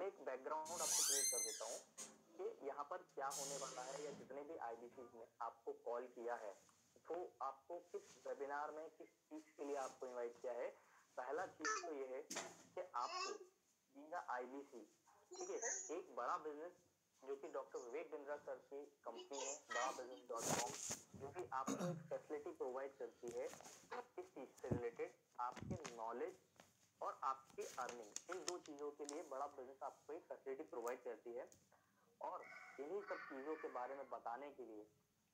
मैं एक बैकग्राउंड आपको क्रिएट कर देता हूँ कि यहाँ पर क्या होने वाला है, या जितने भी आईबीसी ने आपको कॉल किया है तो आपको किस वेबिनार में किस चीज के लिए आपको इनवाइट किया है। पहला चीज तो ये है कि आपको बीइंग आईबीसी, ठीक है, एक बड़ा बिजनेस जो कि डॉक्टर विवेक बिंद्रा सर की कंपनी है बड़ा बिजनेस .com, जो कि आपको एक फैसिलिटी प्रोवाइड करती है इस चीज से रिलेटेड, आपके नॉलेज और आपकी अर्निंग, इन दो चीजों के लिए बड़ा बिजनेस आपको एक फैसिलिटी प्रोवाइड करती है। और इन्हीं सब चीजों के बारे में बताने के लिए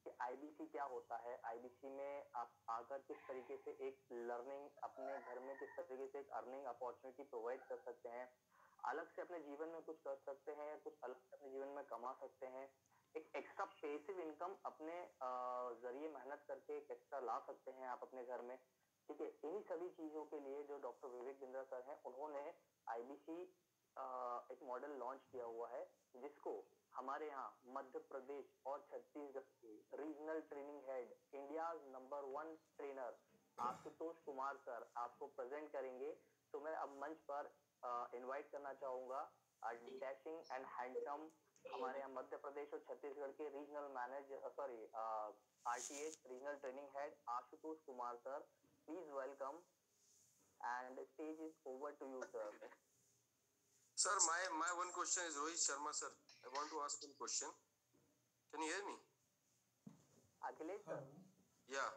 कि आईबीसी क्या होता है, आईबीसी में आप आकर किस तरीके से एक लर्निंग अपने घर में किस तरीके से एक अर्निंग अपॉर्चुनिटी प्रोवाइड कर सकते हैं, अलग से अपने जीवन में कुछ कर सकते हैं, या कुछ अलग से अपने जीवन में कमा सकते हैं, एक एक्स्ट्रा पैसिव इनकम अपने जरिए मेहनत करके एक एक्स्ट्रा ला सकते हैं आप अपने घर में, ठीक है। इन्हीं सभी चीजों के लिए जो डॉक्टर विवेक बिंद्रा सर हैं उन्होंने आईबीसी एक मॉडल लॉन्च किया हुआ है, जिसको हमारे यहाँ मध्य प्रदेश और छत्तीसगढ़ के regional training head, India number 1 trainer Ashutosh Kumar sir आपको प्रेजेंट करेंगे। तो मैं अब मंच पर इनवाइट करना चाहूंगा डैशिंग एंड हैंडसम हमारे यहाँ मध्य प्रदेश और छत्तीसगढ़ के regional manager RTH regional training head Ashutosh Kumar sir. Please welcome and stage is over to you sir. Sir, my one question is Rohit Sharma sir. I want to ask one question. Can you hear me? Akhilesh sir. Yeah.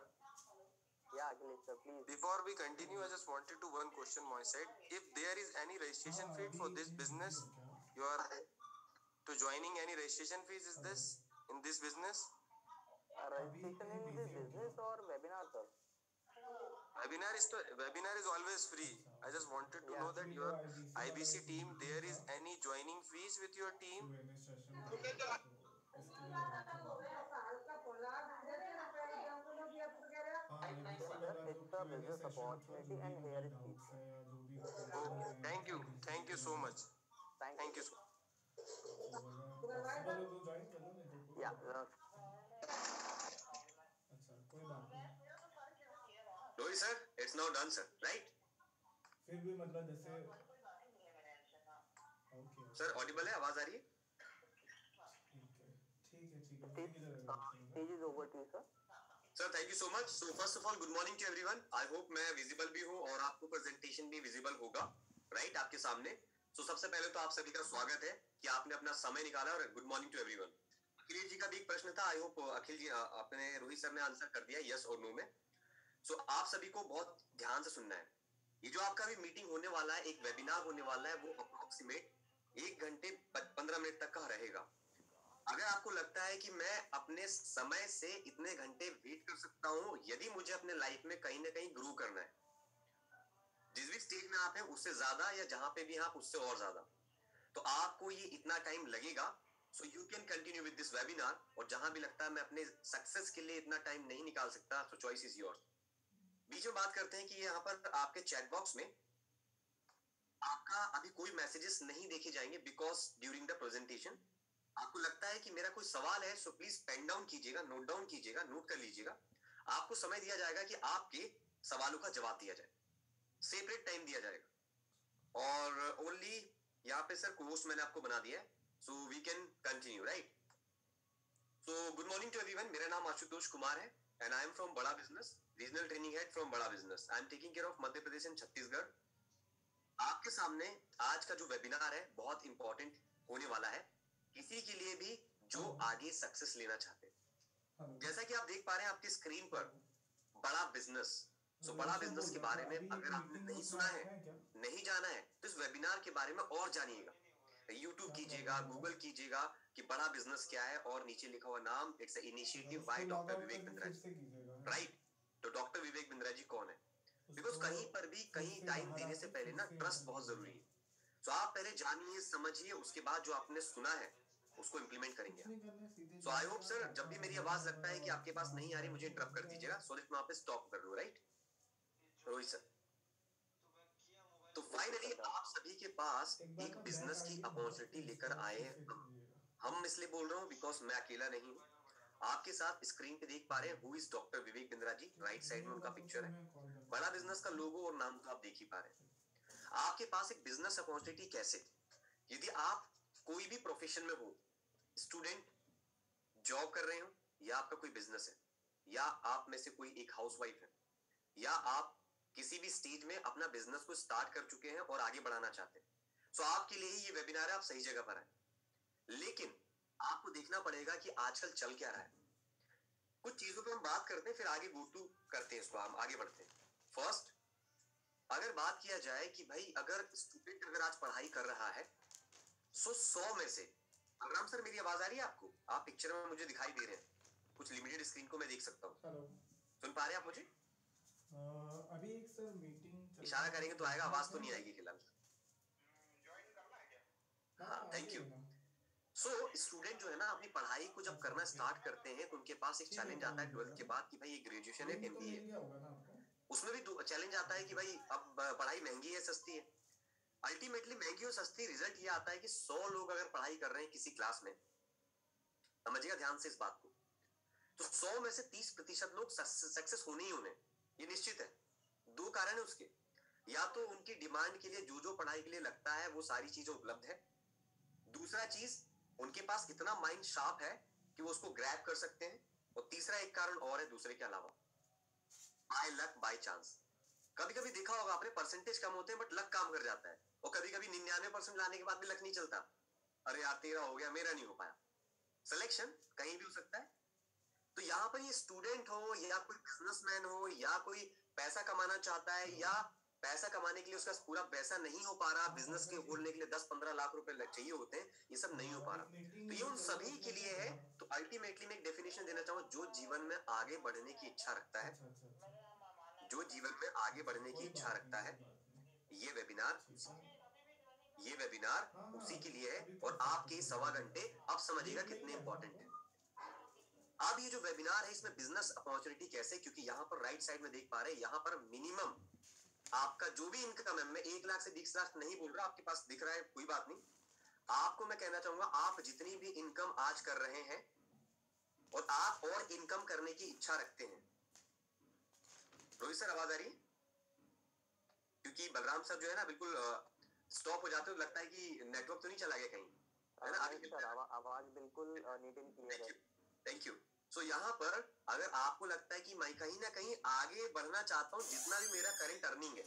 Yeah, Akhilesh sir, please. Before we continue, I just wanted to one question my side. If there is any registration fee for this business, you are to joining any registration fees is this in this business? Registration in this business or webinar sir? Webinar is always free. I just wanted to know that your IBC team, there is any joining fees with your team? It's a business opportunity and here is fees. Okay, thank you so much. Thank you so much. Yeah. कोई बात नहीं। Rohit sir, it's now done sir, right? फिर भी मतलब जैसे okay sir Audible है, आवाज आ रही है? ठीक है Stage is over to you sir. Sir, thank you so much. So first of all, good morning to everyone. I hope मैं विजिबल भी हूँ और आपको प्रेजेंटेशन भी विजिबल होगा, राइट, आपके सामने। So सबसे पहले तो आप सभी का स्वागत है कि आपने अपना समय निकाला, और good morning to everyone. Akhilesh ji का भी एक प्रश्न था, आई होप अखिल जी आपने रोहित सर ने आंसर कर दिया यस और नो में। सो आप सभी को बहुत ध्यान से सुनना है। ये जो आपका भी मीटिंग होने वाला है, एक वेबिनार होने वाला है, वो अप्रोक्सीमेट 1 घंटे 15 मिनट तक का रहेगा। अगर आपको लगता है कि मैं अपने समय से इतने घंटे वेट कर सकता हूं, यदि मुझे अपने लाइफ में कहीं ना कहीं ग्रो करना है, जिस भी स्टेज में आप हैं उससे ज्यादा, या जहां पे भी आप उससे और ज्यादा, तो आपको ये इतना टाइम लगेगा। So you can continue with this webinar. और जहां भी लगता है मैं अपने सक्सेस के लिए इतना टाइम नहीं निकाल सकता, तो चॉइस इज योर्स। बीच में बात करते हैं कि यहाँ पर आपके चैट बॉक्स में आपका अभी कोई मैसेजेस नहीं देखे जाएंगे, बिकॉज ड्यूरिंग द प्रेजेंटेशन आपको लगता है कि मेरा कोई सवाल है, सो प्लीज पेन डाउन कीजिएगा, नोट डाउन कीजिएगा, नोट कर लीजिएगा। आपको समय दिया जाएगा कि आपके सवालों का जवाब दिया जाए, सेपरेट टाइम दिया जाएगा। और ओनली यहाँ पे सर कोर्स मैंने आपको बना दिया है, so we can continue, right. So good morning to everyone, मेरा नाम आशुतोष कुमार है and I am from Bada business, regional training head from Bada business. I am taking care of Madhya Pradesh and Chhattisgarh. आपके सामने आज का जो वेबिनार है बहुत इंपॉर्टेंट होने वाला है, किसी के लिए भी जो आगे सक्सेस लेना चाहते हैं। जैसा कि आप देख पा रहे हैं आपकी स्क्रीन पर, बड़ा बिजनेस। सो बड़ा बिजनेस के बारे में अगर आपने नहीं सुना है, नहीं जाना है, तो इस वेबिनार के बारे में और जानिएगा। यूट्यूब कीजिएगा, गूगल कीजिएगा कि बड़ा बिजनेस क्या है, और नीचे लिखा हुआ नाम, it's initiative by doctor Vivek Bindra ji, right. तो डॉक्टर विवेक बिंद्रा जी कौन है? बिकॉज कहीं पर भी कहीं टाइम देने से पहले ना ट्रस्ट बहुत जरूरी है। तो आप पहले जानिए, समझिए, उसके बाद जो आपने सुना है उसको इंप्लीमेंट करेंगे। सो आई होप सर, जब भी मेरी आवाज लगता है कि आपके पास नहीं आ रही, मुझे इंटरप्ट कर दीजिएगा, सो दैट मैं वहां पे स्टॉप कर दूं, राइट रोहित सर। तो फाइनली आप सभी के पास एक बिजनेस की अपॉर्चुनिटी लेकर आए हैं। हम इसलिए बोल रहा हूँ बिकॉज मैं अकेला नहीं हूँ। आपके साथ स्क्रीन पे देख पा रहे हैं who is doctor Vivek Bindra ji, right side में उनका पिक्चर है, बड़ा बिजनेस का लोगो और नाम तो आप देख ही पा रहे हैं। आपके पास एक बिजनेस अपॉर्चुनिटी कैसे, यदि आप कोई भी प्रोफेशन में हो, स्टूडेंट, जॉब कर रहे हो, या आपका कोई बिजनेस है, या आप में से कोई एक हाउसवाइफ है, या आप किसी भी स्टेज में अपना बिजनेस को स्टार्ट कर चुके हैं और आगे बढ़ाना चाहते हैं, तो आपके लिए ही ये वेबिनार है, आप सही जगह पर हैं। लेकिन आपको देखना पड़ेगा कि आजकल चल क्या रहा है। कुछ चीजों पे हम बात करते हैं, फिर आगे गो टू करते हैं, इसको हम आगे बढ़ते हैं। फर्स्ट, अगर बात किया जाए कि भाई अगर स्टूडेंट अगर आज पढ़ाई कर रहा है, सो 100 में से, बलराम सर मेरी आवाज आ रही है आपको? आप पिक्चर में मुझे दिखाई दे रहे हैं, कुछ लिमिटेड स्क्रीन को मैं देख सकता हूँ। हेलो, सुन पा रहे हैं आप मुझे? अभी एक सर मीटिंग इशारा करेंगे तो आएगा, आवाज तो नहीं आएगी फिलहाल। हाँ, थैंक यू। सो स्टूडेंट जो है ना, अपनी पढ़ाई को जब करना स्टार्ट करते हैं तो उनके पास एक चैलेंज आता है 12th के बाद कि भाई ये ग्रेजुएशन है, एमबीए। उसमें भी चैलेंज आता है कि भाई अब पढ़ाई महंगी है सस्ती है। अल्टीमेटली महंगी और सस्ती रिजल्ट ये आता है कि 100 लोग अगर पढ़ाई कर रहे हैं किसी क्लास में, समझिएगा ध्यान से इस बात को, तो 100 में से 30% लोग सक्सेस होने ही होने, ये निश्चित है। दो कारण है उसके, या तो उनकी डिमांड के लिए जो जो पढ़ाई के लिए लगता है वो सारी चीजें उपलब्ध है। दूसरा चीज, उनके पास इतना माइंड शार्प है कि वो उसको ग्रैब कर सकते हैं। और तीसरा एक कारण और है दूसरे के अलावा, बाय लक बाय चांस। कभी कभी देखा होगा आपने, परसेंटेज कम होते हैं बट लक काम कर जाता है, और कभी कभी 99% लाने के बाद भी लक नहीं चलता। अरे यार तेरा हो गया, मेरा नहीं हो पाया। सिलेक्शन कहीं भी हो सकता है। तो यहाँ पर ये स्टूडेंट हो, या कोई बिजनेसमैन हो, या कोई पैसा कमाना चाहता है, या पैसा कमाने के लिए उसका पूरा पैसा नहीं हो पा रहा, बिजनेस के खोलने के लिए 10-15 लाख रुपए चाहिए होते हैं, ये सब नहीं हो पा रहा, तो ये उन सभी के लिए है। तो अल्टीमेटली मैं एक डेफिनेशन देना चाहूंगा, जो जीवन में आगे बढ़ने की इच्छा रखता है, जो जीवन में आगे बढ़ने की इच्छा रखता है, ये वेबिनार उसी के लिए है। और आपके 1.25 घंटे अब समझिएगा कितने इंपॉर्टेंट है। अब ये जो वेबिनार है, इसमें बिजनेस अपॉर्चुनिटी कैसे, क्योंकि यहाँ पर राइट साइड में देख पा रहे हैं, यहाँ पर मिनिमम आपका जो भी इनकम है, मैं 1 लाख से 20 लाख नहीं बोल रहा, आपके पास दिख रहा है कोई बात नहीं। आपको मैं कहना चाहूंगा, आप जितनी भी इनकम आज कर रहे हैं और आप और इनकम करने की इच्छा रखते हैं, रोहित सर आवाज आ रही है? क्योंकि बलराम सर जो है ना बिल्कुल स्टॉप हो जाते हो, लगता है कि नेटवर्क तो नहीं चला गया कहीं, है ना? नहीं सर, आवाज बिल्कुल नीट एंड क्लियर है। Thank you. सो यहाँ पर अगर आपको लगता है कि मैं कहीं ना कहीं आगे बढ़ना चाहता हूँ, जितना भी मेरा करंट अर्निंग है,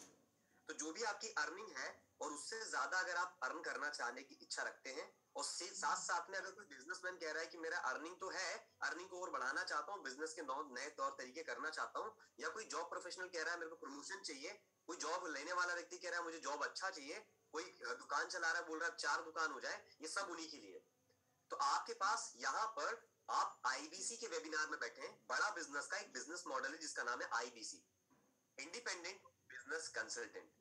तो जो भी आपकी अर्निंग है और उससे ज्यादा अगर आप अर्न करना चाहने की इच्छा रखते हैं, और साथ साथ में अगर कोई बिजनेसमैन कह रहा है कि मेरा अर्निंग तो है, अर्निंग को और बढ़ाना चाहता हूँ, बिजनेस के नए तौर तरीके करना चाहता हूँ, या कोई जॉब प्रोफेशनल कह रहा है मेरे को प्रमोशन चाहिए, कोई जॉब लेने वाला व्यक्ति कह रहा है मुझे जॉब अच्छा चाहिए, कोई दुकान चला रहा है बोल रहा है 4 दुकान हो जाए, ये सब उन्हीं के लिए। तो आपके पास यहाँ पर आप आईबीसी के वेबिनार में बैठे हैं। बड़ा बिजनेस का एक बिजनेस मॉडल है जिसका नाम है आईबीसी, इंडिपेंडेंट बिजनेस कंसल्टेंट।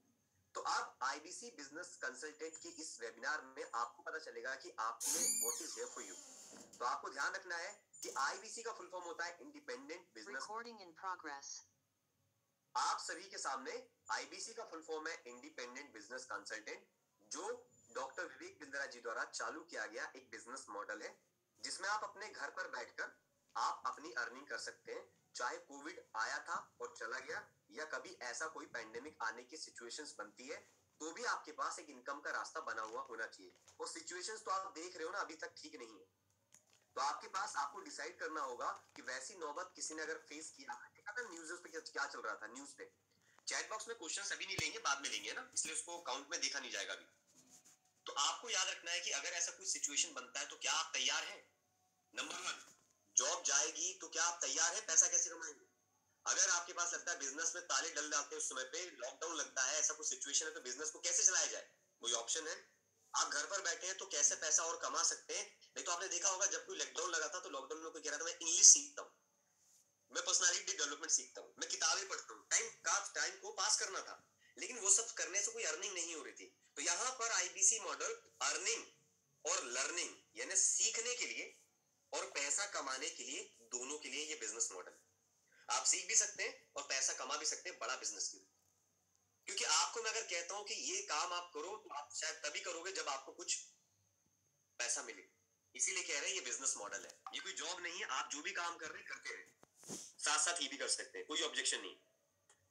तो अब आईबीसी बिजनेस कंसल्टेंट की इस वेबिनार में आपको पता चलेगा कि आपके लिए what is here for you. तो आपको ध्यान रखना है कि आईबीसी का फुल फॉर्म होता है independent business. Recording in progress. आप सभी के सामने आईबीसी का फुल फॉर्म है इंडिपेंडेंट बिजनेस कंसल्टेंट, जो डॉक्टर विवेक बिंद्रा जी द्वारा चालू किया गया एक बिजनेस मॉडल है, जिसमें आप अपने घर पर बैठकर आप अपनी अर्निंग कर सकते हैं। चाहे कोविड आया था और चला गया, या कभी ऐसा कोई पैंडेमिक आने की सिचुएशंस बनती है, तो भी आपके पास एक इनकम का रास्ता बना हुआ होना चाहिए। वो सिचुएशंस तो आप देख रहे हो ना, अभी तक ठीक नहीं है, तो आपके पास आपको डिसाइड करना होगा कि वैसी नौबत किसी ने अगर फेस किया, देखा था न्यूज़ पे क्या चल रहा था, न्यूज़ पे चैट बॉक्स में क्वेश्चंस अभी नहीं लेंगे, बाद में लेंगे ना, इसलिए उसको काउंट में देखा नहीं जाएगा अभी। तो आपको याद रखना है कि अगर ऐसा कोई सिचुएशन बनता है तो क्या आप तैयार हैं? नंबर 1, जॉब जाएगी तो क्या आप तैयार हैं? पैसा कैसे कमाएंगे? अगर आपके पास लगता है बिजनेस में ताले डल जाते हैं, उस समय पे लॉकडाउन लगता है, ऐसा कुछ सिचुएशन है, तो बिजनेस को कैसे चलाया जाए? कोई ऑप्शन है? आप घर पर बैठे हैं तो कैसे पैसा और कमा सकते हैं? नहीं तो आपने देखा होगा जब कोई लॉकडाउन लगा था तो लॉकडाउन में कोई कह रहा था मैं इंग्लिश सीखता हूँ, मैं पर्सनालिटी डेवलपमेंट सीखता हूँ, मैं किताबें पढ़ता हूँ, टाइम को पास करना था, लेकिन वो सब करने से कोई अर्निंग नहीं हो रही थी। तो यहाँ पर आईबीसी मॉडल अर्निंग और लर्निंग, यानी सीखने के लिए और पैसा कमाने के लिए, दोनों के लिए ये बिजनेस मॉडल है। आप सीख भी सकते हैं और पैसा कमा भी सकते हैं बड़ा बिजनेस के लिए। क्योंकि आपको मैं अगर कहता हूं कि ये काम आप करो, तो आप शायद तभी करोगे जब आपको कुछ पैसा मिले, इसीलिए कह रहे हैं ये बिजनेस मॉडल है, ये कोई जॉब नहीं है। आप जो भी काम कर रहे हैं करते रहे, साथ साथ ये भी कर सकते हैं, कोई ऑब्जेक्शन नहीं।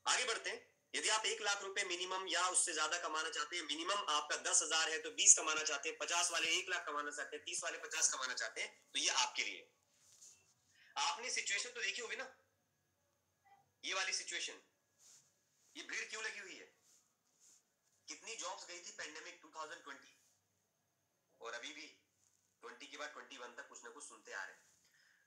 आगे बढ़ते हैं। यदि आप 1 लाख रुपए मिनिमम या उससे ज्यादा कमाना चाहते हैं, मिनिमम आपका 10,000 है तो 20 कमाना चाहते हैं, 50 वाले 1 लाख कमाना चाहते हैं, 30 वाले 50 कमाना चाहते हैं, तो ये आपके लिए। आपने सिचुएशन तो देखी होगी ना, ये वाली सिचुएशन, ये भीड़ क्यों लगी हुई है? कितनी जॉब्स गई थी पेंडेमिक 2020, और अभी भी 20 के बाद 21 तक कुछ ना कुछ सुनते आ रहे हैं।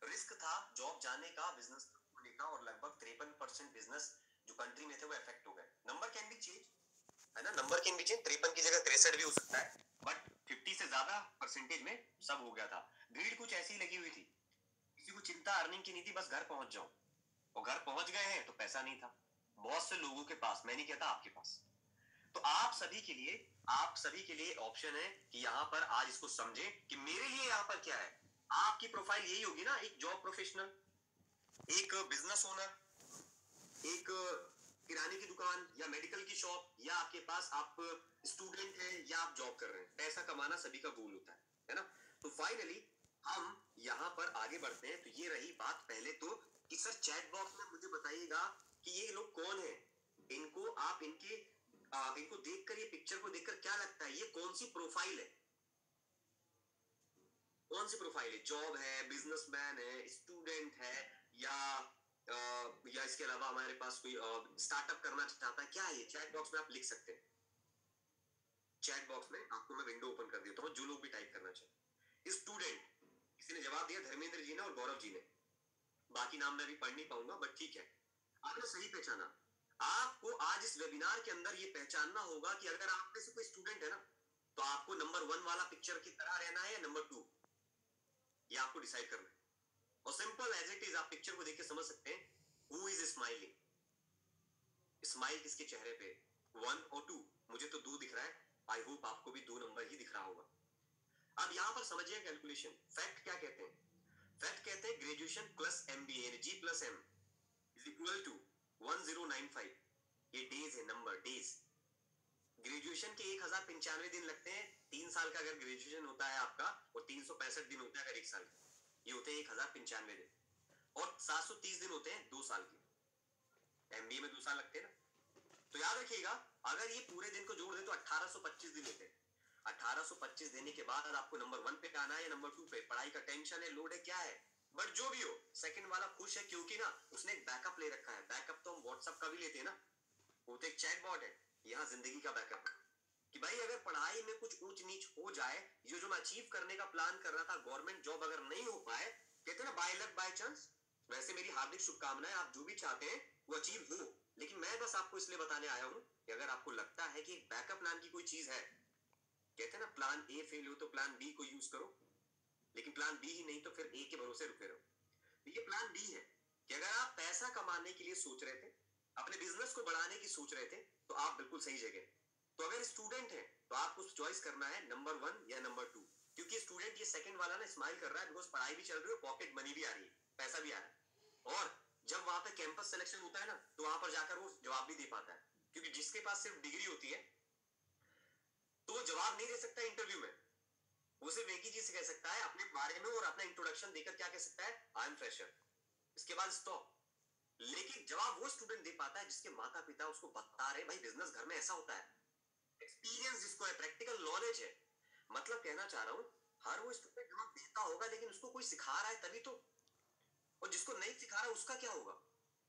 रिस्क था जॉब जाने का, बिजनेस होने का, और लगभग 53% बिजनेस जो कंट्री में थे वो इफेक्ट हो गए। नंबर कैन बी चेंज, है ना, नंबर कैन बी चेंज, 53 की जगह 63 भी हो सकता है, बट 50 से ज्यादा परसेंटेज में सब हो गया था। भीड़ कुछ ऐसी लगी हुई थी, किसी को चिंता अर्निंग की नहीं थी, बस घर पहुंच जाओ, और घर पहुंच गए हैं तो पैसा नहीं था बहुत से लोगों के पास, मैं नहीं कहता आपके पास। तो आप सभी के लिए ऑप्शन है कि यहाँ पर आज इसको समझे कि मेरे लिए यहाँ पर क्या है। आपकी प्रोफाइल यही होगी ना, एक जॉब प्रोफेशनल, एक बिजनेस ओनर, एक किराने की दुकान या मेडिकल की शॉप, या आपके पास आप स्टूडेंट हैं या आप जॉब कर रहे हैं। पैसा कमाना सभी का गोल होता है ना। तो फाइनली हम यहाँ पर आगे बढ़ते हैं। तो ये रही बात पहले तो कि सर चैट बॉक्स में मुझे बताइएगा कि ये लोग कौन है, इनको आप इनको देखकर, ये पिक्चर को देखकर क्या लगता है, ये कौन सी प्रोफाइल है, कौन सी प्रोफाइल है? जॉब है, बिजनेसमैन है, स्टूडेंट है, या इसके अलावा हमारे पास कोई स्टार्टअप करना चाहता है, क्या है ये? चैट बॉक्स में आप लिख सकते हैं। चैट बॉक्स में आपको मैं विंडो ओपन कर देता हूँ, जो लोग भी टाइप करना चाहे। स्टूडेंट, किसी ने जवाब दिया, धर्मेंद्र जी ने और गौरव जी ने, बाकी नाम मैं भी पढ़ नहीं पाऊंगा, बट ठीक है, आपने सही पहचाना। आपको आज इस वेबिनार के अंदर ये पहचानना होगा कि अगर आप में से कोई स्टूडेंट है ना, तो आपको नंबर 1 वाला पिक्चर की तरह रहना है या नंबर 2, ये आपको डिसाइड करना है। और सिंपल एज इट इज आप पिक्चर को देख के समझ सकते हैं, हु इज स्माइलिंग, स्माइल किसके चेहरे पे, 1 और 2। मुझे तो 2 दिख रहा है, आई होप आपको भी 2 नंबर ही दिख रहा होगा। अब यहां पर समझिए कैलकुलेशन। फैक्ट क्या कहते हैं? फैक्ट कहते हैं ग्रेजुएशन प्लस एमबीए यानी G plus M is equal to 1095। ये डेज है, नंबर डेज। ग्रेजुएशन के 1095 दिन लगते हैं, 3 साल का अगर ग्रेजुएशन होता है आपका, और 365 दिन होता है अगर 1 साल का, ये होते हैं 1095 दिन, और 730 दिन होते हैं 2 साल के। एमबीए में 2 साल लगते हैं ना। तो याद रखिएगा, अगर ये पूरे दिन को जोड़ दे तो 1825 दिन लेते हैं। 1825 देने के बाद आपको नंबर 1 पे आना है या नंबर 2 पे। पढ़ाई का टेंशन है, लोड है, क्या है, बट जो भी हो, सेकंड वाला खुश है, क्योंकि ना उसने एक बैकअप ले रखा है। बैकअप तो हम व्हाट्सएप का भी लेते हैं ना, वो तो एक चैट बॉट है, यहाँ जिंदगी का बैकअप कि भाई अगर पढ़ाई में कुछ ऊंच नीच हो जाए, ये जो मैं अचीव करने का प्लान कर रहा था, गवर्नमेंट जॉब अगर नहीं हो पाए, कहते हैं ना बाय लक बाय चांस, वैसे मेरी हार्दिक शुभकामनाएं, आप जो भी चाहते हैं वो अचीव हो। लेकिन मैं बस आपको इसलिए बताने आया हूं कि अगर आपको लगता है कि बैकअप नाम की कोई चीज है, कहते हैं ना प्लान ए फेल हो तो प्लान बी को यूज करो, लेकिन प्लान बी ही नहीं तो फिर ए के भरोसे रुके रहो। ये प्लान बी है कि अगर आप पैसा कमाने के लिए सोच रहे थे, अपने बिजनेस को बढ़ाने की सोच रहे थे, तो आप बिल्कुल सही जगह। तो अगर स्टूडेंट है तो आपको चॉइस करना है नंबर 1 या नंबर 2, क्योंकि स्टूडेंट ये सेकंड वाला ना स्माइल कर रहा है, बिकॉज पढ़ाई भी चल रही है, पॉकेट मनी भी आ रही है, पैसा भी आ रहा है। और जब वहां पे कैंपस सिलेक्शन होता है ना, तो वहां पर जाकर वो जवाब भी दे पाता है, क्योंकि जिसके पास सिर्फ डिग्री होती है तो वो जवाब नहीं दे सकता इंटरव्यू में। वो सिर्फ एक ही चीज कह सकता है अपने बारे में, और अपना इंट्रोडक्शन देकर क्या कह सकता है, आई एम फ्रेशर, इसके बाद स्टॉप। लेकिन जवाब वो स्टूडेंट दे पाता है जिसके माता पिता उसको बता रहे भाई बिजनेस घर में ऐसा होता है, एक्सपीरियंस जिसको है, प्रैक्टिकल नॉलेज है। मतलब कहना चाह रहा हूं, हर वो स्टूडेंट जवाब देता होगा, लेकिन उसको कोई सिखा रहा है तभी तो, और जिसको नहीं सिखा रहा उसका क्या होगा?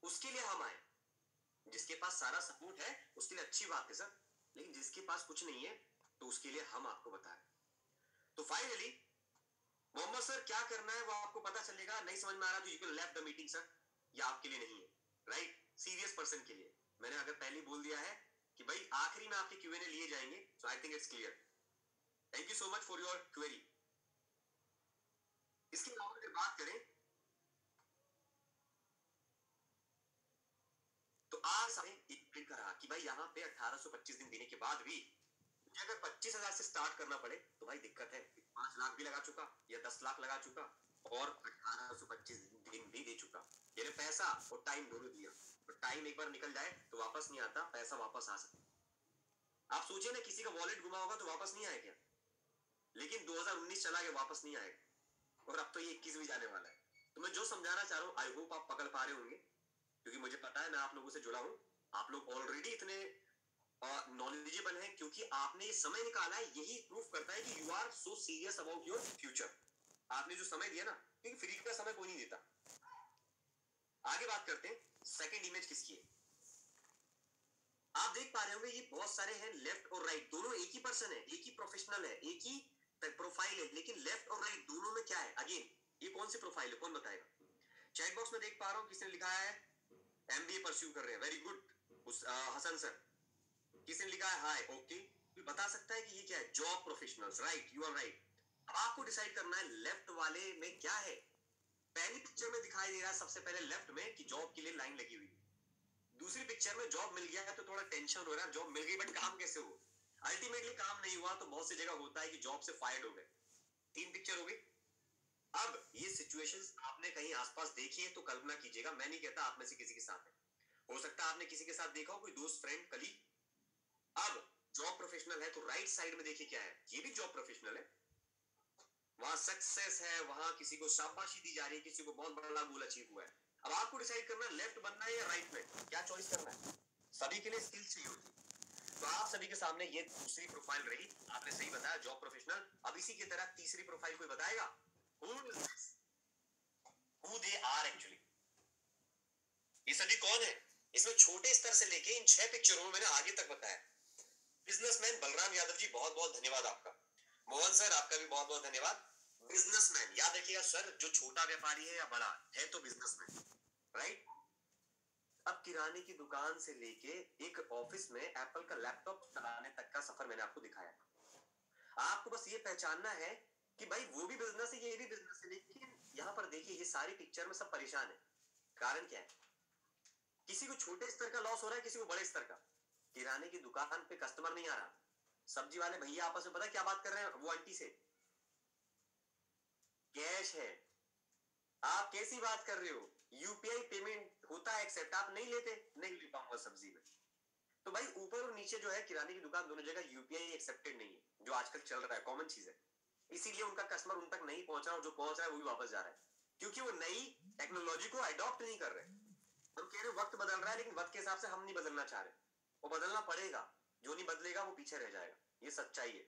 उसके लिए हम आए। जिसके पास सारा सपोर्ट है उसके लिए अच्छी बात है सर, लेकिन जिसके पास कुछ नहीं है तो उसके लिए हम आपको बता रहे हैं। तो फाइनली मोहम्मद सर क्या करना है वो आपको पता चलेगा। नहीं समझ में आ रहा तो you can left the meeting sir, ये आपके लिए नहीं है, राइट, सीरियस पर्सन के लिए। मैंने अगर पहले बोल दिया है कि भाई आखिरी में आपके क्यूएनए लिए जाएंगे, so I think it's clear. Thank you so much for your query. इसके अलावा अगर बात करें तो आज हमें एक प्रिंट रहा कि भाई यहाँ पे 1825 दिन देने के बाद भी मुझे अगर 25,000 से स्टार्ट करना पड़े तो भाई दिक्कत है। 5 लाख भी लगा चुका या 10 लाख लगा चुका और 1825 दिन भी दे चुका, यानी पैसा और टाइम दोनों दिया। और टाइम एक बार निकल जाए तो वापस नहीं आता, पैसा वापस आ सकता। आप सोचिए ना, किसी का वॉलेट गुमा होगा तो वापस नहीं आएगा, लेकिन 2019 चला गया वापस नहीं आएगा, और अब तो ये 21 भी जाने वाला है। तो मैं जो समझाना चाह रहा हूँ आई होप आप पकड़ पा रहे होंगे, क्योंकि मुझे पता है मैं आप लोगों से जुड़ा हूं। आप लोग ऑलरेडी इतने नॉलेजेबल हैं क्योंकि आपने ये समय निकाला है। यही प्रूफ करता है कि you are so serious about your future. आपने जो समय दिया ना, क्योंकि फ्री का समय कोई नहीं देता। आगे बात करते हैं, सेकंड इमेज किसकी है। आप देख पा रहे होंगे ये बहुत सारे हैं, लेफ्ट और राइट दोनों एक ही पर्सन है, एक ही प्रोफेशनल है, एक ही प्रोफाइल है, लेकिन लेफ्ट और राइट दोनों में क्या है। अगेन ये कौन सी प्रोफाइल है, कौन बताएगा। चैट बॉक्स में देख पा रहा हूं किसने लिखा है एमबीए परस्यू कर रहे हैं, वेरी गुड हसन सर। किसने लिखा है हाय, ओके। बता सकता है कि ये क्या है, job professionals, right, you are right. अब आपको डिसाइड करना है लेफ्ट वाले में क्या है। पहली पिक्चर में दिखाई दे रहा है सबसे पहले लेफ्ट में कि जॉब के लिए लाइन लगी हुई। दूसरी पिक्चर में जॉब मिल गया है तो थोड़ा टेंशन हो रहा है, जॉब मिल गई बट काम कैसे हो। अल्टीमेटली काम नहीं हुआ तो बहुत सी जगह होता है कि जॉब से फायर्ड हो गए। तीन पिक्चर हो गई। अब ये सिचुएशंस आपने कहीं आसपास देखी है तो कल्पना कीजिएगा, मैं नहीं कहता आप में से किसी के साथ है, हो सकता है आपने किसी के साथ देखा हो, कोई दोस्त, फ्रेंड, कलीग। अब जॉब प्रोफेशनल है तो राइट साइड में देखिए क्या है, ये भी जॉब प्रोफेशनल है। वहां सक्सेस है, वहां किसी को शाबाशी दी जा रही है, किसी को बहुत बड़ा गोल अचीव हुआ है। अब आपको डिसाइड करना है लेफ्ट बनना है या राइट में, क्या चॉइस करना है। सभी के लिए स्किल चाहिए होती है। तो आप सभी के सामने ये दूसरी प्रोफाइल रही, आपने सही बताया, जॉब प्रोफेशनल। अब इसी की तरह तीसरी प्रोफाइल कोई बताएगा, who they are actually। ये सभी कौन है, इसमें छोटे स्तर से लेके इन 6 पिक्चरों में मैंने आगे तक बताया। बिजनेसमैन बलराम यादव जी, बहुत बहुत धन्यवाद आपका। मोहन सर आपका भी बहुत बहुत धन्यवाद। बिजनेसमैन याद रखिएगा सर, जो छोटा व्यापारी है या बड़ा है तो बिजनेसमैन, राइट। अब किराने की दुकान से लेके एक ऑफिस में एप्पल का लैपटॉप चलाने तक का सफर मैंने आपको दिखाया। आपको बस ये पहचानना है कि भाई वो भी बिजनेस है, ये भी बिजनेस है। लेकिन यहाँ पर देखिए ये सारी पिक्चर में सब परेशान है। कारण क्या है, किसी को छोटे स्तर का लॉस हो रहा है, किसी को बड़े स्तर का। किराने की दुकान पे कस्टमर नहीं आ रहा, सब्जी वाले भैया आपस में पता क्या बात कर रहे हैं, वो आंटी से कैश है। आप कैसी बात कर रहे हो, यूपीआई पेमेंट होता है एक्सेप्ट, आप नहीं लेते, नहीं ले पाऊंगा सब्जी में। तो भाई ऊपर और नीचे जो है किराने की दुकान दोनों जगह यूपीआई एक्सेप्टेड नहीं है, जो आजकल चल रहा है, कॉमन चीज है। इसीलिए उनका कस्टमर उन तक नहीं पहुंच रहा, और जो पहुंच रहा है वो भी वापस जा रहा है, क्योंकि वो नई टेक्नोलॉजी को अडॉप्ट नहीं कर रहे। हम कह रहे वक्त बदल रहा है, लेकिन वक्त के हिसाब से हम नहीं बदलना चाह रहे। वो बदलना पड़ेगा, जो नहीं बदलेगा वो पीछे रह जाएगा, ये सच्चाई है।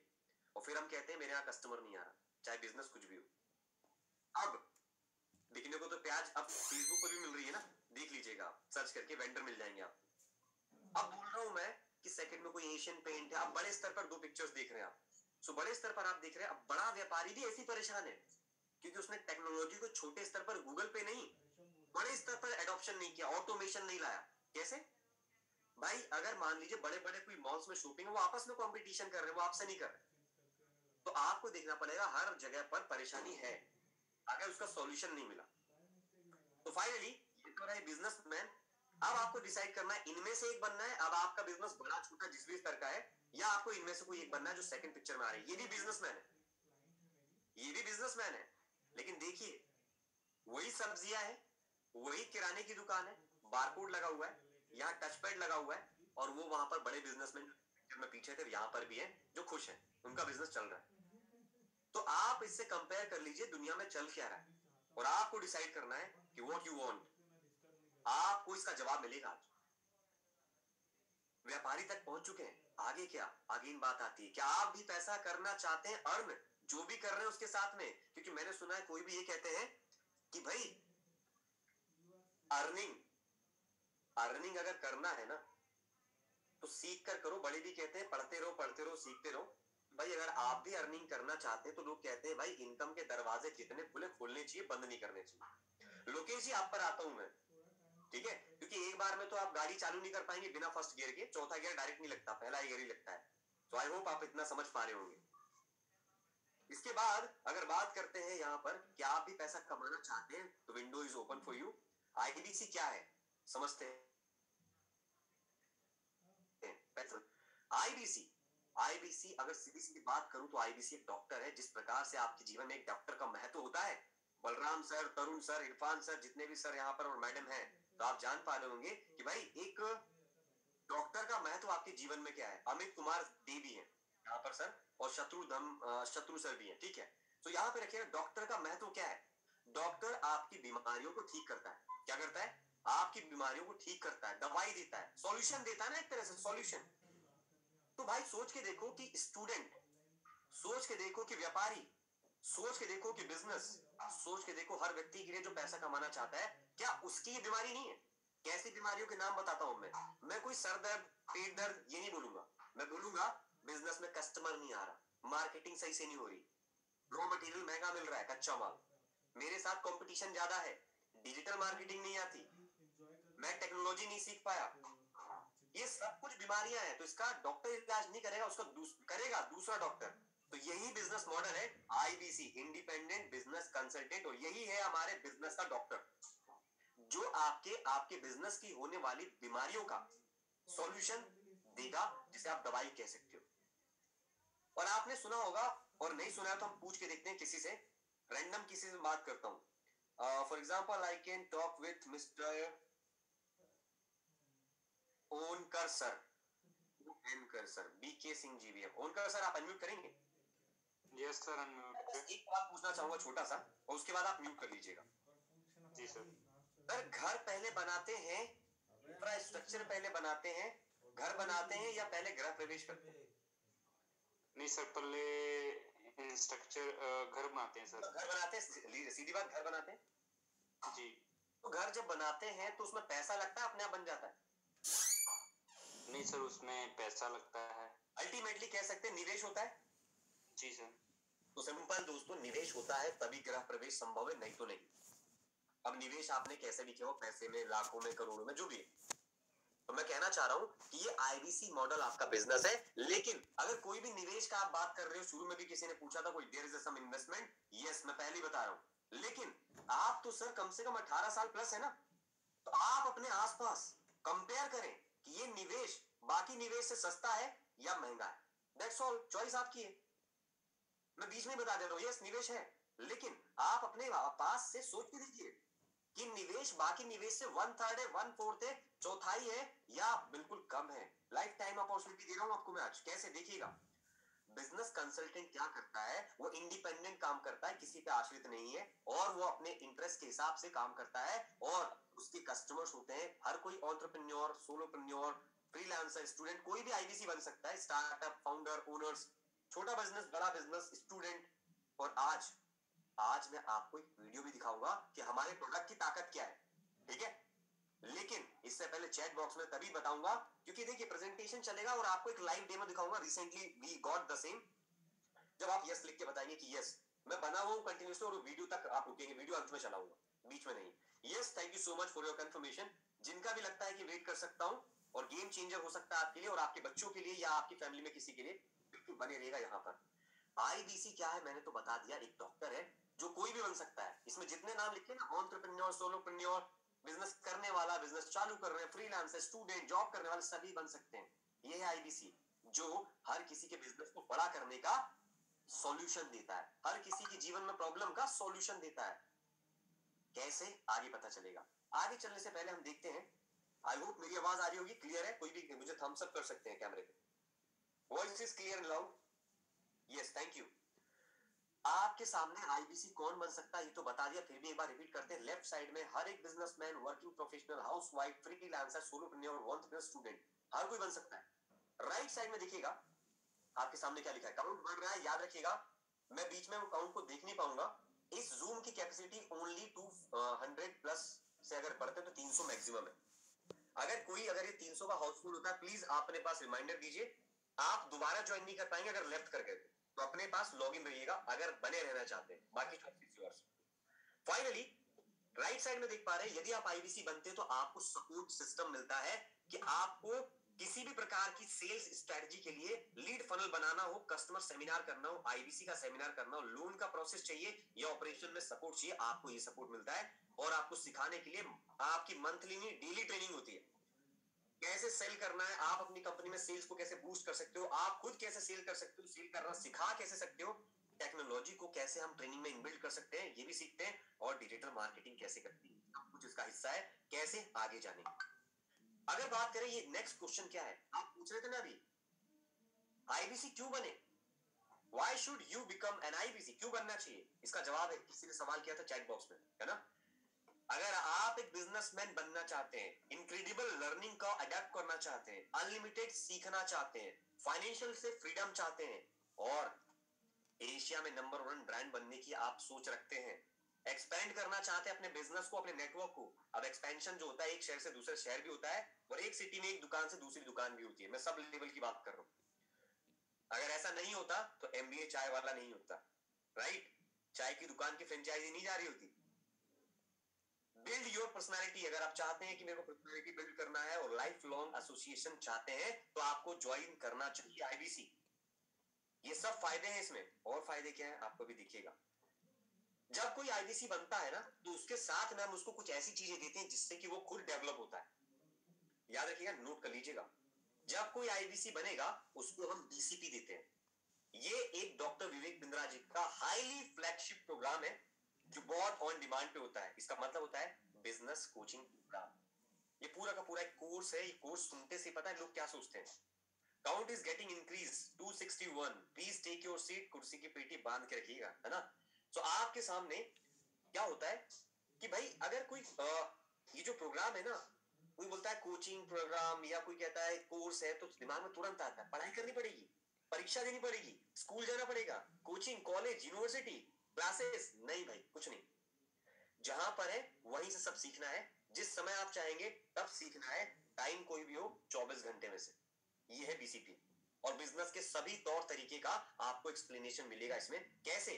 और फिर हम कहते हैं मेरे यहाँ कस्टमर नहीं आ रहा, चाहे बिजनेस कुछ भी हो। अब बिकने को तो प्याज अब फेसबुक पर भी मिल रही है ना, देख लीजिएगा आप सर्च करके, वेंडर मिल जाएंगे आप। अब बोल रहा हूं मैं कि सेकंड में कोई एशियन पेंट है। आप बड़े स्तर पर 2 पिक्चर्स देख रहे हैं आप, सो बड़े स्तर पर आप देख रहे हैं। अब बड़ा व्यापारी भी ऐसी परेशान है क्योंकि उसने टेक्नोलॉजी को छोटे स्तर पर गूगल पे नहीं, बड़े स्तर पर एडॉप्शन नहीं किया, ऑटोमेशन नहीं लाया। कैसे भाई, अगर मान लीजिए बड़े बड़े कोई मॉल्स में शॉपिंग है, वो आपस में कंपटीशन कर रहे हैं, वो आपसे नहीं कर रहे। तो आपको देखना पड़ेगा हर जगह पर परेशानी है, अगर उसका सॉल्यूशन नहीं मिला। तो फाइनली ये तो रहे बिजनेसमैन। अब आपको डिसाइड करना है इनमें से एक बनना है। अब आपका बिजनेस बड़ा छोटा जिस भी स्तर का है, या आपको इनमें से कोई एक बनना है जो सेकंड पिक्चर में आ रही है। ये भी बिजनेसमैन है, ये भी बिजनेसमैन है, लेकिन देखिए वही सब्जियां है, वही किराने की दुकान है, बारकोड लगा हुआ है, यहाँ टच पैड लगा हुआ है, और वो वहां पर बड़े बिजनेसमैन में पीछे थे, यहाँ पर भी है जो खुश है, उनका बिजनेस चल रहा है। तो आप इससे कंपेयर कर लीजिए दुनिया में चल क्या रहा है, और आपको डिसाइड करना है कि व्हाट यू वांट। आपको इसका जवाब मिलेगा आज। व्यापारी तक पहुंच चुके हैं, आगे क्या, आगे इन बात आती है। क्या आप भी पैसा करना चाहते हैं, अर्न जो भी कर रहे हैं उसके साथ में। क्योंकि मैंने सुना है कोई भी ये कहते हैं कि भाई अर्निंग अर्निंग अगर करना है ना तो सीख कर करो। बड़े भी कहते हैं पढ़ते रहो सीखते रहो। भाई अगर आप भी अर्निंग करना चाहते हैं तो लोग कहते हैं भाई इनकम के दरवाजे जितने खुले खोलने चाहिए, बंद नहीं करने चाहिए। लोकेश जी आप पर आता हूं मैं, ठीक है, क्योंकि एक बार में तो आप गाड़ी चालू नहीं कर पाएंगे बिना फर्स्ट गियर के, चौथा गियर डायरेक्ट नहीं लगता, पहला गियर ही लगता है। तो आई होप आप इतना समझ पा रहे होंगे। इसके बाद अगर बात करते हैं यहाँ पर, क्या आप भी पैसा कमाना चाहते हैं तो window is open for you. IBC क्या है समझते हैं। आईबीसी आईबीसी अगर सीधी सीधी बात करूं तो आईबीसी एक डॉक्टर है। जिस प्रकार से आपके जीवन में एक डॉक्टर का महत्व होता है, बलराम सर, तरुण सर, इरफान सर, जितने भी सर यहाँ पर और मैडम हैं, तो आप जान पा रहे होंगे कि भाई एक डॉक्टर का महत्व आपके जीवन में क्या है। अमित कुमार दे भी है यहाँ पर सर, और शत्रु सर भी है, ठीक है। तो यहाँ पे रखिए डॉक्टर का महत्व क्या है। डॉक्टर आपकी बीमारियों को ठीक करता है। क्या करता है, आपकी बीमारियों को ठीक करता है, दवाई देता है, सॉल्यूशन देता है ना, एक तरह से सॉल्यूशन। तो भाई सोच के देखो कि स्टूडेंट, सोच के देखो कि व्यापारी, सोच के देखो कि बिजनेस, सोच के देखो हर व्यक्ति के लिए जो पैसा कमाना चाहता है, क्या उसकी ये बीमारी नहीं है? कैसी बीमारियों के नाम बताता हूं मैं कोई सर दर्द, पेट दर्द ये नहीं बोलूंगा, मैं बोलूंगा बिजनेस में कस्टमर नहीं आ रहा, मार्केटिंग सही से नहीं हो रही, रॉ मटेरियल महंगा मिल रहा है, कच्चा माल, मेरे साथ कंपटीशन ज्यादा है, डिजिटल मार्केटिंग नहीं आती, मैं टेक्नोलॉजी नहीं सीख पाया, ये सब कुछ बीमारियां हैं। तो इसका डॉक्टर इलाज नहीं करेगा, उसका करेगा दूसरा डॉक्टर। तो यही बिजनेस मॉडल है आईबीसी, इंडिपेंडेंट बिजनेस कंसल्टेंट, और यही है हमारे बिजनेस का डॉक्टर, जो आपके बिजनेस की होने वाली बीमारियों का सॉल्यूशन देगा, जिसे आप दवाई कह सकते हो। और आपने सुना होगा, और नहीं सुना है तो हम पूछ के देखते हैं किसी से, रैंडम किसी से बात करता हूं। For example I can talk with mister Onkar sir, Onkar sir, BK Singh ji भी है। ओनकर सर आप अनम्यूट करेंगे? Yes sir, unmute. एक बात पूछना चाहूंगा छोटा सा, और उसके बाद आप म्यूट कर लीजिएगा। जी सर। सर घर पहले बनाते हैं, इंफ्रास्ट्रक्चर पहले बनाते हैं, घर बनाते हैं, या पहले गृह प्रवेश करते हैं? नहीं सर, पहले स्ट्रक्चर घर बनाते हैं सर। तो घर बनाते हैं, सीधी बात, घर बनाते हैं जी। तो घर जब बनाते हैं तो उसमें पैसा लगता है, अपने आप बन जाता है? नहीं सर, उसमें पैसा लगता है। अल्टीमेटली कह सकते हैं निवेश होता है। जी सर। तो सिंपल दोस्तों, निवेश होता है तभी गृह प्रवेश संभव है, नहीं तो नहीं। अब निवेश आपने कैसे भी किया हो, पैसे में, लाखों में, करोड़ों में, जो भी है। तो मैं कहना चाह रहा हूं कि ये आईबीसी मॉडल आपका बिजनेस है। लेकिन अगर कोई भी निवेश का आप बात कर रहे हो, शुरू में भी किसी ने पूछा था कोई there is some investment, yes मैं पहले ही बता रहा हूं। लेकिन आप तो सर कम से कम 18 साल प्लस है ना, तो आप अपने आसपास कंपेयर करें कि ये निवेश बाकी निवेश से सस्ता है या महंगा है। दैट्स ऑल, चॉइस आपकी है। मैं बीच में बता दे रहा हूं, यस निवेश है, लेकिन आप अपने पास से सोच के देखिए कि निवेश बाकी निवेश से 1/3 है, 1/4 है, चौथाई है, या बिल्कुल कम है। लाइफ टाइम अपॉर्चुनिटी दे रहा हूं आपको मैं आज, कैसे देखिएगा। बिजनेस कंसल्टेंट क्या करता है, वो इंडिपेंडेंट काम करता है, किसी पे आश्रित नहीं है, और वो अपने इंटरेस्ट के हिसाब से काम करता है, और उसके कस्टमर्स होते हैं हर कोई एंटरप्रेन्योर, सोलोप्रेन्योर, फ्रीलांसर, स्टूडेंट, कोई भी आईबीसी बन सकता है, स्टार्टअप, फाउंडर, ओनर्स, छोटा बिजनेस, बड़ा बिजनेस, स्टूडेंट। और आज मैं आपको एक वीडियो भी दिखाऊंगा कि हमारे प्रोडक्ट की ताकत क्या है, ठीक है। लेकिन इससे पहले चैट बॉक्स में तभी बताऊंगा, क्योंकि देखिए प्रेजेंटेशन चलेगा और आपको एक लाइव डेमो दिखाऊंगा, recently we got the same. जब आप यस लिख के बताएंगे कि यस मैं बना हुआ हूं कंटिन्यूअसली, और वीडियो तक आप रुकेंगे, वीडियो अंत में चलाऊंगा, बीच में नहीं। Yes, thank you so much for your confirmation. जिनका भी लगता है कि वेट कर सकता हूं और गेम चेंजर हो सकता है आपके लिए और आपके बच्चों के लिए, या आपकी फैमिली में किसी के लिए, बिल्कुल बने रहेगा यहाँ पर। आईबीसी क्या है मैंने तो बता दिया, एक डॉक्टर है जो कोई भी बन सकता है। इसमें जितने नाम लिखे ना, एंटरप्रेन्योर, सोलोप्रेन्योर, बिजनेस करने वाला, बिजनेस चालू कर रहे हैं, फ्रीलांसर, स्टूडेंट, जॉब करने वाले, सभी बन सकते हैं। ये है आईबीसी, जो हर किसी के बिजनेस को बड़ा करने का सॉल्यूशन देता है, हर किसी के जीवन में प्रॉब्लम का सॉल्यूशन देता है। कैसे, आगे पता चलेगा। आगे चलने से पहले हम देखते हैं, आई होप मेरी आवाज आ रही होगी, क्लियर है, कोई भी मुझे थम्स अप कर सकते हैं कैमरे पे। Voice is clear and loud? Yes, thank you. आपके सामने आईबीसी कौन बन सकता है ये तो बता दिया, फिर भी एक बार रिपीट करते हैं। लेफ्ट साइड में हर एक businessman, working professional, housewife, freelancer, solopreneur, entrepreneur, student, हर कोई बन सकता है। राइट साइड में देखिएगा आपके सामने क्या लिखा है, काउंट बढ़ रहा है, याद रखिएगा मैं बीच में वो काउंट को देख नहीं पाऊंगा। इस जूम की कैपेसिटी ओनली 200 प्लस से अगर बढ़ते तो 300 मैक्सिमम है। अगर ये 300 का हाउसफुल होता है, प्लीज आप अपने पास रिमाइंडर दीजिए। आप दोबारा ज्वाइन नहीं कर पाएंगे अगर लेफ्ट कर गए तो अपने पास लॉगिन रहिएगा अगर बने रहना चाहते हैं, बाकी फाइनली राइट साइड में देख पा रहे हैं, यदि आप आईबीसी बनते हैं तो आपको सपोर्ट सिस्टम मिलता है कि आपको किसी भी प्रकार की सेल्स स्ट्रेटजी के लिए लीड फनल बनाना हो, कस्टमर सेमिनार करना हो, आईबीसी का सेमिनार करना हो, लोन का प्रोसेस चाहिए या ऑपरेशन में सपोर्ट चाहिए, आपको ये सपोर्ट मिलता है। और आपको सिखाने के लिए आपकी मंथली नहीं डेली ट्रेनिंग होती है, कैसे सेल करना है, आप अपनी कंपनी में सेल्स को कैसे बूस्ट कर सकते हो, आप खुद कैसे सेल कर सकते हो, सेल करना सिखा कैसे सकते हो, टेक्नोलॉजी को कैसे हम ट्रेनिंग में इनबिल्ड कर सकते हैं ये भी सीखते हैं, और डिजिटल मार्केटिंग कैसे करती है सब कुछ इसका हिस्सा है, कैसे आगे जाने। अगर बात करें, ये नेक्स्ट क्वेश्चन क्या है आप पूछ रहे थे ना अभी, आईबीसी क्यों बने, why should you become an IBC, क्यों बनना चाहिए, इसका जवाब है, किसी ने सवाल किया था चैट बॉक्स में, है ना। अगर आप एक बिजनेसमैन बनना चाहते हैं, इनक्रेडिबल लर्निंग का अडेप्ट करना चाहते हैं, अनलिमिटेड सीखना चाहते हैं, फाइनेंशियल से फ्रीडम चाहते हैं और एशिया में नंबर 1 ब्रांड बनने की आप सोच रखते हैं, एक्सपेंड करना चाहते हैं अपने बिजनेस को, अपने नेटवर्क को। अब एक्सपेंशन जो होता है एक शहर से दूसरे शहर भी होता है और एक सिटी में एक दुकान से दूसरी दुकान भी होती है। मैं सब लेवल की बात कर रहा हूं। अगर ऐसा नहीं होता तो एमबीए चाय वाला नहीं होता, राइट? चाय की दुकान की फ्रेंचाइजी नहीं जा रही होती। Build your personality. अगर आप चाहते हैं कि मेरे को पर्सनालिटी बिल्ड करना है और लाइफ लॉन्ग एसोसिएशन चाहते हैं तो आपको ज्वाइन करना चाहिए आईबीसी। ये सब फायदे हैं इसमें। और फायदे क्या है आपको भी दिखेगा। जब कोई आईबीसी बनता है ना तो उसके साथ में हम उसको कुछ ऐसी चीजें देते हैं जिससे कि वो खुद डेवलप होता है। याद रखिएगा, नोट कर लीजिएगा। जब कोई आईबीसी बनेगा उसको हम बीसीपी देते हैं। ये एक डॉक्टर विवेक बिंद्रा जी का हाईली फ्लैगशिप प्रोग्राम है जो बहुत ऑन डिमांड पे होता है। इसका मतलब होता है बिजनेस कोचिंग प्रोग्राम। ये पूरा का पूरा एक कोर्स है। ये कोर्स सुनते से पता है लोग क्या सोचते हैं। Count is getting increase 261। Please take your seat. कुर्सी की पेटी बांध के रखिएगा, है ना? तो आपके सामने क्या होता है कि भाई अगर कोई ये जो प्रोग्राम है ना, कोई बोलता है कोचिंग प्रोग्राम या कोई कहता है कोर्स है तो दिमाग में तुरंत आता है पढ़ाई करनी पड़ेगी, परीक्षा देनी पड़ेगी, स्कूल जाना पड़ेगा, कोचिंग, कॉलेज, यूनिवर्सिटी, क्लासेस। नहीं भाई, कुछ नहीं। जहां पर है वहीं से सब सीखना है। जिस समय आप चाहेंगे तब सीखना है। टाइम कोई भी हो, 24 घंटे में से। ये है बीसीपी। और बिजनेस के सभी तौर तरीके का आपको एक्सप्लेनेशन मिलेगा इसमें। कैसे?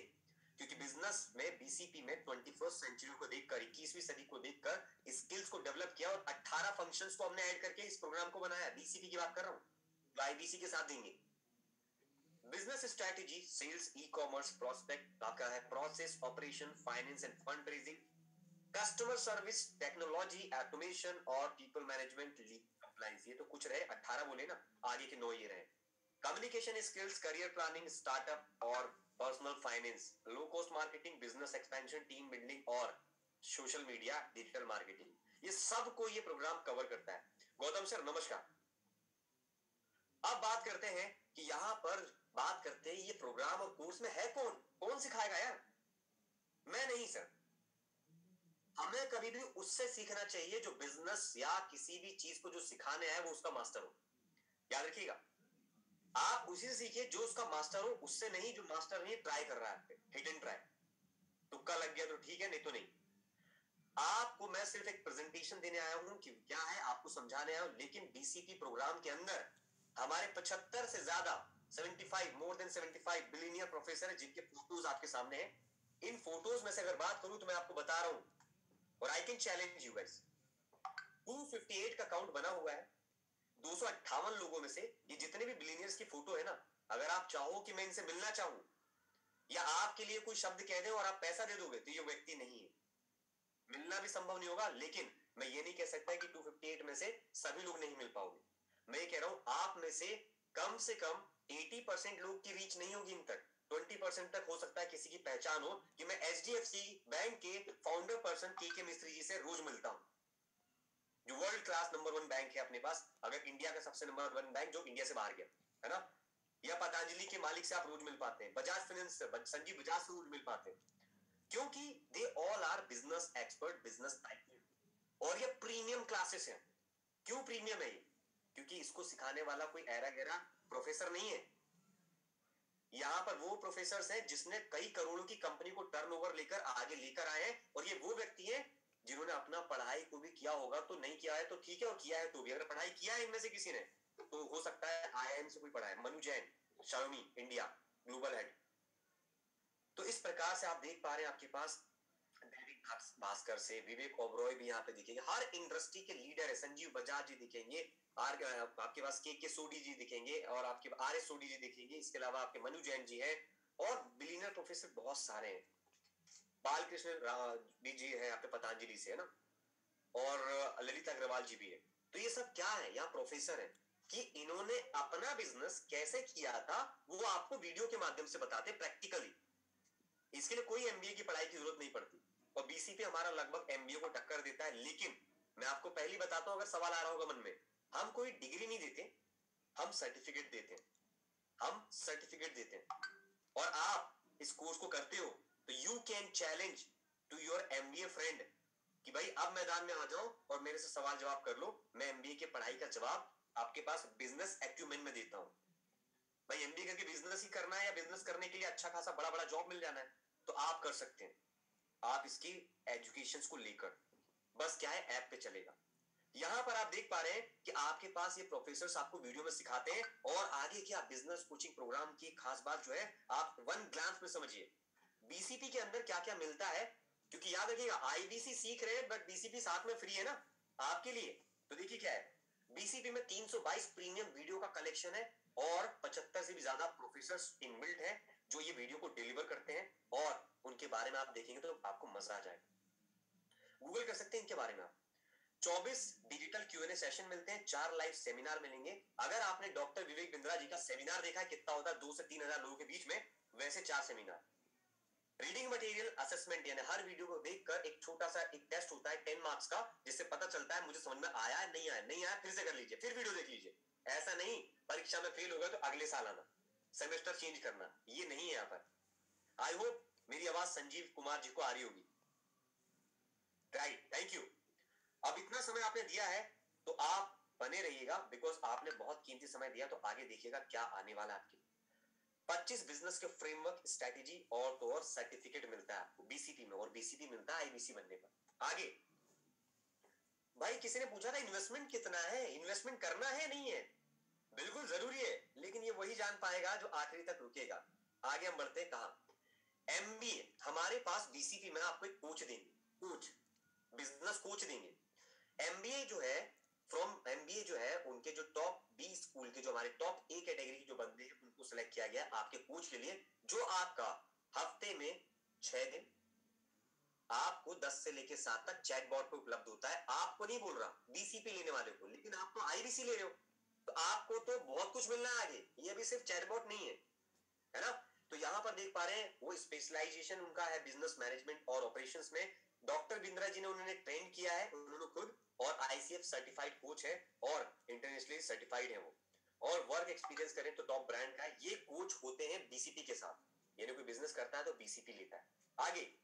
क्योंकि बिजनेस में बीसीपी में 21st सेंचुरी को देखकर, 21वीं सदी को देखकर स्किल्स को डेवलप किया और 18 फंक्शंस को हमने ऐड करके इस प्रोग्राम को बनाया। बीसीपी की बात कर रहा हूं तो आईबीसी के साथ देंगे। Business strategy, sales, e commerce, prospect, आपका है process, operation, finance and fund raising, customer service, technology, automation और पीपल मैनेजमेंट, लीग कंप्लायंस। ये तो कुछ रहे, 18 बोले ना, आगे के 9 ये रहे। Communication skills, career planning, startup और personal finance, low cost marketing, business expansion, team building और सोशल मीडिया, डिजिटल मार्केटिंग। ये सब को ये प्रोग्राम कवर करता है। गौतम सर नमस्कार। अब बात करते हैं कि यहां पर बात करते हैं ये प्रोग्राम और कोर्स में है कौन? कौन सिखाएगा यार? मैं नहीं सर। हमें कभी भी उससे सीखना चाहिए जो बिजनेस या किसी भी चीज को जो सिखाने आए वो उसका मास्टर हो। याद रखिएगा, आप उसी से सीखिए जो उसका मास्टर हो, उससे नहीं जो मास्टर नहीं ट्राई कर रहा है। Hit and try. तुक्का लग गया तो ठीक है, नहीं तो नहीं। आपको मैं सिर्फ एक प्रेजेंटेशन देने आया हूं कि क्या है, आपको समझाने आया हूं। लेकिन बीसीपी प्रोग्राम के अंदर हमारे 75 से ज्यादा 75 मोर देन 75 बिलियनियर प्रोफेसर है जिनके फोटोज आपके सामने हैं। इन फोटोज में से अगर बात करूं तो मैं आपको बता रहा हूं और I can challenge you guys, 258 का काउंट बना हुआ है। 258 लोगों में से ये जितने भी बिलियनियर्स की फोटो है ना, अगर आप चाहो कि मैं इनसे मिलना चाहूं या आपके लिए कोई शब्द कह दे और आप पैसा दे दोगे तो ये व्यक्ति नहीं है। मिलना भी संभव नहीं होगा। लेकिन मैं ये नहीं कह सकता कि 258 में से सभी लोग नहीं मिल पाओगे। मैं ये कह रहा हूं आप में से कम 80% लोग की रीच नहीं होगी इन तक। 20% तक हो सकता है किसी की पहचान हो कि मैं एचडीएफसी बैंक के फाउंडर पर्सन के मिस्त्री जी से रोज मिलता हूं, जो वर्ल्ड क्लास नंबर 1 बैंक है अपने पास। अगर इंडिया का सबसे नंबर 1 बैंक जो इंडिया से बाहर गया है ना, या पतंजलि के मालिक से आप रोज मिल पाते हैं, बजाज फाइनेंस से संजीव बजाज से रोज मिल पाते हैं, क्योंकि they all are business expert, business tycoon. और ये प्रीमियम क्लासेस हैं। क्यों प्रीमियम है ये? क्योंकि इसको सिखाने वाला कोई ऐरा गैरा प्रोफेसर नहीं है। यहां पर वो प्रोफेसर हैं जिसने कई करोड़ों की कंपनी को टर्नओवर लेकर आगे लेकर आए हैं। और ये वो व्यक्ति हैं जिन्होंने अपना पढ़ाई को भी किया होगा, तो नहीं किया है तो ठीक है, और किया है तो भी। अगर पढ़ाई किया है इनमें से किसी ने तो हो सकता है आईआईएम से कोई पढ़ा है। Manu Jain, Xiaomi India global head. तो इस प्रकार से आप देख पा रहे हैं आपके पास भास्कर से विवेक ओबरॉय भी यहाँ पे दिखेंगे। हर इंडस्ट्री के लीडर है। संजीव बजाज जी दिखेंगे, आपके पास के सोडी जी दिखेंगे और आपके आर एस सोडी जी दिखेंगे। इसके अलावा आपके मनु जैन जी है और बिलियनर प्रोफेसर बहुत सारे हैं। बालकृष्ण जी है यहाँ पे पतंजलि से, है ना, और ललित अग्रवाल जी भी है। तो ये सब क्या है, यहाँ प्रोफेसर है कि इन्होंने अपना बिजनेस कैसे किया था वो आपको वीडियो के माध्यम से बताते प्रैक्टिकली। इसके लिए कोई एमबीए की पढ़ाई की जरूरत नहीं पड़ती। और बीसीपी हमारा लगभग एमबीए को टक्कर देता है। लेकिन मैं आपको पहली बताता हूं, अगर सवाल आ रहा होगा मन में, हम कोई डिग्री नहीं देते, हम सर्टिफिकेट देते हैं। हम सर्टिफिकेट देते हैं। और आप इस कोर्स को करते हो तो you can challenge to your MBA friend कि भाई अब मैदान में आ जाओ और मेरे से सवाल जवाब कर लो, मैं एमबीए की पढ़ाई का जवाब आपके पास बिजनेस एक्यूमेन में देता हूं। भाई एमबीए करके बिजनेस ही करना है या बिजनेस करने के लिए अच्छा खासा बड़ा बड़ा जॉब मिल जाना है, तो आप कर सकते हैं, आप इसकी एजुकेशन को लेकर, बस क्या है ऐप पे चलेगा। यहां पर आप देख पा रहे हैं कि आपके पास ये प्रोफेसर्स आपको वीडियो में सिखाते हैं, और आगे क्या बिजनेस कोचिंग प्रोग्राम की खास बात जो है आप वन ग्लांस में समझिए बीसीपी के अंदर क्या क्या मिलता है। क्योंकि याद रखिएगा आईबीसी सीख रहे हैं बट बीसीपी साथ में फ्री है ना आपके लिए। तो देखिए क्या है, बीसीपी में 322 प्रीमियम वीडियो का कलेक्शन है और 75 से भी ज्यादा प्रोफेसर्स इनबिल्ट हैं जो ये वीडियो को डिलीवर करते हैं, और उनके बारे में आप देखेंगे तो आपको मजा आ जाएगा। गूगल कर सकते हैं इनके बारे में आप। 24 डिजिटल क्यूएनए सेशन मिलते हैं, 4 लाइव सेमिनार मिलेंगे। अगर आपने डॉक्टर विवेक बिंद्रा जी का सेमिनार देखा है कितना होता है 2 से 3 हजार लोगों के बीच में, वैसे 4 सेमिनार। रीडिंग मटेरियल असेसमेंट, यानी हर वीडियो को देखकर एक छोटा सा एक टेस्ट होता है 10 मार्क्स का, जिससे पता चलता है मुझे समझ में आया है नहीं आया, नहीं आया फिर से कर लीजिए, फिर वीडियो देख लीजिए। ऐसा नहीं परीक्षा में फेल हो गए तो अगले साल आना, सेमेस्टर चेंज करना, ये नहीं है यहाँ पर। आई होप मेरी आवाज संजीव कुमार जी को आ रही होगी, राइट, थैंक यू। अब इतना समय आपने दिया है तो आप बने रहिएगा, बिकॉज आपने बहुत कीमती समय दिया, तो आगे देखिएगा क्या आने वाला है आपके लिए। 25 बिजनेस के फ्रेमवर्क, स्ट्रेटेजी और तो और सर्टिफिकेट मिलता है आपको बीसीपी में, और बीसीपी मिलता है आईबीसी बनने पर। आगे भाई किसी ने पूछा था इन्वेस्टमेंट कितना है, इन्वेस्टमेंट करना है नहीं है, बिल्कुल जरूरी है, लेकिन ये वही जान पाएगा जो आखिरी तक रुकेगा। आगे हम बढ़ते कहा, एमबीए हमारे पास बीसीपी में आपको एक कोच देंगे, कोच बिजनेस कोच देंगे। एमबीए जो है एमबीए जो है उनके जो टॉप 20 स्कूल के जो हमारे टॉप ए कैटेगरी के जो बंदे हैं उनको सिलेक्ट किया गया आपके कोच के लिए, जो आपका हफ्ते में 6 दिन आपको 10 से लेके 7 तक चैटबॉट पे उपलब्ध होता है। आपको नहीं बोल रहा, बीसीपी लेने वाले को, लेकिन आप तो आईबीसी ले रहे हो तो आपको तो बहुत कुछ मिलना है आगे, ये अभी सिर्फ चैटबॉट नहीं है ना। तो यहां पर देख पा रहे हैं वो स्पेशलाइजेशन उनका है बिजनेस मैनेजमेंट और ऑपरेशंस में। डॉक्टर बिंद्रा जी ने उन्होंने ट्रेन किया है उन्होंने खुद, और आईसीएफ सर्टिफाइड कोच है और इंटरनेशनली सर्टिफाइड है वो, और वर्क एक्सपीरियंस करें तो टॉप ब्रांड का है। ये कोच होते हैं बीसीपी के साथ, यानी कोई बिजनेस करता है तो बीसीपी लेता है। आगे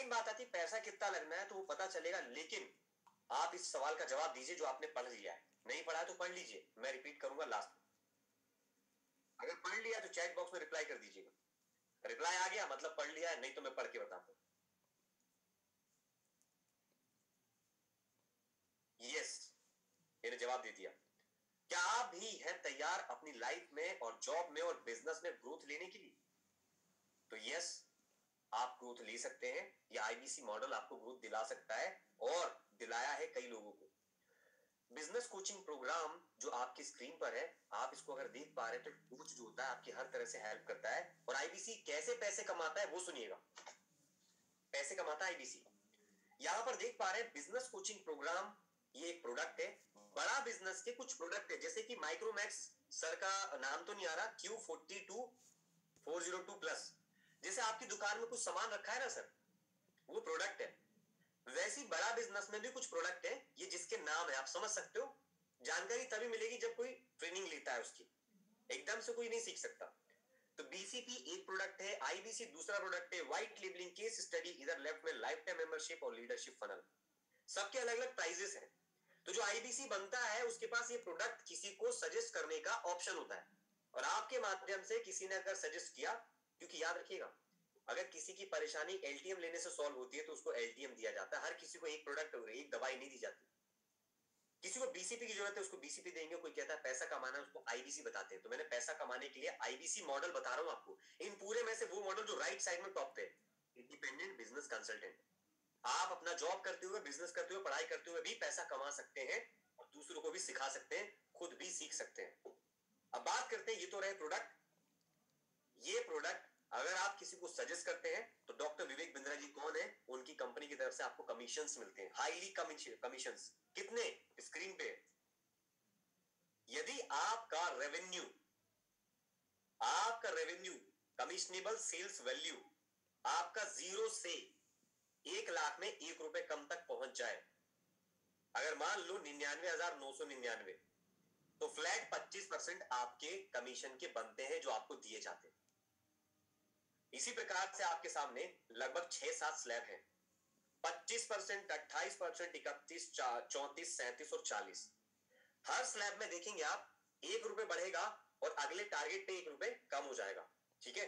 बात आती है पैसा कितना लगना है, तो वो पता चलेगा, लेकिन आप इस सवाल का जवाब दीजिए जो आपने पढ़ लिया है, नहीं पढ़ा तो पढ़ लीजिए, मैं रिपीट करूंगा लास्ट में। अगर पढ़ लिया तो चैट बॉक्स में रिप्लाई कर दीजिएगा, रिप्लाई आ गया मतलब पढ़ लिया है, नहीं तो मैं पढ़ के बताता हूं। यस, मैंने जवाब दे दिया। क्या आप भी हैं तैयार अपनी लाइफ में और जॉब में और बिजनेस में ग्रोथ लेने के लिए? तो यस, आप ग्रोथ ले सकते हैं, ये आईबीसी मॉडल आपको ग्रोथ दिला सकता है और दिलाया है कई लोगों को। बिजनेस कोचिंग प्रोग्राम जो आपकी स्क्रीन पर है, आप इसको अगर देख पा रहे हैं तो कोच जो होता है आपकी हर तरह से हेल्प करता है। और आईबीसी कैसे पैसे कमाता है वो सुनिएगा, पैसे कमाता है आईबीसी। यहां पर देख पा रहे हैं बिजनेस कोचिंग प्रोग्राम, ये एक प्रोडक्ट है, बड़ा बिजनेस के कुछ प्रोडक्ट है, जैसे कि माइक्रोमैक्स, सर का नाम तो नहीं आ रहा, Q42402 प्लस, जैसे आपकी दुकान में कुछ सामान रखा है ना सर, वो प्रोडक्ट है। वैसी बड़ा बिजनेस में भी कुछ प्रोडक्ट है, ये जिसके नाम है, आप समझ सकते हो। जानकारी तभी मिलेगी जब कोई ट्रेनिंग लेता है उसकी, एकदम से कोई नहीं सीख सकता। तो बीसीपी एक प्रोडक्ट है, आईबीसी दूसरा प्रोडक्ट है, व्हाइट लेबलिंग, केस स्टडी इधर लेफ्ट में, लाइफ टाइम मेंबरशिप और लीडरशिप फनल, सबके अलग अलग प्राइजेस हैं। तो जो आईबीसी बनता है उसके पास ये प्रोडक्ट किसी को सजेस्ट करने का ऑप्शन होता है, और आपके माध्यम से किसी ने अगर सजेस्ट किया, क्योंकि याद रखिएगा अगर किसी की परेशानी एलटीएम लेने से सॉल्व होती है तो उसको एलटीएम दिया जाता है, हर किसी को एक प्रोडक्ट एक दवाई नहीं दी जाती। किसी को बीसीपी की जरूरत है उसको बीसीपी देंगे, कोई कहता है पैसा कमाना है उसको आईबीसी बताते हैं। तो मैंने पैसा कमाने के लिए आईबीसी मॉडल बता रहा हूं आपको, इन पूरे में से वो मॉडल जो राइट साइड में टॉप पे, इंडिपेंडेंट बिजनेस कंसल्टेंट, आप अपना जॉब करते हुए, बिजनेस करते हुए, पढ़ाई करते हुए भी पैसा कमा सकते हैं और दूसरों को भी सिखा सकते हैं, खुद भी सीख सकते हैं। अब बात करते हैं, ये तो रहे प्रोडक्ट। ये प्रोडक्ट अगर आप किसी को सजेस्ट करते हैं तो डॉक्टर विवेक बिंद्रा जी कौन है, उनकी कंपनी की तरफ से आपको कमीशंस मिलते हैं, हाईली कमीशंस। कितने? स्क्रीन पे। यदि आपका रेवेन्यू कमिशनेबल सेल्स वैल्यू आपका 0 से 1 लाख में 1 रुपए कम तक पहुंच जाए, अगर मान लो 99,999, तो फ्लैट 25% आपके कमीशन के बनते हैं जो आपको दिए जाते हैं। इसी प्रकार से आपके सामने लगभग 6-7 स्लैब हैं। 25%, 28%, 31, 34, 37 और 40। हर स्लैब में देखेंगे आप 1 रुपए बढ़ेगा और अगले टारगेट पे 1 रुपए कम हो जाएगा। ठीक है,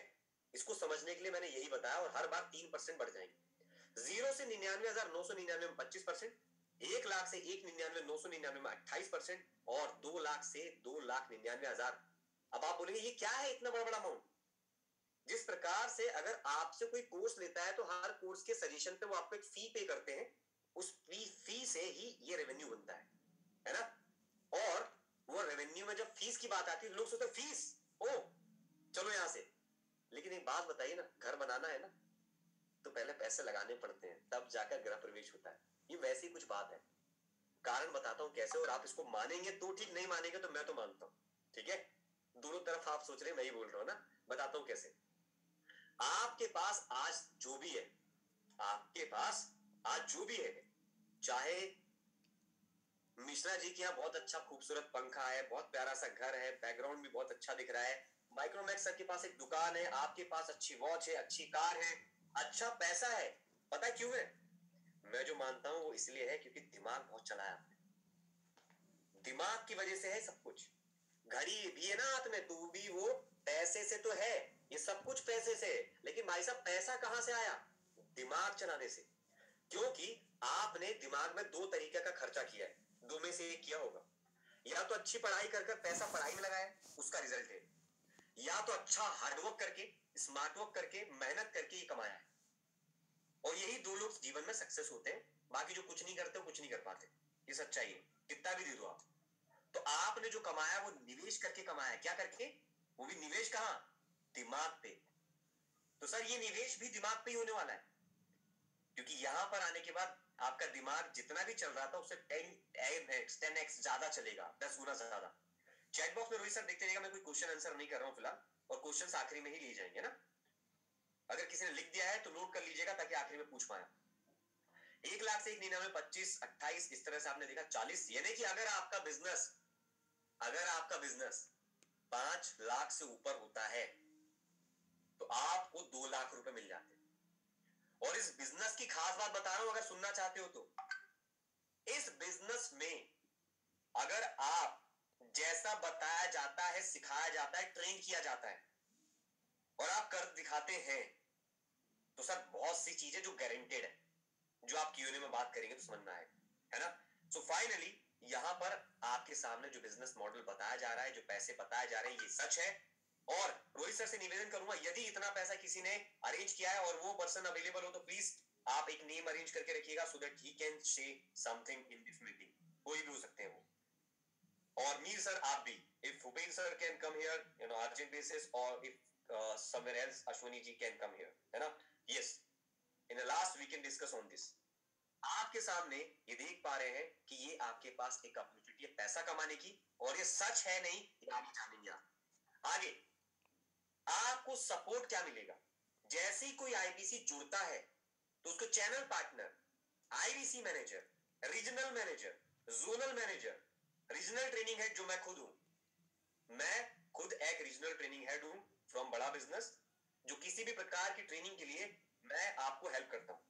इसको समझने के लिए मैंने यही बताया, और हर बार 3% बढ़ जाएंगे। 0 से 99,999 में 25%, 1 लाख से 1,99,999 में 28%, और 2 लाख से 2,99,000। अब आप बोलेंगे ये क्या है इतना बड़ा बड़ा अमाउंट? जिस प्रकार से अगर आपसे कोई कोर्स लेता है तो हर कोर्स के सजेशन पे वो आपको एक फी पे करते हैं, उस फी से ही ये रेवेन्यू बनता है ना। और वो रेवेन्यू में जब फीस की बात आती है लोग सोचते हैं फीस, ओ चलो यहां से। लेकिन एक बात बताइए ना, घर बनाना है ना तो पहले पैसे लगाने पड़ते हैं, तब जाकर गृह प्रवेश होता है। ये वैसी कुछ बात है, कारण बताता हूं कैसे, और आप इसको मानेंगे तो ठीक, नहीं मानेंगे तो मैं तो मानता हूं। ठीक है, दोनों तरफ आप सोच रहे हैं, मैं ही बोल रहा हूं ना। बताता हूं कैसे। आपके पास आज जो भी है, आपके पास आज जो भी है, चाहे मिश्रा जी के यहाँ बहुत अच्छा खूबसूरत पंखा है, बहुत प्यारा सा घर है, बैकग्राउंड भी बहुत अच्छा दिख रहा है, माइक्रोमैक्स सर के पास एक दुकान है, आपके पास अच्छी वॉच है, अच्छी कार है, अच्छा पैसा है। पता है क्यों है? मैं जो मानता हूं वो इसलिए है क्योंकि दिमाग बहुत चलाया आपने। दिमाग की वजह से है सब कुछ। घड़ी भी है ना हाथ में, तू भी वो पैसे से तो है, ये सब कुछ पैसे से है। लेकिन भाई साहब पैसा कहां से आया? दिमाग चलाने से। क्योंकि आपने दिमाग में 2 तरीके का खर्चा किया है, 2 में से एक किया होगा। या तो अच्छी पढ़ाई कर कर पैसा पढ़ाई में लगाया, उसका रिजल्ट है, या तो अच्छा हार्डवर्क करके, स्मार्ट वर्क करके, मेहनत करके ये कमाया है। और यही 2 लोग जीवन में सक्सेस होते हैं। बाकी जो कुछ नहीं करते वो कुछ नहीं कर पाते, ये सच्चाई है, कितना भी दे दो आप। तो आपने जो कमाया वो निवेश करके कमाया। क्या करके? वो भी निवेश कहां? दिमाग पे। तो सर ये निवेश भी दिमाग पे ही होने वाला है, क्योंकि यहां पर आने के बाद आपका दिमाग जितना भी चल रहा था उससे 10x ज्यादा चलेगा, 10 गुना ज्यादा। चैट बॉक्स में रोहित सर देखते रहिएगा, मैं कोई क्वेश्चन आंसर नहीं कर रहा हूं फिलहाल, और क्वेश्चन आखिरी में ही लिए जाएंगे ना। अगर किसी ने लिख दिया है तो नोट कर लीजिएगा ताकि आखिरी में पूछ पाए। 1 लाख से 1,99,000, 25, 28, इस तरह से आपने देखा 40। यानी कि अगर आपका बिजनेस 5 लाख से ऊपर होता है तो आपको 2 लाख रुपए मिल जाते हैं। और इस बिजनेस की खास बात बता रहा हूं, अगर सुनना चाहते हो तो, इस बिजनेस में अगर आप जैसा बताया जाता है, सिखाया जाता है, ट्रेन किया जाता है और आप कर दिखाते हैं तो सर बहुत सी चीजें जो गारंटेड है, जो आप Q&A में बात करेंगे तो समझ में आएगा, है ना। सो फाइनली यहां पर आपके सामने जो बिजनेस मॉडल बताया जा रहा है, जो पैसे बताए जा रहे हैं, ये सच है। और रोहित सर से निवेदन करूंगा, यदि इतना पैसा किसी ने अरेंज किया है और वो पर्सन अवेलेबल हो तो प्लीज आप एक नेम अरेंज करके रखिएगा, so that he can say something in this meeting. कोई भी हो सकते हैं वो, और मीर सर आप भी, if Bhupen sir can come here you know urgent basis, और if somewhere else Ashwini ji can come here, है ना। Yes, in the last we can discuss on this. आपके सामने ये देख पा रहे हैं कि ये आपके पास एक अपॉर्चुनिटी है पैसा कमाने की, और ये सच है नहीं, ये आगे जानेंगे आप। आगे आपको सपोर्ट क्या मिलेगा? जैसे ही कोई आईबीसी जुड़ता है तो उसको channel partner, IBC manager, regional manager, zonal manager, regional training head, जो मैं खुद हूं, मैं खुद एक रीजनल ट्रेनिंग हेड हूं फ्रॉम बड़ा बिजनेस, जो किसी भी प्रकार की ट्रेनिंग के लिए मैं आपको हेल्प करता हूं।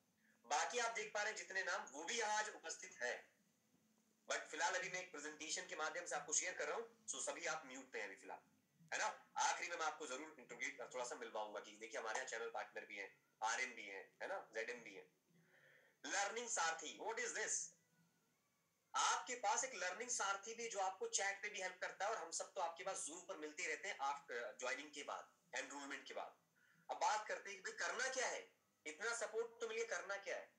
बाकी आप देख पा रहे हैं जितने नाम, वो भी यहां आज उपस्थित है, बट फिलहाल अभी मैं एक प्रेजेंटेशन के माध्यम से आपको शेयर कर रहा हूं, सो सभी आप म्यूट पे हैं अभी फिलहाल, है ना। आखिरी में मैं आपको जरूर इंट्रोड्यूस थोड़ा सा मिलवाऊंगा कि देखिए हमारे यहाँ चैनल पार्टनर भी हैं, आरएम भी हैं, है ना, जेडएम भी हैं। Learning Sarathi, what is this? आपके पास एक लर्निंग सारथी भी जो आपको चैट पे भी हेल्प करता है, और हम सब तो आपके पास जूम पर मिलते रहते हैं आफ्टर ज्वाइनिंग के बाद, एनरोलमेंट के बाद। अब बात करते हैं कि भाई करना क्या है, इतना सपोर्ट तो मिलिए, करना क्या है?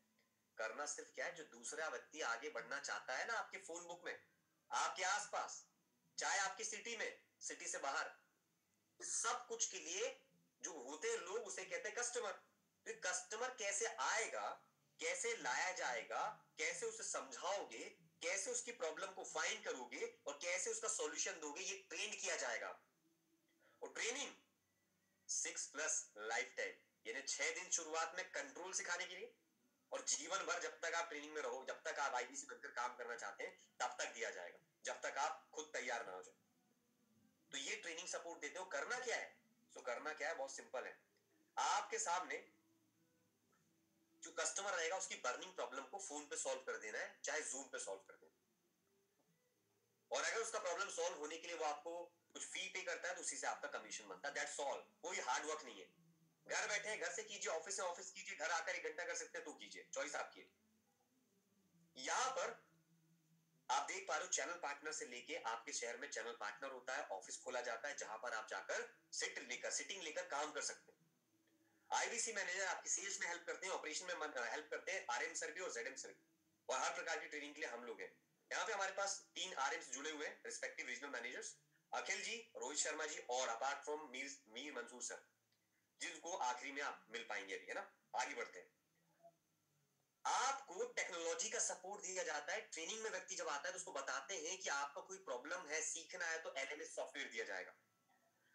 करना सिर्फ क्या है, जो दूसरा व्यक्ति आगे बढ़ना चाहता है ना आपके फोन बुक में, आपके आसपास, चाहे आपकी सिटी में, सिटी से बाहर, इस सब कुछ के लिए जो होते हैं लोग, उसे कहते हैं कस्टमर। तो कस्टमर कैसे आएगा, कैसे लाया जाएगा, कैसे उसे समझाओगे, कैसे उसकी प्रॉब्लम को फाइंड करोगे और कैसे उसका सॉल्यूशन दोगे, ये ट्रेन किया जाएगा। और ट्रेनिंग 6+ लाइफ टाइम, यानी 6 दिन शुरुआत में कंट्रोल सिखाने के लिए, और जीवन भर जब तक आप ट्रेनिंग में रहो, जब तक आप आईबीसी बनकर काम करना चाहते हैं, तब तक दिया जाएगा, जब तक आप खुद तैयार ना हो जाए। तो ये ट्रेनिंग सपोर्ट देते हो। करना क्या है? तो करना क्या है, बहुत सिंपल है। आपके सामने जो कस्टमर रहेगा उसकी बर्निंग प्रॉब्लम को फोन पे सॉल्व कर देना है, चाहे जूम पे सॉल्व कर देना। और अगर उसका प्रॉब्लम सॉल्व होने के लिए वो आपको कुछ फी पे करता है तो उसी से आपका कमीशन बनता है। दैट्स ऑल, कोई हार्ड वर्क नहीं है। घर बैठे हैं, घर से कीजिए, ऑफिस से ऑफिस कीजिए, घर आकर 1 घंटा कर सकते हैं तो कीजिए, चॉइस आपकी है। यहां पर आप देख पा रहे हो चैनल पार्टनर से लेके आपके शहर में चैनल पार्टनर होता है, ऑफिस खोला जाता है जहां पर आप जाकर सिटिंग लेकर काम कर सकते हैं। आईबीसी मैनेजर आपकी सेल्स में हेल्प करते हैं, ऑपरेशन में हेल्प करते हैं, आरएम सर भी और जेडएम सर भी, और हर प्रकार की ट्रेनिंग के लिए हम लोग हैं। यहाँ पे हमारे पास 3 आरएम्स जुड़े हुए हैं, respective regional managers, Akhil ji, Rohit Sharma ji, और apart from Mir Mansoor sir, जिनको आखिरी में आप मिल पाएंगे अभी, है ना। आगे बढ़ते हैं। आपको टेक्नोलॉजी का सपोर्ट दिया जाता है। ट्रेनिंग में व्यक्ति जब आता है तो उसको बताते हैं कि आपका कोई प्रॉब्लम है, सीखना है, तो एलएमएस सॉफ्टवेयर दिया जाएगा।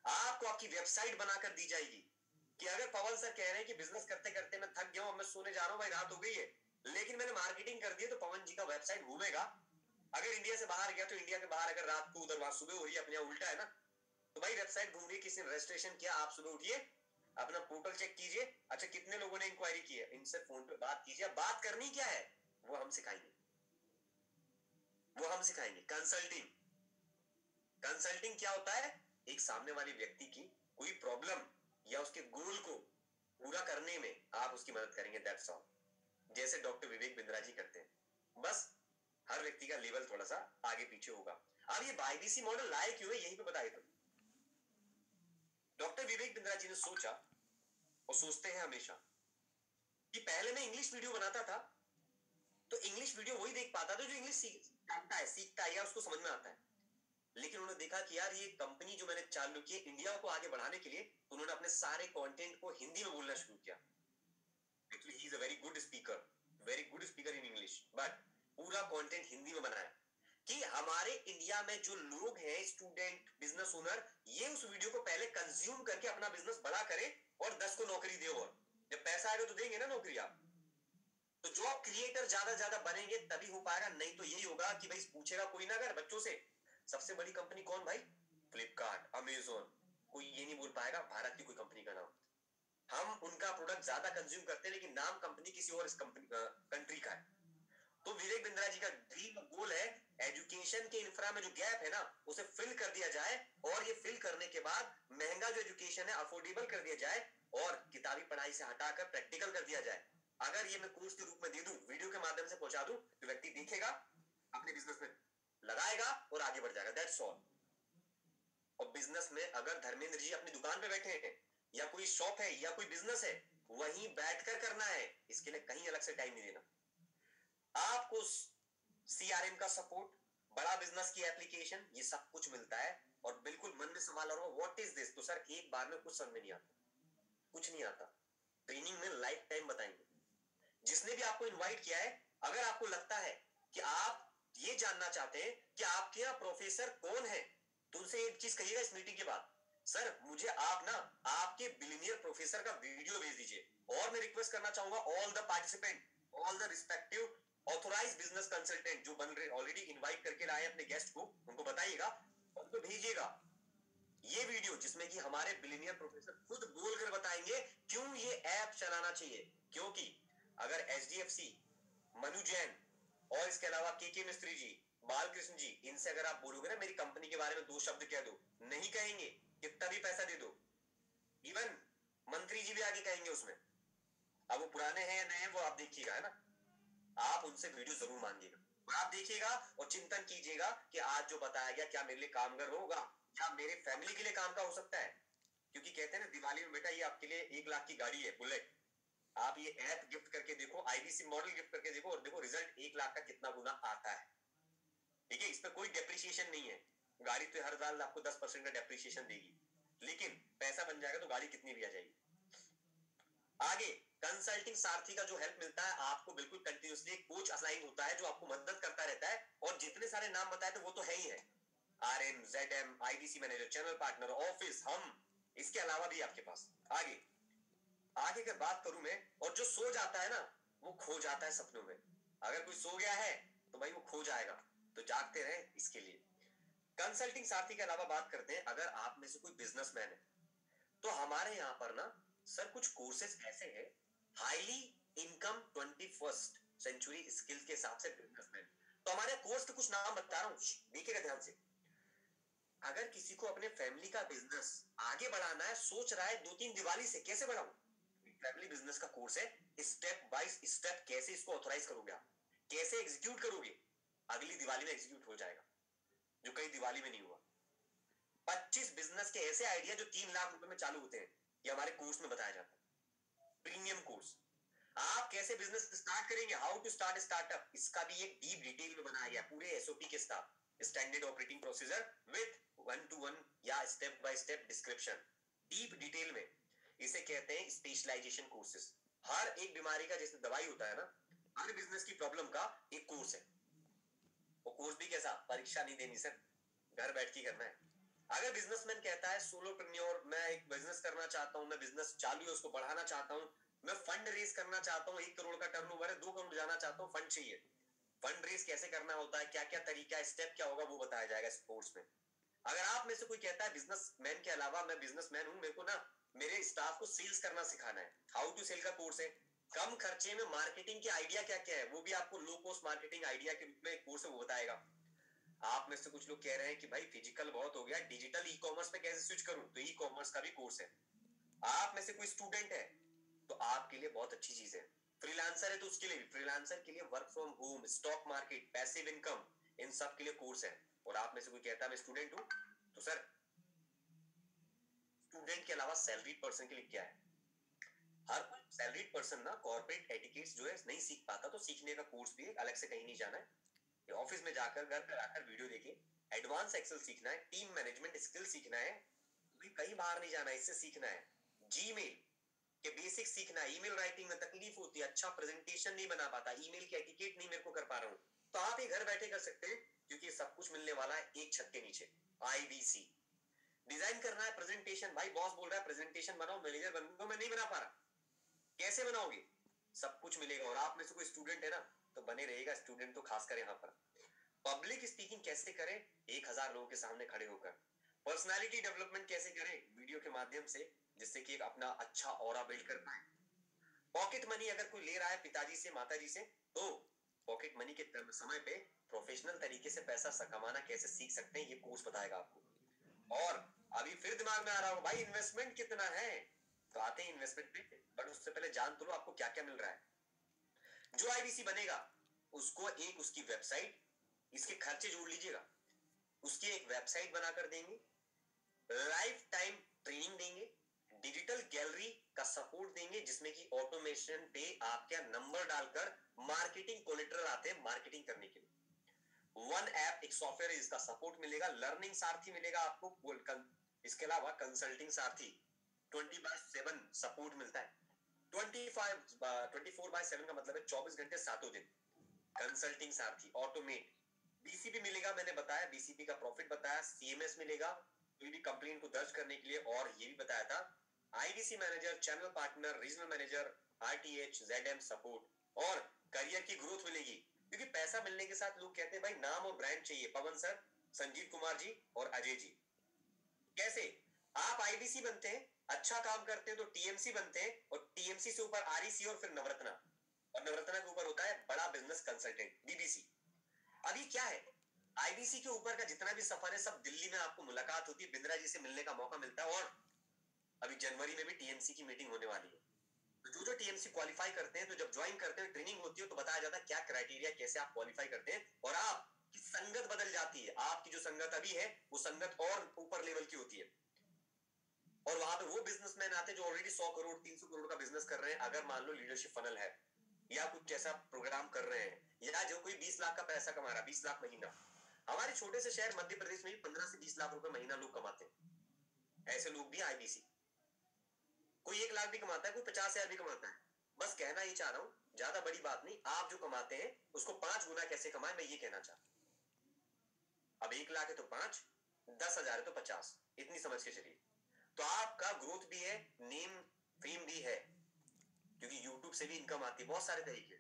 आपको आपकी वेबसाइट बनाकर दी जाएगी कि अगर पवन सर कह रहे हैं कि बिजनेस करते करते मैं थक गया हूं, मैं सोने जा रहा हूं, भाई रात हो गई है, लेकिन मैंने मार्केटिंग कर दी है, तो पवन जी का वेबसाइट घूमेगा। अगर इंडिया से बाहर गया तो इंडिया के बाहर, अगर रात को उधर वहां सुबह हो रही है, अपने यहाँ उल्टा है ना, तो भाई वेबसाइट घूम रही है, किसी ने रजिस्ट्रेशन किया, आप सुबह उठिए, अपना पोर्टल चेक कीजिए, अच्छा कितने लोगों ने इंक्वायरी की है, इनसे फोन पे बात कीजिए। बात करनी क्या है वो हम सिखाएंगे, वो हम सिखाएंगे। कंसल्टिंग, कंसल्टिंग क्या होता है? एक सामने वाले व्यक्ति की कोई प्रॉब्लम या उसके गोल को पूरा करने में आप उसकी मदद करेंगे, दैट्स ऑल। जैसे डॉक्टर विवेक बिंद्रा जी करते हैं, बस हर व्यक्ति का लेवल थोड़ा सा आगे पीछे होगा। अब ये आईबीसी मॉडल लाए क्यों है, यही पे बताइए। तो डॉक्टर विवेक बिंद्रा जी ने सोचा, और सोचते हैं हमेशा, कि पहले मैं इंग्लिश वीडियो बनाता था तो इंग्लिश वीडियो वही देख पाता था जो इंग्लिश सीखता है या उसको समझ में आता है। लेकिन उन्होंने देखा कि यार ये कंपनी जो मैंने चालू की है इंडिया को आगे बढ़ाने के लिए, तो उन्होंने अपने सारे कंटेंट को हिंदी में बोलना शुरू किया। Actually he is a very good speaker in English, but पूरा कंटेंट हिंदी में बनाया कि हमारे इंडिया में जो लोग हैं, स्टूडेंट, बिजनेस ओनर, ये उस वीडियो को पहले कंज्यूम करके अपना बिजनेस बड़ा करें और 10 को नौकरी दे। और जब पैसा आएगा तो देंगे ना नौकरी आप। तो जॉब क्रिएटर ज्यादा बनेंगे तभी हो पाएगा, नहीं तो यही होगा कि भाई पूछेगा कोई ना, अगर बच्चों से सबसे बड़ी कंपनी कौन भाई, फ्लिपकार्ट, अमेजोन, कोई ये नहीं बोल पाएगा भारत की कोई कंपनी का नाम। हम उनका प्रोडक्ट ज्यादा कंज्यूम करते हैं लेकिन नाम कंपनी किसी और कंट्री का है। तो विवेक बिंद्रा जी का ड्रीम गोल है एजुकेशन के इंफ्रा में जो गैप है ना उसे फिल कर दिया जाए, और ये फिल करने के बाद महंगा जो एजुकेशन है अफोर्डेबल कर दिया जाए, और किताबी पढ़ाई से हटाकर प्रैक्टिकल कर दिया जाए। अगर ये मैं कोर्स के रूप में दे दूं, वीडियो के माध्यम से पहुंचा दूं, तो व्यक्ति देखेगा, अपने बिजनेस में लगाएगा और आगे बढ़ जाएगा, दैट्स ऑल। और बिजनेस में अगर धर्मेंद्र जी अपनी दुकान पे बैठे हैं, या कोई शॉप है, या कोई बिजनेस है, वहीं बैठकर करना है, इसके लिए कहीं अलग से टाइम नहीं देना। आपको सीआरएम का सपोर्ट, बड़ा बिजनेस की एप्लीकेशन, ये सब कुछ मिलता है। और बिल्कुल मन में सवाल आ रहा हो व्हाट इज दिस, तो सर एक बार में कुछ समझ में नहीं आता, कुछ नहीं आता। ट्रेनिंग में लाइफ टाइम बताएंगे। जिसने भी आपको इनवाइट किया है, अगर आपको लगता है कि आप ये जानना चाहते हैं कि आपके यहाँ प्रोफेसर कौन है, तो उनसे एक चीज कहिएगा इस मीटिंग के बाद, सर मुझे आप ना आपके बिलियनियर प्रोफेसर का वीडियो भेज दीजिए। और मैं रिक्वेस्ट करना चाहूंगा all the participant, all the respective authorize business consultant जो बन रहे, ऑलरेडी इनवाइट करके लाए अपने गेस्ट को, उनको बताइएगा और उनको भेजिएगा ये वीडियो, जिसमें कि हमारे बिलियनियर प्रोफेसर खुद बोलकर बताएंगे क्यों ये ऐप चलाना चाहिए। क्योंकि अगर एचडीएफसी, मनु जैन और इसके अलावा के मिस्त्री जी, बालकृष्ण जी, इनसे अगर आप बोलोगे ना मेरी कंपनी के बारे में 2 शब्द कह दो, नहीं कहेंगे, कितना भी पैसा दे दो। इवन मंत्री जी भी आगे कहेंगे उसमें। अब वो पुराने हैं या नए हैं वो आप देखिएगा, है ना। आप उनसे वीडियो जरूर मांगिएगा और आप देखिएगा और चिंतन कीजिएगा कि आज जो बताया गया क्या मेरे लिए कामगार होगा या मेरे फैमिली के लिए काम का हो सकता है। क्योंकि कहते हैं ना दिवाली में बेटा ये आपके लिए 1 लाख की गाड़ी है बुलेट, आप ये ऐप गिफ्ट करके देखो, आईबीसी मॉडल गिफ्ट करके देखो, और देखो रिजल्ट 1 लाख का कितना गुना आता है। ठीक है, इस पर कोई डेप्रिसिएशन नहीं है। गाड़ी तो हर साल आपको 10% का डेप्रिसिएशन देगी, लेकिन पैसा बन जाएगा तो गाड़ी कितनी भी आ जाएगी। आगे कंसल्टिंग सारथी का जो हेल्प मिलता है आपको, बिल्कुल कंटिन्यूसली एक कोच असाइन होता है जो आपको मदद करता रहता है। और जितने सारे नाम बताए थे वो तो है ही है, RM, ZM, IBC manager, channel partner, office, हम, इसके अलावा भी आपके पास। आगे आगे अगर बात करूं मैं, और जो सो जाता है ना वो खो जाता है सपनों में। अगर कोई सो गया है तो भाई वो खो जाएगा, तो जागते रहे इसके लिए। कंसल्टिंग साथी के अलावा बात करते हैं, अगर आप में से कोई बिजनेसमैन है तो हमारे यहाँ पर ना सर कुछ कोर्सेज ऐसे हैं highly income 21st century skills के हिसाब से बिजनेसमैन। तो हमारे कोर्स के कुछ नाम बता रहा हूं, देखिएगा ध्यान से। अगर किसी को अपने फैमिली का बिजनेस आगे बढ़ाना है, सोच रहा है 2-3 दिवाली से कैसे बढ़ाऊं, फैमिली बिजनेस का कोर्स है। स्टेप बाय स्टेप कैसे इसको ऑथराइज करोगे आप, कैसे एग्जीक्यूट करोगे, अगली दिवाली में एग्जीक्यूट हो जाएगा, जो कई दिवाली में नहीं हुआ। 25 बिजनेस के ऐसे आइडिया जो 3 लाख रुपए में चालू होते हैं, ये हमारे कोर्स में बताया जाता है। प्रीमियम कोर्स, आप कैसे बिजनेस स्टार्ट करेंगे, हाउ टू स्टार्ट स्टार्टअप, इसका भी एक डीप डिटेल में बनाया गया, पूरे एसओपी के साथ, standard operating procedure with 1-to-1 या step by step description, deep detail में। इसे कहते हैं स्पेशलाइजेशन कोर्सेज। हर एक बीमारी का जैसे दवाई होता है ना, हर बिजनेस की प्रॉब्लम का एक कोर्स है। वो कोर्स भी कैसा, परीक्षा नहीं देनी सर, घर बैठ के करना है। अगर बिजनेसमैन कहता है सोलोप्रेन्योर, मैं एक बिजनेस करना चाहता हूं, मैं बिजनेस चालू है उसको बढ़ाना चाहता हूं, मैं फंड रेज करना चाहता हूं, 1 करोड़ का टर्नओवर है, 2 करोड़ जाना चाहता हूं, फंड चाहिए, फंड रेज कैसे करना होता है, क्या क्या तरीका, स्टेप क्या होगा, वो बताया जाएगा इस कोर्स में। अगर आप में से कोई कहता है बिजनेसमैन के अलावा मैं बिजनेसमैन हूं, मेरे को ना मेरे स्टाफ को सेल्स करना सिखाना है, हाउ टू सेल का कोर्स है। कम खर्चे में मार्केटिंग के आइडिया क्या क्या है, वो भी आपको लो कॉस्ट मार्केटिंग आइडिया के रूप में कोर्स है, वो बताएगा। आप में से कुछ लोग कह रहे हैं कि भाई फिजिकल बहुत हो गया, डिजिटल ई कॉमर्स पे कैसे स्विच करूं, तो ई कॉमर्स का भी कोर्स है। आप में से कोई स्टूडेंट है तो आपके लिए बहुत अच्छी चीज है। फ्रीलांसर है तो उसके लिए भी, फ्रीलांसर के लिए work from home, stock market, passive income, इन सब के लिए कोर्स है। और आप में से कोई कहता है मैं स्टूडेंट हूं, तो सर स्टूडेंट के अलावा सैलरीड पर्सन के लिए क्या है, हर कोई सैलरीड पर्सन ना कॉर्पोरेट एटिकेट्स जो है नहीं सीख पाता, तो सीखने का कोर्स भी अलग से कहीं नहीं जाना है, ऑफिस में जाकर घर पर आकर वीडियो देखे, एडवांस एक्सेल सीखना है, टीम मैनेजमेंट स्किल सीखना है, कहीं बाहर नहीं जाना है, इससे सीखना है। जीमेल के बेसिक सीखना है, ईमेल राइटिंग में तकलीफ होती है, अच्छा प्रेजेंटेशन नहीं बना पाता, ईमेल के एटिकेट नहीं मेरे को कर पा रहा हूं, तो आप ये घर बैठे कर सकते हैं, क्योंकि ये सब कुछ मिलने वाला है एक छत के नीचे। आईबीसी डिजाइन करना है प्रेजेंटेशन, भाई बॉस बोल रहा है प्रेजेंटेशन बनाओ, मैनेजर बनूंगा, मैं नहीं बना पा रहा, कैसे बनाओगे, सब कुछ मिलेगा। और आप में से कोई स्टूडेंट है ना, तो बने रहेगा, स्टूडेंट तो खासकर यहाँ पर। पब्लिक स्पीकिंग कैसे करें 1000 लोगों के सामने खड़े होकर, पर्सनालिटी डेवलपमेंट कैसे करें वीडियो के माध्यम से, जिससे कि एक अपना अच्छा ऑरा बिल्ड कर पाए। पॉकेट मनी अगर कोई ले रहा है पिताजी से, माताजी से, तो पॉकेट मनी के समय पे प्रोफेशनल तरीके से पैसा कमाना कैसे सीख सकते हैं, ये कोर्स बताएगा आपको। और अभी फिर दिमाग में आ रहा हो भाई इन्वेस्टमेंट कितना है, तो आते हैं इन्वेस्टमेंट पे, बट उससे पहले जान तो लो आपको क्या क्या मिल रहा है। जो आईबीसी बनेगा उसको एक उसकी वेबसाइट, इसके खर्चे जोड़ लीजिएगा, उसकी एक वेबसाइट बनाकर देंगे, लाइफ टाइम ट्रेनिंग देंगे, डिजिटल गैलरी का सपोर्ट देंगे, जिसमें कि ऑटोमेशन पे आपका नंबर डालकर मार्केटिंग कोलेटरल आते हैं मार्केटिंग करने के लिए, वन ऐप एक सॉफ्टवेयर इसका सपोर्ट मिलेगा, लर्निंग सारथी मिलेगा आपको, इसके अलावा कंसल्टिंग सारथी 24/7 सपोर्ट मिलता है। 24/7 का मतलब है 24 घंटे 7 दिन कंसल्टिंग सारथी, ऑटोमेट, बीसीपी मिलेगा, मैंने बताया बीसीपी का प्रॉफिट बताया, सीएमएस मिलेगा कोई भी कंप्लेंट को दर्ज करने के लिए, और ये भी बताया था IDC manager, channel partner, regional manager, RTH, ZM support, और करियर की ग्रोथ मिलेगी। क्योंकि पैसा मिलने के साथ लोग कहते हैं भाई नाम और ब्रांड चाहिए, पवन सर, संजीव कुमार जी और अजय जी। कैसे आप आईबीसी बनते हैं, अच्छा काम करते हैं तो टीएमसी बनते हैं, और टीएमसी से ऊपर आरईसी और फिर नवरत्ना, और नवरत्ना के ऊपर होता है बड़ा बिजनेस कंसल्टेंट बीबीसी। अभी क्या है, आईबीसी के ऊपर का जितना भी सफर है सब दिल्ली में आपको मुलाकात होती है, बिंद्रा जी से मिलने का मौका मिलता है, और अभी जनवरी में भी टीएमसी की मीटिंग होने वाली है। तो जो टीएमसी क्वालिफाई करते हैं, तो जब ज्वाइन करते हैं, ट्रेनिंग होती है, तो बताया जाता है क्या क्राइटेरिया, कैसे आप क्वालिफाई करते हैं, और आपकी संगत बदल जाती है, आपकी जो संगत अभी है वो संगत और ऊपर लेवल की होती है, और वहां पे वो बिजनेसमैन आते हैं जो ऑलरेडी 100 करोड़ 300 करोड़ का बिजनेस कर रहे हैं, अगर मान लो लीडरशिप फनल है या कुछ ऐसा प्रोग्राम कर रहे हैं, या जो कोई 20 लाख का पैसा कमा रहा है, 20 लाख महीना, हमारे छोटे से शहर मध्य प्रदेश में 15 से 20 लाख रुपए महीना लोग कमाते हैं, ऐसे लोग भी आईबीसी, कोई 1 लाख भी कमाता है, कोई 50,000 भी कमाता है। बस कहना ही चाह रहा हूं, ज्यादा बड़ी बात नहीं, आप जो कमाते हैं उसको 5 गुना कैसे कमाए, मैं ये कहना चाहता हूं। अब 1 लाख है तो 5, 10,000 है तो 50, इतनी समझ के चलिए, तो आपका ग्रोथ भी है, नेम फेम भी है, क्योंकि यूट्यूब से भी इनकम आती है, बहुत सारे तरीके।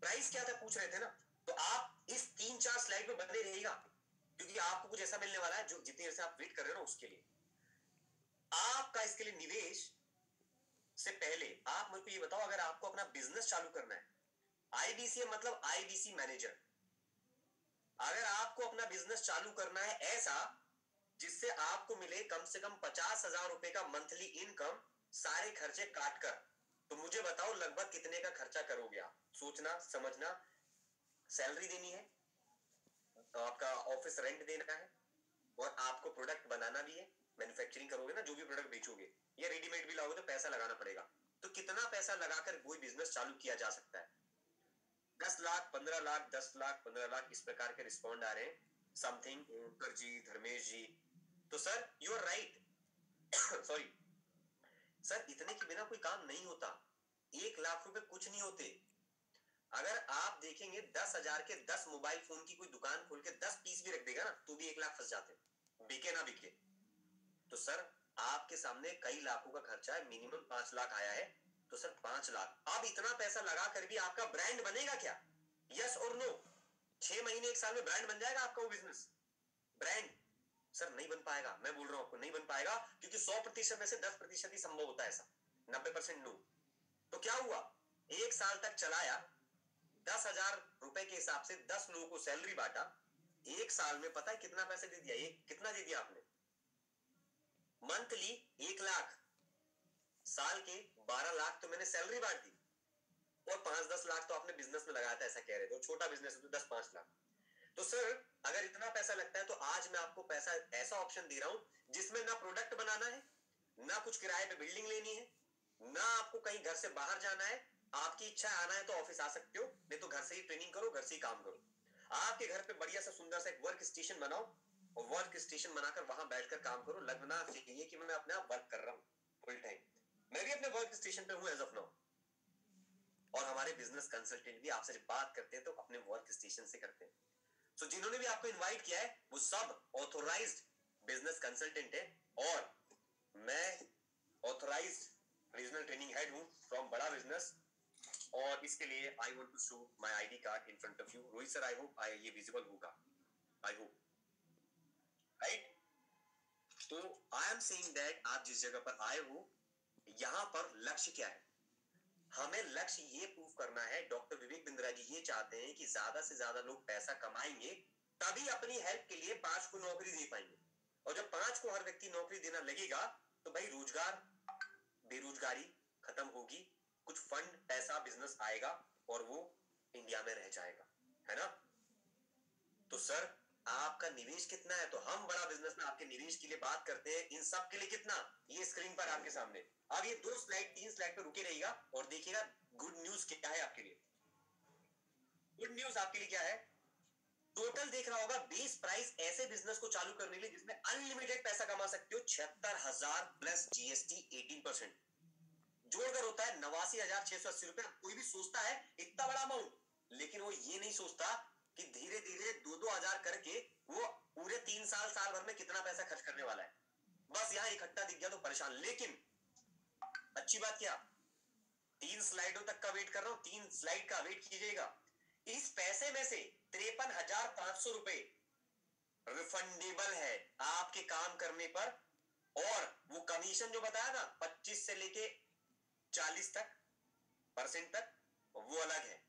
प्राइस क्या था पूछ रहे थे ना, तो आप इस 3-4 स्लाइड में बने रहिएगा, क्योंकि आपको कुछ ऐसा मिलने वाला है जो जितनी देर से आप वेट कर रहे हो ना, उसके लिए आपका इसके लिए निवेश से पहले आप मेरे को ये बताओ, अगर आपको अपना बिजनेस चालू करना है, आईबीसी मतलब आईबीसी मैनेजर, अगर आपको अपना बिजनेस चालू करना है ऐसा जिससे आपको मिले कम से कम 50,000 रुपए का मंथली इनकम सारे खर्चे काटकर, तो मुझे बताओ लगभग कितने का खर्चा करोगे आप? सोचना समझना, सैलरी देनी है, तो आपका ऑफिस रेंट देना है, और आपको प्रोडक्ट बनाना भी है, मैन्युफैक्चरिंग करोगे ना, जो भी प्रोडक्ट बेचोगे या रेडीमेड भी लाओगे तो पैसा लगाना पड़ेगा। तो कितना पैसा लगाकर कोई बिजनेस चालू किया जा सकता है? 10 लाख 15 लाख 10 लाख 15 लाख इस प्रकार के रिस्पॉन्ड आ रहे हैं, समथिंग ओंकर जी, धर्मेश जी। तो sir you are right sorry sir, इतने के बिना कोई काम नहीं होता, 1 लाख रुपए कुछ नहीं होते। अगर आप देखेंगे 10,000 के 10 मोबाइल फोन की कोई दुकान खोल के 10 पीस भी रख देगा ना, तो भी 1 लाख फंस जाते, बिके ना बिके। तो सर आपके सामने कई लाखों का खर्चा है, मिनिमम 5 लाख आया है, तो सर 5 लाख, अब इतना पैसा लगा कर भी आपका ब्रांड बनेगा क्या? यस और नो? 6 महीने 1 साल में ब्रांड बन जाएगा आपका वो बिजनेस? ब्रांड सर नहीं बन पाएगा, मैं बोल रहा हूं आपको नहीं बन पाएगा, क्योंकि 100% में से 10% ही संभव होता है ऐसा, 90% नो। तो क्या हुआ, 1 साल तक चलाया, 10,000 रुपए के हिसाब से 10 लोगों को सैलरी बांटा, 1 साल में पता है कितना पैसे दे दिया? कितना दे दिया आपने? मंथली 1 लाख, साल के 12 लाख तो मैंने सैलरी बांट दी, और 5-10 लाख तो आपने बिजनेस में लगाया था, ऐसा कह रहे थे, छोटा बिजनेस है तो 10-5 लाख। तो सर अगर इतना पैसा लगता है तो आज मैं आपको पैसा ऐसा ऑप्शन दे रहा हूं जिसमें ना प्रोडक्ट बनाना है, ना कुछ किराए पे बिल्डिंग लेनी है, ना आपको कहीं घर से बाहर जाना है, आपकी इच्छा आना है तो ऑफिस आ सकते हो, नहीं तो घर से ही ट्रेनिंग करो, घर से ही काम करो। आपके घर पे बढ़िया सा सुंदर सा एक वर्क स्टेशन बनाओ, और वर्क स्टेशन बनाकर वहां बैठकर काम करो, लगना चाहिए कि मैं अपने आप वर्क कर रहा हूं फुल टाइम। मैं भी अपने वर्क स्टेशन पे हूं एज ऑफ नाउ, और हमारे बिजनेस कंसल्टेंट भी आपसे जब बात करते हैं तो अपने वर्क स्टेशन से करते हैं। तो जिन्होंने भी आपको इनवाइट किया है वो सब ऑथोराइज्ड बिजनेस कंसल्टेंट है, और मैं ऑथोराइज्ड रीजनल ट्रेनिंग हेड हूं फ्रॉम बड़ा बिजनेस, और इसके लिए I want to show my ID card in front of you. Rohit sir I hope ये विजिबल होगा, आई होप, राइट? तो आई एम सेइंग दैट आप जिस जगह पर आए हो, यहां पर लक्ष्य क्या है? हमें लक्ष्य ये प्रूव करना है, डॉक्टर विवेक बिंद्रा जी ये चाहते हैं कि ज्यादा से ज्यादा लोग पैसा कमाएंगे, तभी अपनी हेल्प के लिए 5 को नौकरी दे पाएंगे, और जब 5 को हर व्यक्ति नौकरी देना लगेगा तो भाई रोजगार, बेरोजगारी खत्म होगी, कुछ फंड पैसा बिजनेस आएगा, और वो इंडिया में रह जाएगा, है ना? तो सर आपका निवेश कितना है? तो हम बड़ा बिजनेस में आपके निवेश के लिए बात करते हैं, इन सब के लिए कितना, ये स्क्रीन पर आपके सामने। अब ये 2 स्लाइड 3 स्लाइड पे रुके रहिएगा और देखिएगा गुड न्यूज क्या है आपके लिए। गुड न्यूज आपके लिए क्या है? टोटल देख रहा होगा बेस प्राइस ऐसे बिजनेस को चालू करने के लिए जिसमें अनलिमिटेड पैसा कमा सकते हो, 76,000 प्लस जीएसटी 18%, जोड़कर होता है 89,680 रुपए। कोई भी सोचता है इतना बड़ा अमाउंट, लेकिन वो ये नहीं सोचता कि धीरे धीरे 2-2 हजार करके वो पूरे 3 साल भर में कितना पैसा खर्च करने वाला है। बस यहां इकट्ठा दिख गया तो परेशान। लेकिन अच्छी बात क्या, 3 स्लाइडों तक का वेट कर रहा हूं, 3 स्लाइड का वेट कीजिएगा। इस पैसे में से 53,500 रुपए रिफंडेबल है आपके काम करने पर, और वो कमीशन जो बताया ना 25 से लेके 40 तक % तक, वो अलग है।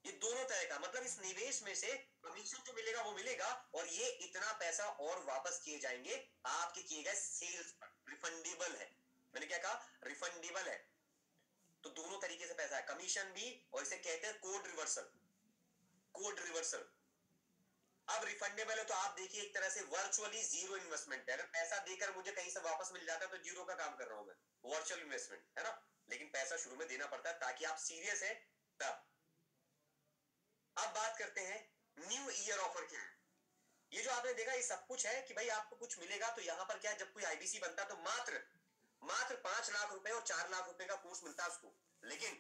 ये दोनों तरह का, मतलब इस निवेश में से कमीशन जो मिलेगा वो मिलेगा, और ये इतना पैसा और वापस किए जाएंगे आपके किए गए सेल्स पर, रिफंडेबल है। मैंने क्या कहा? रिफंडेबल है। तो दोनों तरीके से पैसा है, कमीशन भी, और इसे कहते हैं कोड रिवर्सल। कोड रिवर्सल अब रिफंडेबल है, तो आप देखिए एक तरह से वर्चुअली जीरो इन्वेस्टमेंट है। अगर पैसा देकर मुझे कहीं से वापस मिल जाता है तो जीरो का काम कर रहा हूं मैं, वर्चुअल इन्वेस्टमेंट है ना, लेकिन पैसा शुरू में देना पड़ता है ताकि आप सीरियस है तब। अब बात करते हैं न्यू ईयर ऑफर क्या है। ये जो आपने देखा ये सब कुछ है कि भाई आपको कुछ मिलेगा, तो यहां पर क्या है, जब कोई आईबीसी बनता है तो मात्र 5 लाख रुपए और 4 लाख रुपए का कोर्स मिलता है उसको। लेकिन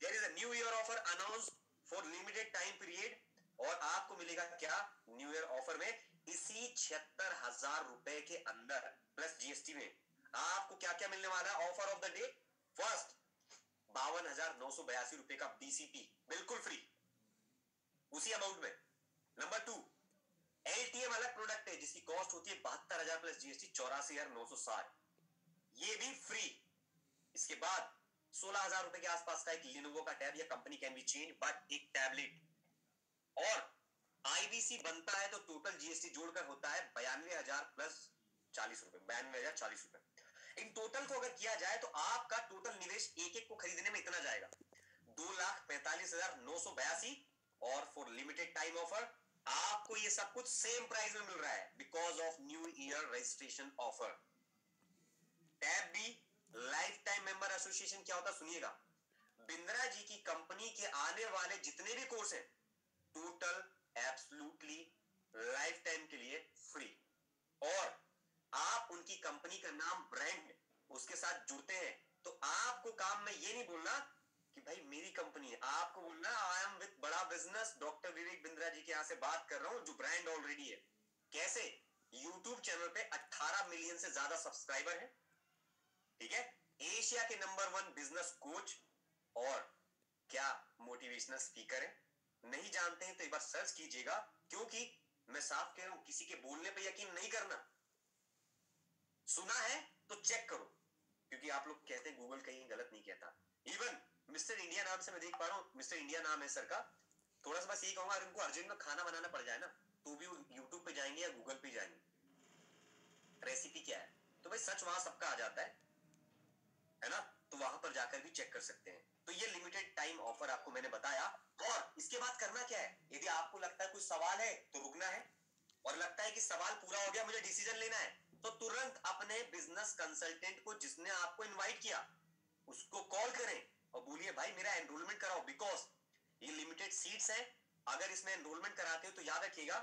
there is a new year offer announce for limited time period, और आपको मिलेगा क्या न्यू ईयर ऑफर में? इसी 76,000 रुपए के अंदर प्लस जीएसटी में आपको क्या क्या मिलने वाला है? Offer of the day, first 52,982 रुपए का बीसीपी बिल्कुल फ्री उसी अमाउंट में। नंबर 2 एलटीएम अलग प्रोडक्ट है जिसकी कॉस्ट होती है 72,000 प्लस जीएसटी 84,960, ये भी फ्री। इसके बाद 16,000 रुपए के आसपास का एक लिनोवो का टैब या company can be change, but एक टैबलेट और आईबीसी बनता है तो टोटल जीएसटी जोड़कर होता है 92,000 प्लस 40 रुपए, 92,000 40 रुपए। इन टोटल को अगर किया जाए तो आपका टोटल निवेश एक एक को खरीदने में इतना जाएगा 2,45,982 और फॉर लिमिटेड टाइम ऑफर आपको ये सब कुछ सेम प्राइस में मिल रहा है because of new year registration offer. Tab be lifetime member association क्या होता है सुनिएगा। बिंद्रा जी की कंपनी के आने वाले जितने भी कोर्स हैं टोटल एब्सोल्युटली लाइफ टाइम के लिए फ्री, और आप उनकी कंपनी का नाम ब्रांड उसके साथ जुड़ते हैं तो आपको काम में ये नहीं बोलना कि भाई मेरी कंपनी है, आपको बोलना आई एम विद बड़ा बिजनेस डॉक्टर विवेक बिंद्रा जी के यहां से बात कर रहा हूं जो ब्रांड ऑलरेडी है। कैसे? यूट्यूब चैनल पे 18 मिलियन से ज्यादा सब्सक्राइबर है, ठीक है, एशिया के नंबर 1 बिजनेस कोच और क्या मोटिवेशनल स्पीकर है। नहीं जानते हैं तो एक बार सर्च कीजिएगा, क्योंकि मैं साफ कह रहा हूं किसी के बोलने पे यकीन नहीं करना, सुना है तो चेक करो, क्योंकि आप लोग कहते हैं गूगल कहीं गलत नहीं कहता। इवन मिस्टर इंडिया नाम से मैं देख पा रहा हूं, मिस्टर इंडिया नाम है सर का। थोड़ा सा बस यही कहूंगा, अगर उनको अर्जेंट में खाना बनाना पड़ जाए ना तो भी यूट्यूब पे जाएंगे या गूगल पे जाएंगे रेसिपी क्या है, तो भाई सच वहां सबका आ जाता है ना, तो वहां पर जाकर भी चेक कर सकते हैं। तो ये लिमिटेड टाइम ऑफर आपको मैंने बताया, और इसके बाद करना क्या है, यदि आपको लगता है कुछ सवाल है तो रुकना है, और लगता है कि सवाल पूरा हो गया मुझे डिसीजन लेना है तो तुरंत अपने बिजनेस कंसल्टेंट को जिसने आपको इनवाइट किया उसको कॉल करें और बोलिए भाई मेरा एनरोलमेंट कराओ, बिकॉज ये लिमिटेड सीट्स है। अगर इसमें एनरोलमेंट कराते हो तो याद रखिएगा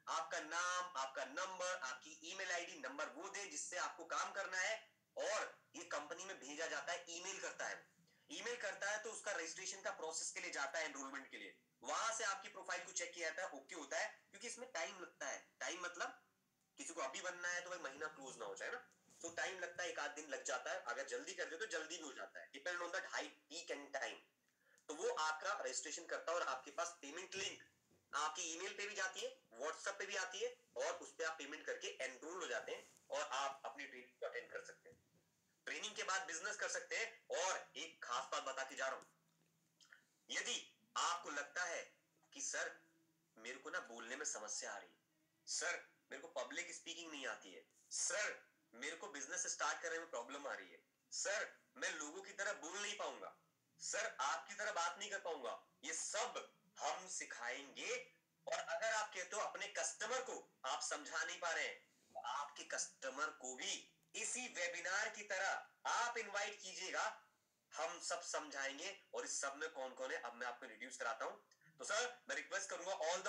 आपका नाम, आपका नंबर, आपकी ईमेल आईडी नंबर वो दें जिससे आपको काम करना है, और ये कंपनी में भेजा जाता है, ईमेल करता है, ईमेल करता है तो उसका रजिस्ट्रेशन का प्रोसेस के लिए जाता है एनरोलमेंट के लिए, वहां से आपकी प्रोफाइल को चेक किया जाता है, ओके होता है, क्योंकि इसमें टाइम लगता है। टाइम मतलब किसी को अभी बनना है तो भाई महीना क्लोज ना हो जाए ना, तो टाइम लगता है, एक आध दिन लग जाता है, अगर जल्दी कर दे तो जल्दी भी हो जाता है, depend on that high peak and time. तो वो आपका रजिस्ट्रेशन करता है और आपके पास पेमेंट लिंक आपकी ईमेल पे भी जाती है, व्हाट्सएप पे भी आती है, और उस पे आप पेमेंट करके एनरोल हो जाते हैं और आप अपनी ट्रेनिंग को अटेंड कर सकते हैं। ट्रेनिंग के बाद बिजनेस कर सकते हैं। और एक खास बात बता के जा रहा हूं, यदि आपको लगता है कि सर मेरे को ना बोलने में समस्या आ रही है, सर मेरे को पब्लिक स्पीकिंग नहीं आती है, सर मेरे को बिजनेस स्टार्ट करने में प्रॉब्लम आ रही है, सर मैं लोगों की तरह बोल नहीं पाऊंगा, सर आपकी तरह बात नहीं कर पाऊंगा, ये सब हम सिखाएंगे। और अगर आप कहते हो अपने कस्टमर को आप समझा नहीं पा रहे हैं, तो आपके कस्टमर को भी इसी वेबिनार की तरह आप इनवाइट कीजिएगा, हम सब समझाएंगे। और इस सब में कौन कौन है अब मैं आपको इंट्रोड्यूस कराता हूं। तो सर मैं रिक्वेस्ट करूंगा ऑल द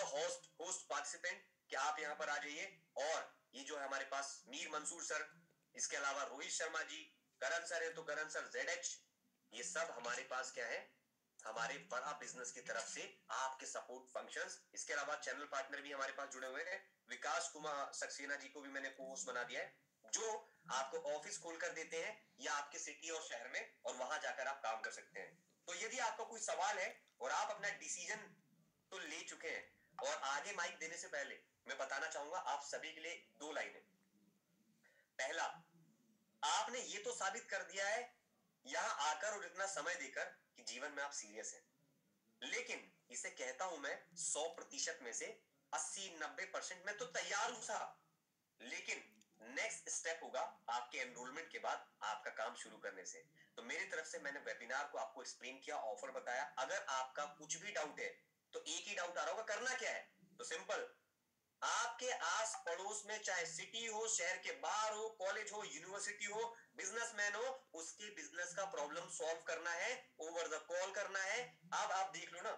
होस्ट पार्टिसिपेंट कि आप यहां पर आ जाइए। और ये जो है हमारे पास मीर मंसूर सर, इसके अलावा रोहित शर्मा जी, करण सर है तो करण सर ZH, ये सब हमारे पास क्या है, हमारे बड़ा बिजनेस की तरफ से आपके सपोर्ट फंक्शंस। इसके अलावा चैनल पार्टनर भी हमारे पास जुड़े हुए हैं। विकास कुमार सक्सेना जी को भी मैंने कोर्स बना दिया है, जो आपको ऑफिस खोलकर देते हैं या आपके सिटी और शहर में, और वहां जाकर आप काम कर सकते हैं। तो यदि आपका कोई सवाल है और आप अपना डिसीजन तो ले चुके हैं, और आगे माइक देने से पहले मैं बताना चाहूंगा आप सभी के लिए 2 लाइनें। पहला, आपने ये तो साबित कर दिया है यहां आकर और इतना समय देकर कि जीवन में आप सीरियस हैं, लेकिन इसे कहता हूं मैं 100% में से 80-90% में तो तैयार हूं साहब, लेकिन नेक्स्ट स्टेप होगा आपके एनरोलमेंट के बाद आपका काम शुरू करने से। तो मेरी तरफ से मैंने वेबिनार को आपको एक्सप्लेन किया, ऑफर बताया। अगर आपका कुछ भी डाउट है तो एक ही डाउट आ रहा होगा, करना क्या है, तो सिंपल, आपके आस पड़ोस में चाहे सिटी हो, शहर के बाहर हो, कॉलेज हो, यूनिवर्सिटी हो, बिजनेसमैन हो, उसके बिजनेस का प्रॉब्लम सॉल्व करना है, ओवर द कॉल करना है। अब आप देख लो ना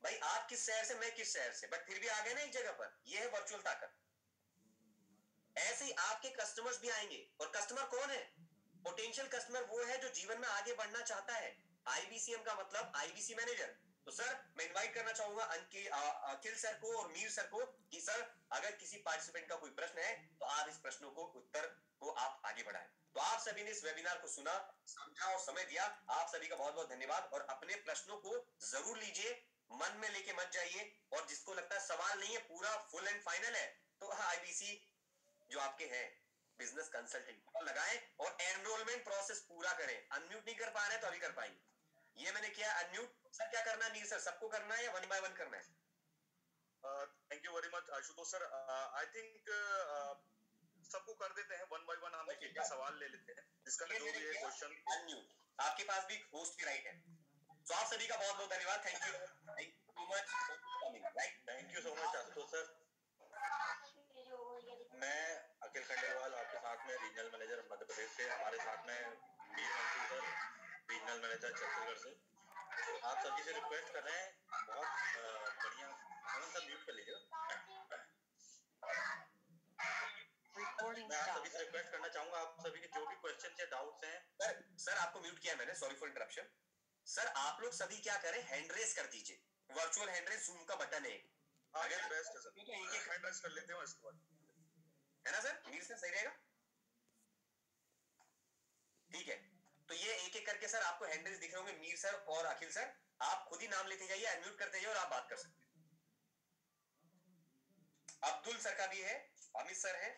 भाई, आप किस शहर से, मैं किस शहर से, बट फिर भी आ गए ना एक जगह पर, यह है वर्चुअल ताकत। ऐसे ही आपके कस्टमर्स भी आएंगे, और कस्टमर कौन है, पोटेंशियल कस्टमर वो है जो जीवन में आगे बढ़ना चाहता है। IBCM का मतलब IBC मैनेजर। तो सर मैं इनवाइट करना चाहूंगा अखिल सर को और मीर सर को कि सर अगर किसी पार्टिसिपेंट का कोई प्रश्न है तो आप इस प्रश्नों को उत्तर को आप आगे बढ़ाएं। तो आप सभी ने इस वेबिनार को सुना, समझा और समय दिया, आप सभी का बहुत बहुत धन्यवाद। और अपने प्रश्नों को जरूर लीजिए, मन में लेके मत जाइए, और जिसको लगता है सवाल नहीं है, पूरा फुल एंड फाइनल है, तो IBC जो आपके हैं बिजनेस कंसल्टेंट लगाएं और एनरोलमेंट प्रोसेस पूरा करें। अनम्यूट नहीं कर पा रहे तो अभी कर पाएंगे। ये मैंने किया अनम्यूट। सर क्या करना है मीर सर, सबको करना है या 1 by 1 करना है? Thank you very much Ashutosh sir. I think सबको कर देते हैं 1 by 1। हम एक सवाल ले लेते हैं जिसका जो भी है क्वेश्चन। अनम्यूट, आपके पास भी होस्ट की राइट है। तो आप सभी का बहुत बहुत धन्यवाद। Thank you so much for coming. Right, thank you so much Ashutosh sir. मैं अखिल खंडेलवाल, आपके साथ में रीजनल मैनेजर मध्य प्रदेश से। हमारे साथ में Veer Mansoor sir, regional manager Chhattisgarh से। आप सभी से रिक्वेस्ट कर रहे हैं, बहुत बढ़िया। अमन सर म्यूट कर लीजिए। मैं आप सभी से रिक्वेस्ट करना चाहूंगा, आप सभी के जो भी क्वेश्चन या डाउट्स हैं। सर आपको म्यूट किया मैंने, सॉरी फॉर इंटरप्शन। सर आप लोग सभी क्या करें, हैंड रेस कर दीजिए। वर्चुअल हैंड रेस जूम का बटन है। अगर बेस्ट है सर, एक हैंड रेस कर लेते हैं इसके बाद, है ना सर? मीर सर सही रहेगा? ठीक है, तो ये एक एक करके सर आपको हैंड रेस दिख रहे होंगे। मीर सर और अखिल सर, आप खुद ही नाम लेते जाइए, अनम्यूट करते जाइए और आप बात कर सकते हैं। अब्दुल सर का भी है, अमित सर है।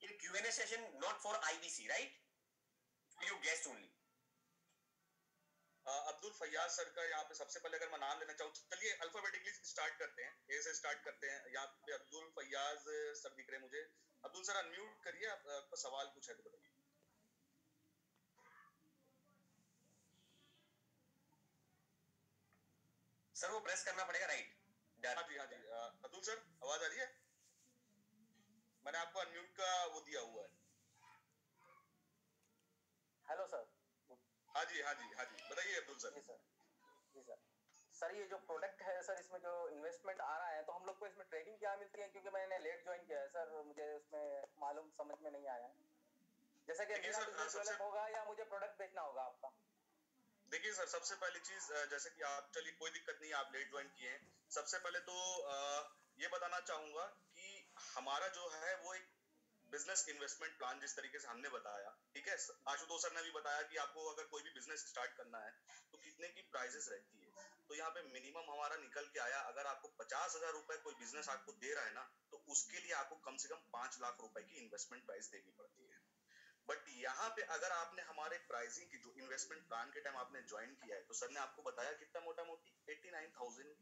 ये Q&A session not for IBC, right? You guessed only. Abdul Faiyaz sir का यहाँ पे सबसे पहले अगर मैं नाम लेना चाहूँ, चलिए अल्फाबेटिकली स्टार्ट करते हैं, ए से स्टार्ट करते हैं। यहाँ पे अब्दुल फैयाज सर दिख रहे हैं मुझे। अब्दुल सर अनम्यूट करिए, आपका सवाल कुछ है तो बताइए। सर वो प्रेस करना पड़ेगा, राइट? हाँ जी, हाँ जी। अब्दुल सर आवाज आ रही है? मैंने आपको अनम्यूट का वो दिया हुआ है। Hello sir. हाँ जी, हाँ जी, हाँ जी, बताइए अब्दुल सर। जी सर, जी सर। सर ये जो प्रोडक्ट है सर, इसमें जो इन्वेस्टमेंट आ रहा है, तो हम लोग को इसमें ट्रेडिंग क्या मिलती है? क्योंकि मैंने लेट ज्वाइन किया है सर, मुझे उसमें मालूम समझ में नहीं आया है। जैसे कि मेरा बिजनेस डेवलप होगा या मुझे प्रोडक्ट बेचना होगा आपका? देखिए सर, सबसे पहली चीज, जैसे कि आप, चलिए कोई दिक्कत नहीं, आप लेट ज्वाइन किए हैं। सबसे पहले तो ये बताना चाहूंगा कि हमारा जो है वो एक बिजनेस इन्वेस्टमेंट प्लान, जिस तरीके से हमने बताया, ठीक है। आशुतोष सर ने भी बताया कि आपको अगर कोई भी बिजनेस स्टार्ट करना है तो कितने की प्राइसेस रहती है। तो यहाँ पे मिनिमम हमारा निकल के आया, अगर आपको 50,000 रुपए कोई बिजनेस आपको दे रहा है ना, तो उसके लिए आपको कम से कम 5 लाख रुपए की इन्वेस्टमेंट प्राइस देनी पड़ती है। बट यहाँ पे अगर आपने हमारे प्राइसिंग की जो इन्वेस्टमेंट प्लान के टाइम आपने ज्वाइन किया है, तो सर ने आपको बताया कितना मोटा मोटी 89,000,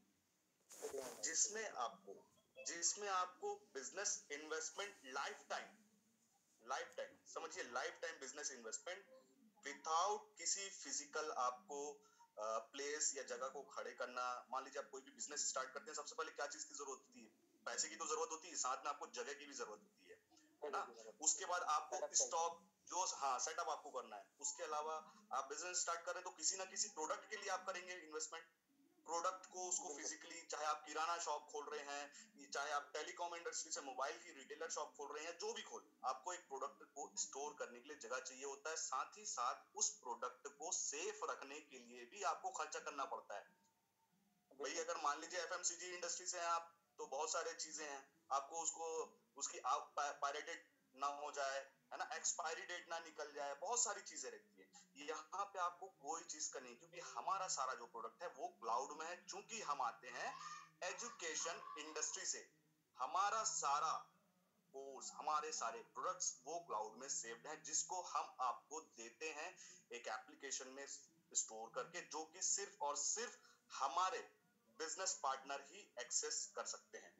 जिसमें आपको बिजनेस इन्वेस्टमेंट लाइफ टाइम समझिए, life time business investment without किसी फिजिकल आपको प्लेस या जगह को खड़े करना। मान लीजिए आप कोई भी बिजनेस स्टार्ट करते हैं, सबसे पहले क्या चीज की जरूरत होती है? पैसे की तो जरूरत होती है, साथ में आपको जगह की भी जरूरत होती है ना। उसके बाद आपको स्टॉक जो, हाँ, सेटअप आपको करना है। उसके अलावा आप बिजनेस स्टार्ट कर रहे हैं तो किसी ना किसी प्रोडक्ट के लिए आप करेंगे इन्वेस्टमेंट। प्रोडक्ट को, उसको फिजिकली, चाहे आप किराना शॉप खोल रहे हैं, चाहे आप टेलीकॉम इंडस्ट्री से मोबाइल की रिटेलर शॉप खोल रहे हैं, जो भी खोल, आपको एक प्रोडक्ट को स्टोर करने के लिए जगह चाहिए होता है। साथ ही साथ उस प्रोडक्ट को सेफ रखने के लिए भी आपको खर्चा करना पड़ता है। भाई अगर मान लीजिए FMCG इंडस्ट्री से हैं आप, तो बहुत सारे चीजें हैं, आपको उसको, उसकी पायरेटेड ना हो जाए, है ना, एक्सपायरी डेट ना निकल जाए, बहुत सारी चीजें रहती है। यहाँ पे आपको कोई चीज का नहीं, क्योंकि हमारा सारा जो प्रोडक्ट है वो क्लाउड में है। चूंकि हम आते हैं एजुकेशन इंडस्ट्री से, हमारा सारा कोर्स, हमारे सारे प्रोडक्ट्स वो क्लाउड में सेव्ड हैं, जिसको हम आपको देते हैं एक एप्लीकेशन में स्टोर करके, जो कि सिर्फ और सिर्फ हमारे बिजनेस पार्टनर ही एक्सेस कर सकते हैं।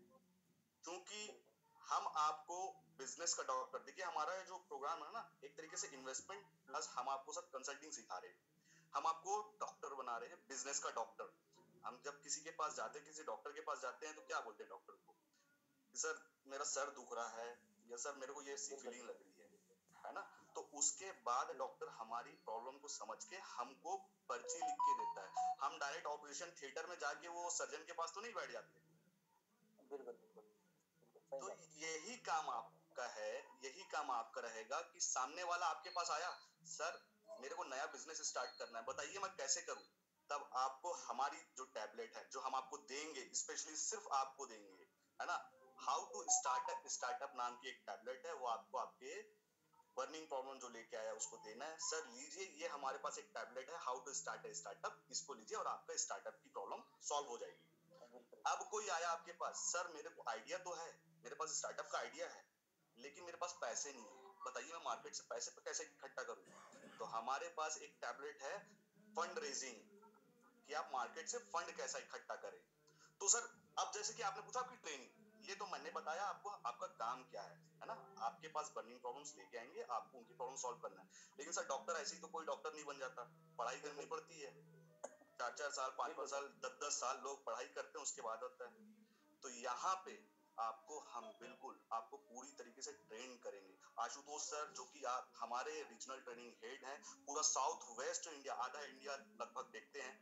क्योंकि हम आपको बिजनेस का डॉक्टर, देखिए हमारा जो प्रोग्राम है ना, एक तरीके से इन्वेस्टमेंट प्लस हम आपको सब कंसल्टिंग सिखा रहे हैं। हम आपको डॉक्टर बना रहे हैं, बिजनेस का डॉक्टर। हम जब किसी के पास जाते हैं, किसी डॉक्टर के पास जाते हैं, तो क्या बोलते हैं डॉक्टर को? सर मेरा सर दुख रहा है, या सर मेरे को ये सी फीलिंग लग रही है ना। तो उसके बाद डॉक्टर हमारी प्रॉब्लम को समझ के हमको पर्ची लिख के देता है। हम डायरेक्ट ऑपरेशन थिएटर में जाके वो सर्जन के पास तो नहीं बैठ जाते। तो यही काम आपका है, यही काम आपका रहेगा कि सामने वाला आपके पास आया, सर मेरे को नया बिजनेस स्टार्ट करना है, बताइए मैं कैसे करूं। तब आपको हमारी जो टैबलेट है, जो हम आपको देंगे, स्पेशली सिर्फ आपको देंगे, है ना, हाउ टू स्टार्टअप नाम की एक टैबलेट है, वो आपको आपके बर्निंग प्रॉब्लम जो लेके आया उसको देना है। सर लीजिए, ये हमारे पास एक टैबलेट है, हाउ टू स्टार्ट स्टार्टअप, इसको लीजिए और आपका स्टार्टअप की प्रॉब्लम सॉल्व हो जाएगी। अब कोई आया आपके पास, सर मेरे को आइडिया तो है मेरे पास स्टार्टअप का आइडिया है लेकिन मेरे पास पैसे नहीं है, बताइए मैं मार्केट से पैसे कैसे इकट्ठा करूं। तो हमारे पास एक टैबलेट है फंड रेजिंग, कि आप मार्केट से फंड कैसा इकट्ठा करें। तो सर अब जैसे कि आपने पूछा आपकी ट्रेनिंग, ये तो मैंने बताया आपको आपका काम क्या है ना। आपके पास बर्निंग प्रॉब्लम्स लेके आएंगे, आपको उनकी प्रॉब्लम सॉल्व करना है। लेकिन सर डॉक्टर ऐसे ही तो कोई डॉक्टर नहीं बन जाता, पढ़ाई करनी पड़ती है, 4-4 साल 5-5 साल 10-10 साल लोग पढ़ाई करते हैं, उसके बाद होता है। तो यहाँ पे आपको हम बिल्कुल आपको पूरी तरीके से ट्रेन करेंगे। आशुतोष सर जो कि आप हमारे रीजनल ट्रेनिंग हेड हैं, पूरा साउथ वेस्ट इंडिया, आधा इंडिया लगभग देखते हैं।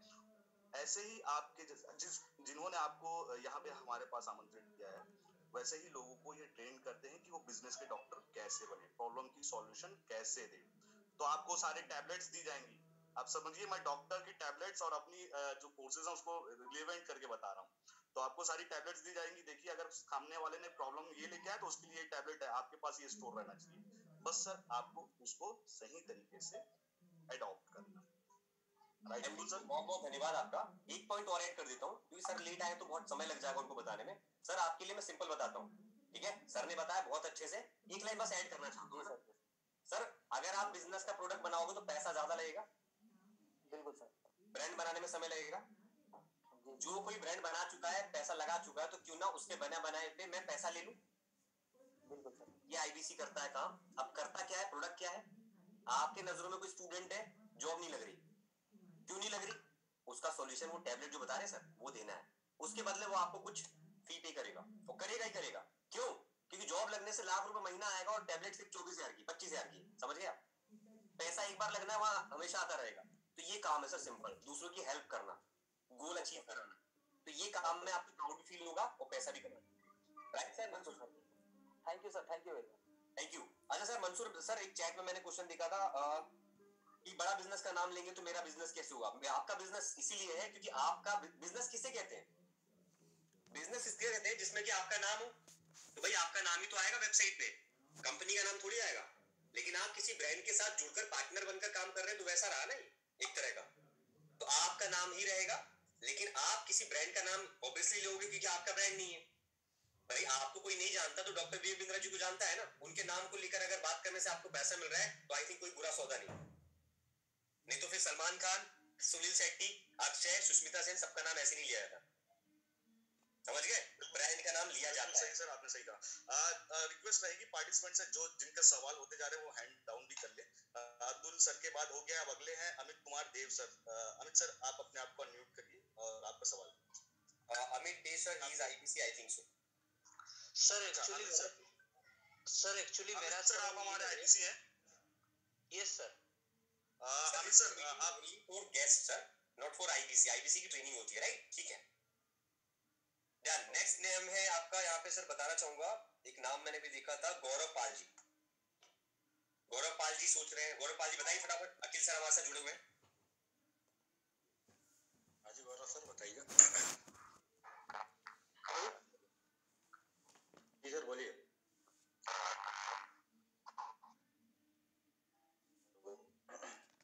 ऐसे ही आपके जिन्होंने आपको यहाँ पे हमारे पास आमंत्रित किया है, वैसे ही लोगों को ये ट्रेन करते हैं कि वो बिजनेस के डॉक्टर कैसे बने, प्रॉब्लम की सॉल्यूशन कैसे दे। तो आपको सारे टैबलेट्स दी जाएंगी, आप समझिए मैं डॉक्टर की टैबलेट्स और अपनी जो कोर्सेज हैं उसको रिलेवेंट करके बता रहा हूँ। तो आपको सारी टैबलेट्स दी जाएंगी, देखिए अगर सामने वाले ने प्रॉब्लम ये लेके आया तो उसके लिए टैबलेट है, आपके पास ये स्टोर रहना चाहिए। बस सर आपको उसको सही तरीके से एडॉप्ट करना। राइट MD सर, बहुत बहुत धन्यवाद आपका। एक पॉइंट और ऐड कर देता हूँ क्योंकि सर लेट आए तो बहुत समय लग जाएगा उनको बताने में। सर आपके लिए मैं सिंपल बताता हूँ, ठीक है? सर ने बताया बहुत अच्छे से, एक लाइन बस ऐड करना चाहता हूँ सर। अगर आप बिजनेस का प्रोडक्ट बनाओगे तो पैसा ज्यादा लगेगा, बिल्कुल सर। ब्रांड बनाने में समय लगेगा। जो कोई ब्रांड बना चुका है, पैसा लगा चुका है, तो क्यों ना उसके बना बनाए पे मैं पैसा ले लूं। बिल्कुल सर। ये IBC करता है काम। अब करता क्या है, प्रोडक्ट क्या है? आपके नजरों में कोई स्टूडेंट है, जॉब नहीं लग रही, क्यों नहीं लग रही? उसका सॉल्यूशन वो टैबलेट जो बता रहे सर वो देना है। उसके बदले वो आपको कुछ फी पे करेगा, वो करेगा ही करेगा। क्यों? क्योंकि जॉब लगने से लाख रुपए महीना आएगा और टैबलेट सिर्फ 24,000 की 25,000 की, समझ गया? पैसा एक बार लगना है, वहां हमेशा आता रहेगा। तो ये काम है सर सिंपल, दूसरों की हेल्प करना, गोल अचीव करना। तो ये काम में आपको प्राउड भी फील होगा और पैसा भी कमाना। Right sir Mansoor sir? Thank you sir, thank you very much. Thank you. अच्छा सर मंसूर सर, एक चैट में मैंने क्वेश्चन देखा था कि बड़ा बिजनेस का नाम लेंगे तो मेरा बिजनेस कैसे होगा? आपका बिजनेस इसीलिए है क्योंकि आपका बिजनेस किसे कहते हैं? बिजनेस इसलिए कहते हैं जिसमें कि आपका नाम हो। तो भाई आपका नाम ही तो आएगा वेबसाइट पे, कंपनी का नाम थोड़ी आएगा। लेकिन आप किसी ब्रांड के साथ जुड़कर पार्टनर बनकर काम कर रहे हैं तो वैसा रहा नहीं एक तरह का। तो आपका नाम ही रहेगा, लेकिन आप किसी ब्रांड का नाम ऑब्वियसली लोगे क्योंकि आपका ब्रांड नहीं है। भाई आपको कोई नहीं जानता तो डॉक्टर वी बिंद्रा जी को जानता है ना, उनके नाम को लेकर अगर बात करने से आपको पैसा मिल रहा है तो आई थिंक कोई बुरा सौदा नहीं तो फिर सलमान खान, सुनील शेट्टी, अक्षय, सुष्मिता सेन सबका नाम ऐसे नहीं लिया जाता, समझ गए? ब्रांड का नाम लिया जाता है। सही सर, आपने सही कहा। रिक्वेस्ट रहेगी पार्टिसिपेंट से जो जिनका सवाल होते जा रहे हैं वो हैंड डाउन भी कर ले। अब्दुल सर के बाद हो गया, अब अगले हैं अमित कुमार देव सर। अमित सर आप अपने आप को अनम्यूट करिए और आपका सवाल। Amit Dev sir, he is IBC I think so. Sir actually मेरा सर आप हमारे IBC हैं? Yes sir. अमित सर आप for guest sir, not for IBC की ट्रेनिंग होती है, राइट? ठीक है। नेक्स्ट नेम है आपका, यहाँ पे सर बताना चाहूंगा, एक नाम मैंने भी देखा था, गौरव पाल जी। गौरव पाल जी सोच रहे हैं, गौरव पाल जी बताइए फटाफट। अखिल सर हमारे साथ जुड़े हुए हैं। हाँ जी गौरव सर बताइए। जी सर बोलिए।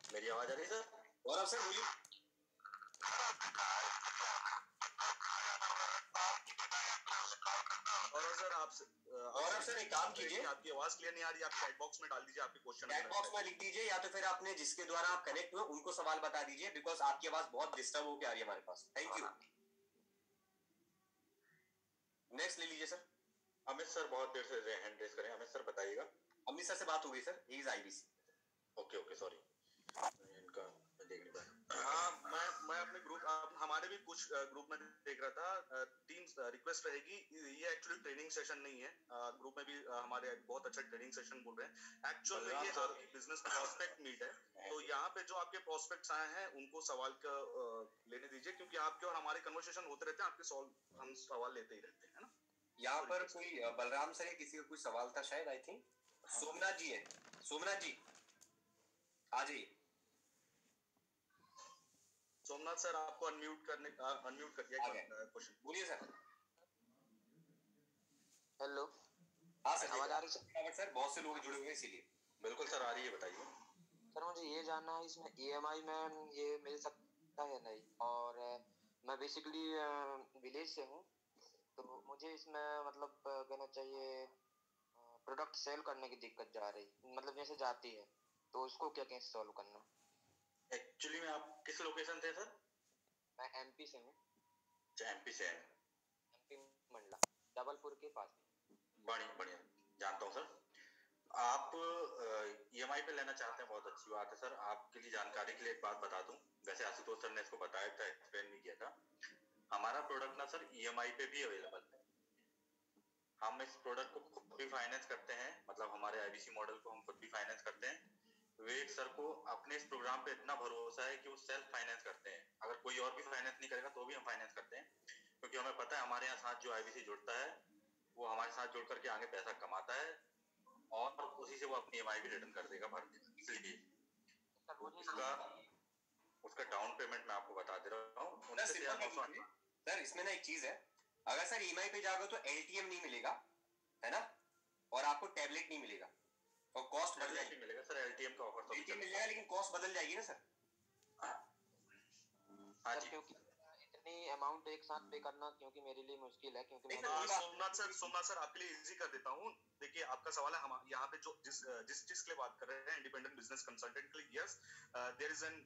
मेरी आवाज आ रही है सर? गौरव सर बोलिए। गौरव सर एक काम कीजिए, आपकी आवाज क्लियर नहीं आ रही, आप चैट बॉक्स में डाल दीजिए आपके क्वेश्चन। चैट बॉक्स में लिख दीजिए या तो फिर आपने जिसके द्वारा आप कनेक्ट हुए उनको सवाल बता दीजिए, बिकॉज आपकी आवाज बहुत डिस्टर्ब होकर आ रही है हमारे पास। Thank you. नेक्स्ट ले लीजिए सर। अमित सर बहुत देर से हैंड रेज करें, अमित सर बताइएगा। अमित सर से बात हो गई sir, he is IBC। Okay sorry, इनका देख नहीं पाया। हाँ मैं अपने ग्रुप, हमारे भी कुछ ग्रुप में देख रहा था, 3 रिक्वेस्ट रहेगी। ये एक्चुअली ट्रेनिंग सेशन नहीं है, ग्रुप में भी हमारे बहुत अच्छा ट्रेनिंग सेशन बोल रहे हैं। एक्चुअल में ये आपकी बिजनेस प्रॉस्पेक्ट मीट है, तो यहाँ पे जो आपके प्रॉस्पेक्ट्स आए हैं उनको सवाल का लेने दीजिए, क्योंकि आपके और हमारे कन्वर्सेशन होते रहते हैं, आपके हम सवाल लेते ही रहते हैं ना। यहाँ पर कोई बलराम सर है, किसी का कोई सवाल था शायद, आई थिंक सोमनाथ जी है। सोमनाथ जी आ जाइए। सोमनाथ सर आपको अनम्यूट कर दिया क्वेश्चन। बोलिए सर। हेलो, हाँ सर आवाज आ रही है सर? बहुत से लोग जुड़े हुए हैं इसीलिए। बिल्कुल सर आ रही है, बताइए। सर मुझे ये जानना है इसमें EMI में ये मिल सकता है नहीं, और मैं बेसिकली विलेज से हूँ, तो मुझे इसमें मतलब कहना चाहिए प्रोडक्ट सेल करने की दिक्कत जा रही, मतलब जैसे जाती है, तो उसको क्या कैसे सॉल्व करना। एक्चुअली में आप किस लोकेशन से सर? मैं एमपी से हूँ। अच्छा, एमपी से हैं। एमपी मंडला, जबलपुर के पास। बढ़िया बढ़िया, जानता हूँ सर। आप ईएमआई पे लेना चाहते हैं, बहुत अच्छी बात है सर। आपके लिए जानकारी के लिए एक बात बता दूं, वैसे आशुतोष सर ने इसको बताया था, एक्सप्लेन भी किया था। हमारा प्रोडक्ट ना सर ईएमआई पे भी अवेलेबल है। हम इस प्रोडक्ट को खुद भी फाइनेंस करते हैं, मतलब हमारे आईबीसी मॉडल को हम खुद भी फाइनेंस करते हैं। विवेक सर को अपने इस प्रोग्राम पे इतना भरोसा है कि वो सेल्फ फाइनेंस करते हैं। अगर कोई और भी फाइनेंस नहीं करेगा तो भी हम फाइनेंस करते हैं, क्योंकि हमें पता है हमारे यहाँ साथ जो आईबीसी जुड़ता है वो हमारे साथ जुड़ करके आगे पैसा कमाता है और उसी से वो अपनी ईएमआई भी रिटर्न कर देगा, भर देगा। इसलिए उसका डाउन पेमेंट मैं आपको बता दे रहा हूँ। सर इसमें ना एक चीज है, अगर सर ईएमआई पे जाओगे तो एलटीएम नहीं मिलेगा, है ना, और आपको टैबलेट नहीं मिलेगा और कॉस्ट बढ़ जाएगी। मिलेगा सर, एलटीएम का ऑफर तो एलटीएम मिल जाएगा लेकिन कॉस्ट बदल जाएगी ना सर। हाँ जी, क्योंकि इतनी अमाउंट एक साथ पे करना क्योंकि मेरे लिए मुश्किल है, क्योंकि सोमनाथ सर आपके लिए इजी कर देता हूँ। देखिए आपका सवाल है, हम यहाँ पे जो जिस चीज के लिए बात कर रहे हैं, इंडिपेंडेंट बिजनेस कंसल्टेंट के लिए, yes there is an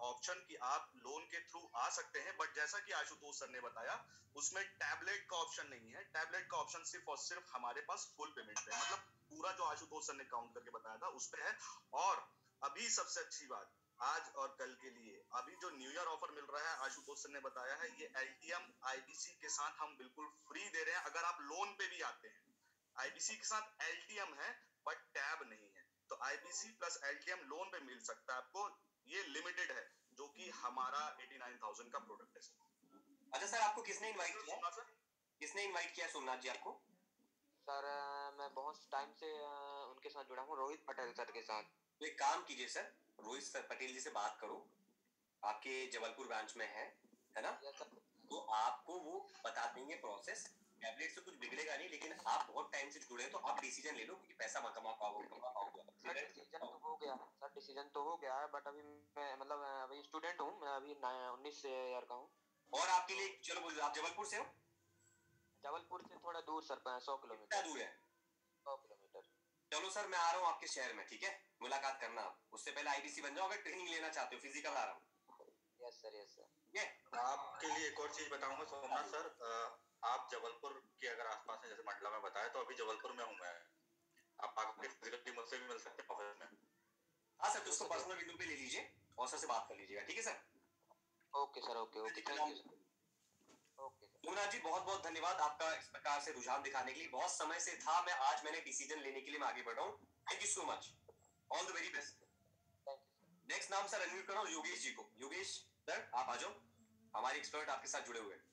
option कि आप लोन के थ्रू आ सकते हैं, बट जैसा कि आशुतोष सर ने बताया उसमें टैबलेट का ऑप्शन नहीं है। टैबलेट का ऑप्शन सिर्फ और सिर्फ हमारे पास फुल पेमेंट पे, मतलब पूरा जो आशुतोष सर ने काउंट करके बताया था उस पे है। और अभी सबसे अच्छी बात, आज और कल के लिए अभी जो न्यू ईयर ऑफर मिल रहा है, आशुतोष सर ने बताया है, ये एलटीएम आईबीसी के साथ हम बिल्कुल फ्री दे रहे हैं। अगर आप लोन पे भी आते हैं, आईबीसी के साथ एलटीएम है बट टैब नहीं है, तो आईबीसी प्लस एलटीएम लोन पे मिल सकता है आपको। ये लिमिटेड है, जो कि हमारा 89,000 का प्रोडक्ट है। अच्छा सर, आपको किसने इनवाइट किया? किसने इनवाइट किया सोमनाथ जी आपको? सर मैं बहुत टाइम से उनके साथ जुड़ा हूँ, रोहित पटेल सर के साथ। तो एक काम कीजिए सर, रोहित सर पटेल जी से बात करो, आपके जबलपुर ब्रांच में है ना, तो आपको वो बता देंगे प्रोसेस। टैबलेट से कुछ बिगड़ेगा नहीं, लेकिन आप बहुत टाइम से जुड़े तो आप डिसीजन ले लो, क्योंकि पैसा कमा पाओगे। सर डिसीजन तो हो गया है, सर डिसीजन तो हो गया है, बट अभी मैं मतलब अभी स्टूडेंट हूँ, मैं अभी 19 ईयर का हूँ। और आपके लिए चलो, आप जबलपुर से हो? जबलपुर से थोड़ा दूर सर, 100 किलोमीटर। कितना दूर है? 100 किलोमीटर। चलो सर, मैं आ रहा हूँ आपके शहर में, ठीक है, मुलाकात करना। उससे पहले आईबीसी बन जाओ, अगर ट्रेनिंग लेना चाहते हो, फिजिकल आ रहा हूँ। Yes sir, yes sir. ये आपके लिए एक और चीज बताऊंगा सोमनाथ सर, आप जबलपुर के अगर आसपास है, जैसे मंडला में बताया, तो अभी जबलपुर में हूँ मैं। आप आके फिजिकली मुझसे भी मिल सकते हैं ऑफिस में। हाँ सर, तो उसको पर्सनल विंडो पे ले लीजिए और सर से बात कर लीजिएगा, ठीक है sir? Okay sir, okay okay, thank you sir. Okay sir. Somnath ji बहुत बहुत धन्यवाद आपका इस प्रकार से रुझान दिखाने के लिए। बहुत समय से था मैं, आज मैंने डिसीजन लेने के लिए मैं आगे बढ़ा हूँ। Thank you so much, all the very best. Next नाम सर अनम्यूट करो योगेश जी को। योगेश सर आप आ जाओ, हमारे एक्सपर्ट आपके साथ जुड़े हुए हैं।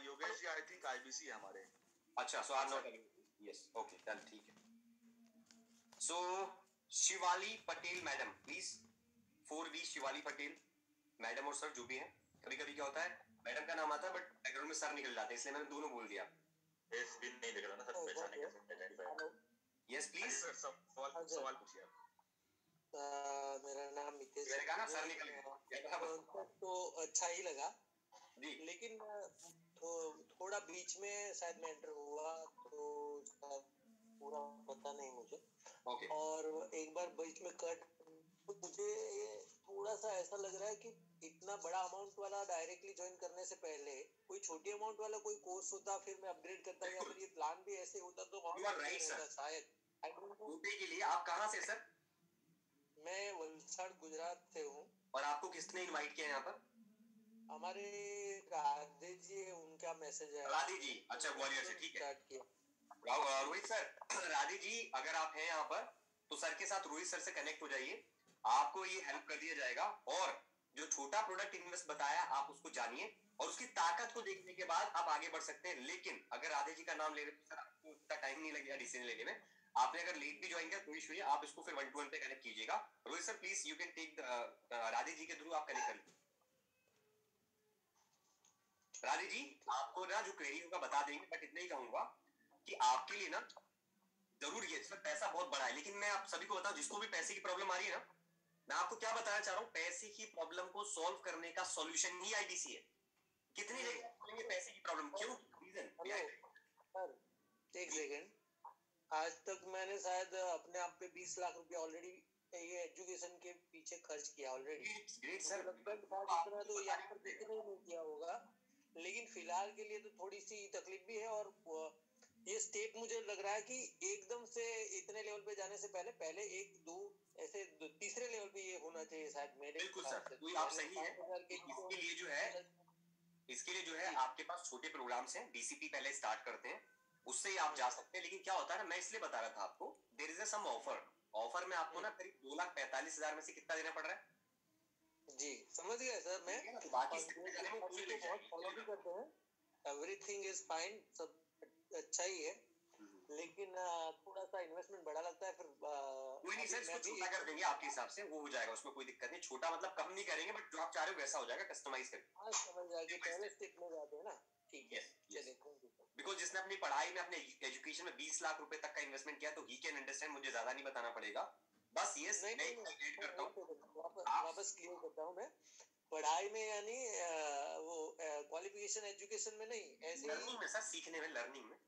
Yogesh ji I think IBC है हमारे। अच्छा, so are not, yes, okay done, ठीक है। So Shivali Patel madam please, 4V Shivali Patel madam और सर जो भी हैं। कभी कभी क्या होता है, मैडम का नाम आता है बट बैकग्राउंड में सर निकल जाते हैं, इसलिए मैंने दोनों बोल दिया। फेस भी नहीं दिख रहा ना सर, पहचाने कैसे? यस प्लीज सर सवाल पूछिए आप। मेरा नाम मितेश मेरे कहा ना सर निकल गया तो अच्छा ही लगा जी, लेकिन थोड़ा बीच में शायद मैं एंटर हुआ तो पूरा पता नहीं मुझे। ओके। और एक बार बीच में कट, तो मुझे ये थोड़ा सा ऐसा लग रहा है कि इतना बड़ा अमाउंट वाला डायरेक्टली ज्वाइन करने से पहले कोई छोटी अमाउंट वाला कोई कोर्स होता, फिर मैं अपग्रेड करता, या फिर ये प्लान भी ऐसे होता तो You are right, sir. शायद। यूपी के लिए आप कहाँ से सर? मैं वलसाड़ गुजरात से हूँ। और आपको किसने इनवाइट किया यहाँ पर? हमारे राधे जी, उनका मैसेज है। राधे जी, अच्छा ग्वालियर से, ठीक है। रोहित सर, राधे जी अगर आप हैं यहाँ पर तो सर के साथ रोहित सर से कनेक्ट हो जाइए, आपको ये हेल्प कर दिया जाएगा। और जो छोटा प्रोडक्ट इन्वेस्ट बताया आप उसको जानिए और उसकी ताकत को देखने के बाद आप आगे बढ़ सकते हैं। लेकिन अगर राधे जी का नाम ले रहे तो सर आपको उतना टाइम नहीं लगेगा डिसीजन लेने में। आपने अगर लेट भी ज्वाइन किया कोई इशू नहीं, आप इसको फिर 1 to 1 पे कनेक्ट कीजिएगा। Rohit sir please you can take Radhe ji के थ्रू आप कनेक्ट कर लीजिए। राधे जी आपको ना जो क्वेरी होगा बता देंगे, बट इतना ही कहूंगा कि आपके लिए ना जरूर ये सर पैसा बहुत बड़ा है, लेकिन मैं आप सभी को बताऊं जिसको भी पैसे की प्रॉब्लम आ रही है ना, मैं आपको क्या बताना चाह रहा हूँ, पैसे की प्रॉब्लम को सॉल्व करने का सॉल्यूशन ही आईबीसी है। कितनी जगह बोलेंगे पैसे की प्रॉब्लम, क्यों? हेलो सर, एक सेकेंड। आज तक मैंने शायद अपने आप पे 20 लाख रुपया ऑलरेडी ये एजुकेशन के पीछे खर्च किया ऑलरेडी। Great sir. लगता है कि शायद इतना तो यहाँ पर किसी ने नहीं किया होगा, लेकिन फिलहाल के लिए तो थोड़ी सी तकलीफ भी है। और ये स्टेप मुझे लग रहा है कि एकदम से इतने लेवल पे जाने से पहले पहले एक दो ऐसे तीसरे लेवल पे ये होना चाहिए शायद मेरे बिल्कुल हिसाब सर, से। कोई आप सही है। इसके लिए जो है आपके पास छोटे प्रोग्राम्स हैं, डीसीपी पहले स्टार्ट करते हैं, उससे ही आप जा सकते हैं। लेकिन क्या होता है ना, मैं इसलिए बता रहा था आपको, देयर इज सम ऑफर में आपको ना करीब 2,45,000 में से कितना देना पड़ रहा है? जी समझ गया सर मैं। तो बाकी बहुत फॉलो भी करते हैं, एवरीथिंग इज फाइन, सब अच्छा ही है, लेकिन थोड़ा सा इन्वेस्टमेंट बड़ा लगता है। फिर कोई नहीं सर, इसको छोटा कर देंगे आपके हिसाब से, वो हो जाएगा, उसमें कोई दिक्कत नहीं। छोटा मतलब कम नहीं करेंगे, बट जो आप चाह रहे हो वैसा हो जाएगा, कस्टमाइज करके। हाँ समझ जाएंगे, पहले स्टेप में जाते हैं ना। ठीक है, चलिए। बिकॉज जिसने अपनी पढ़ाई में, अपने एजुकेशन में 20 लाख रुपए तक का इन्वेस्टमेंट किया, तो ही कैन अंडरस्टैंड, मुझे ज्यादा नहीं बताना पड़ेगा। बस ये करता हूँ, वापस क्लियर करता हूँ मैं। पढ़ाई में यानी वो क्वालिफिकेशन एजुकेशन में नहीं, ऐसे लर्निंग में सर, सीखने में, लर्निंग में।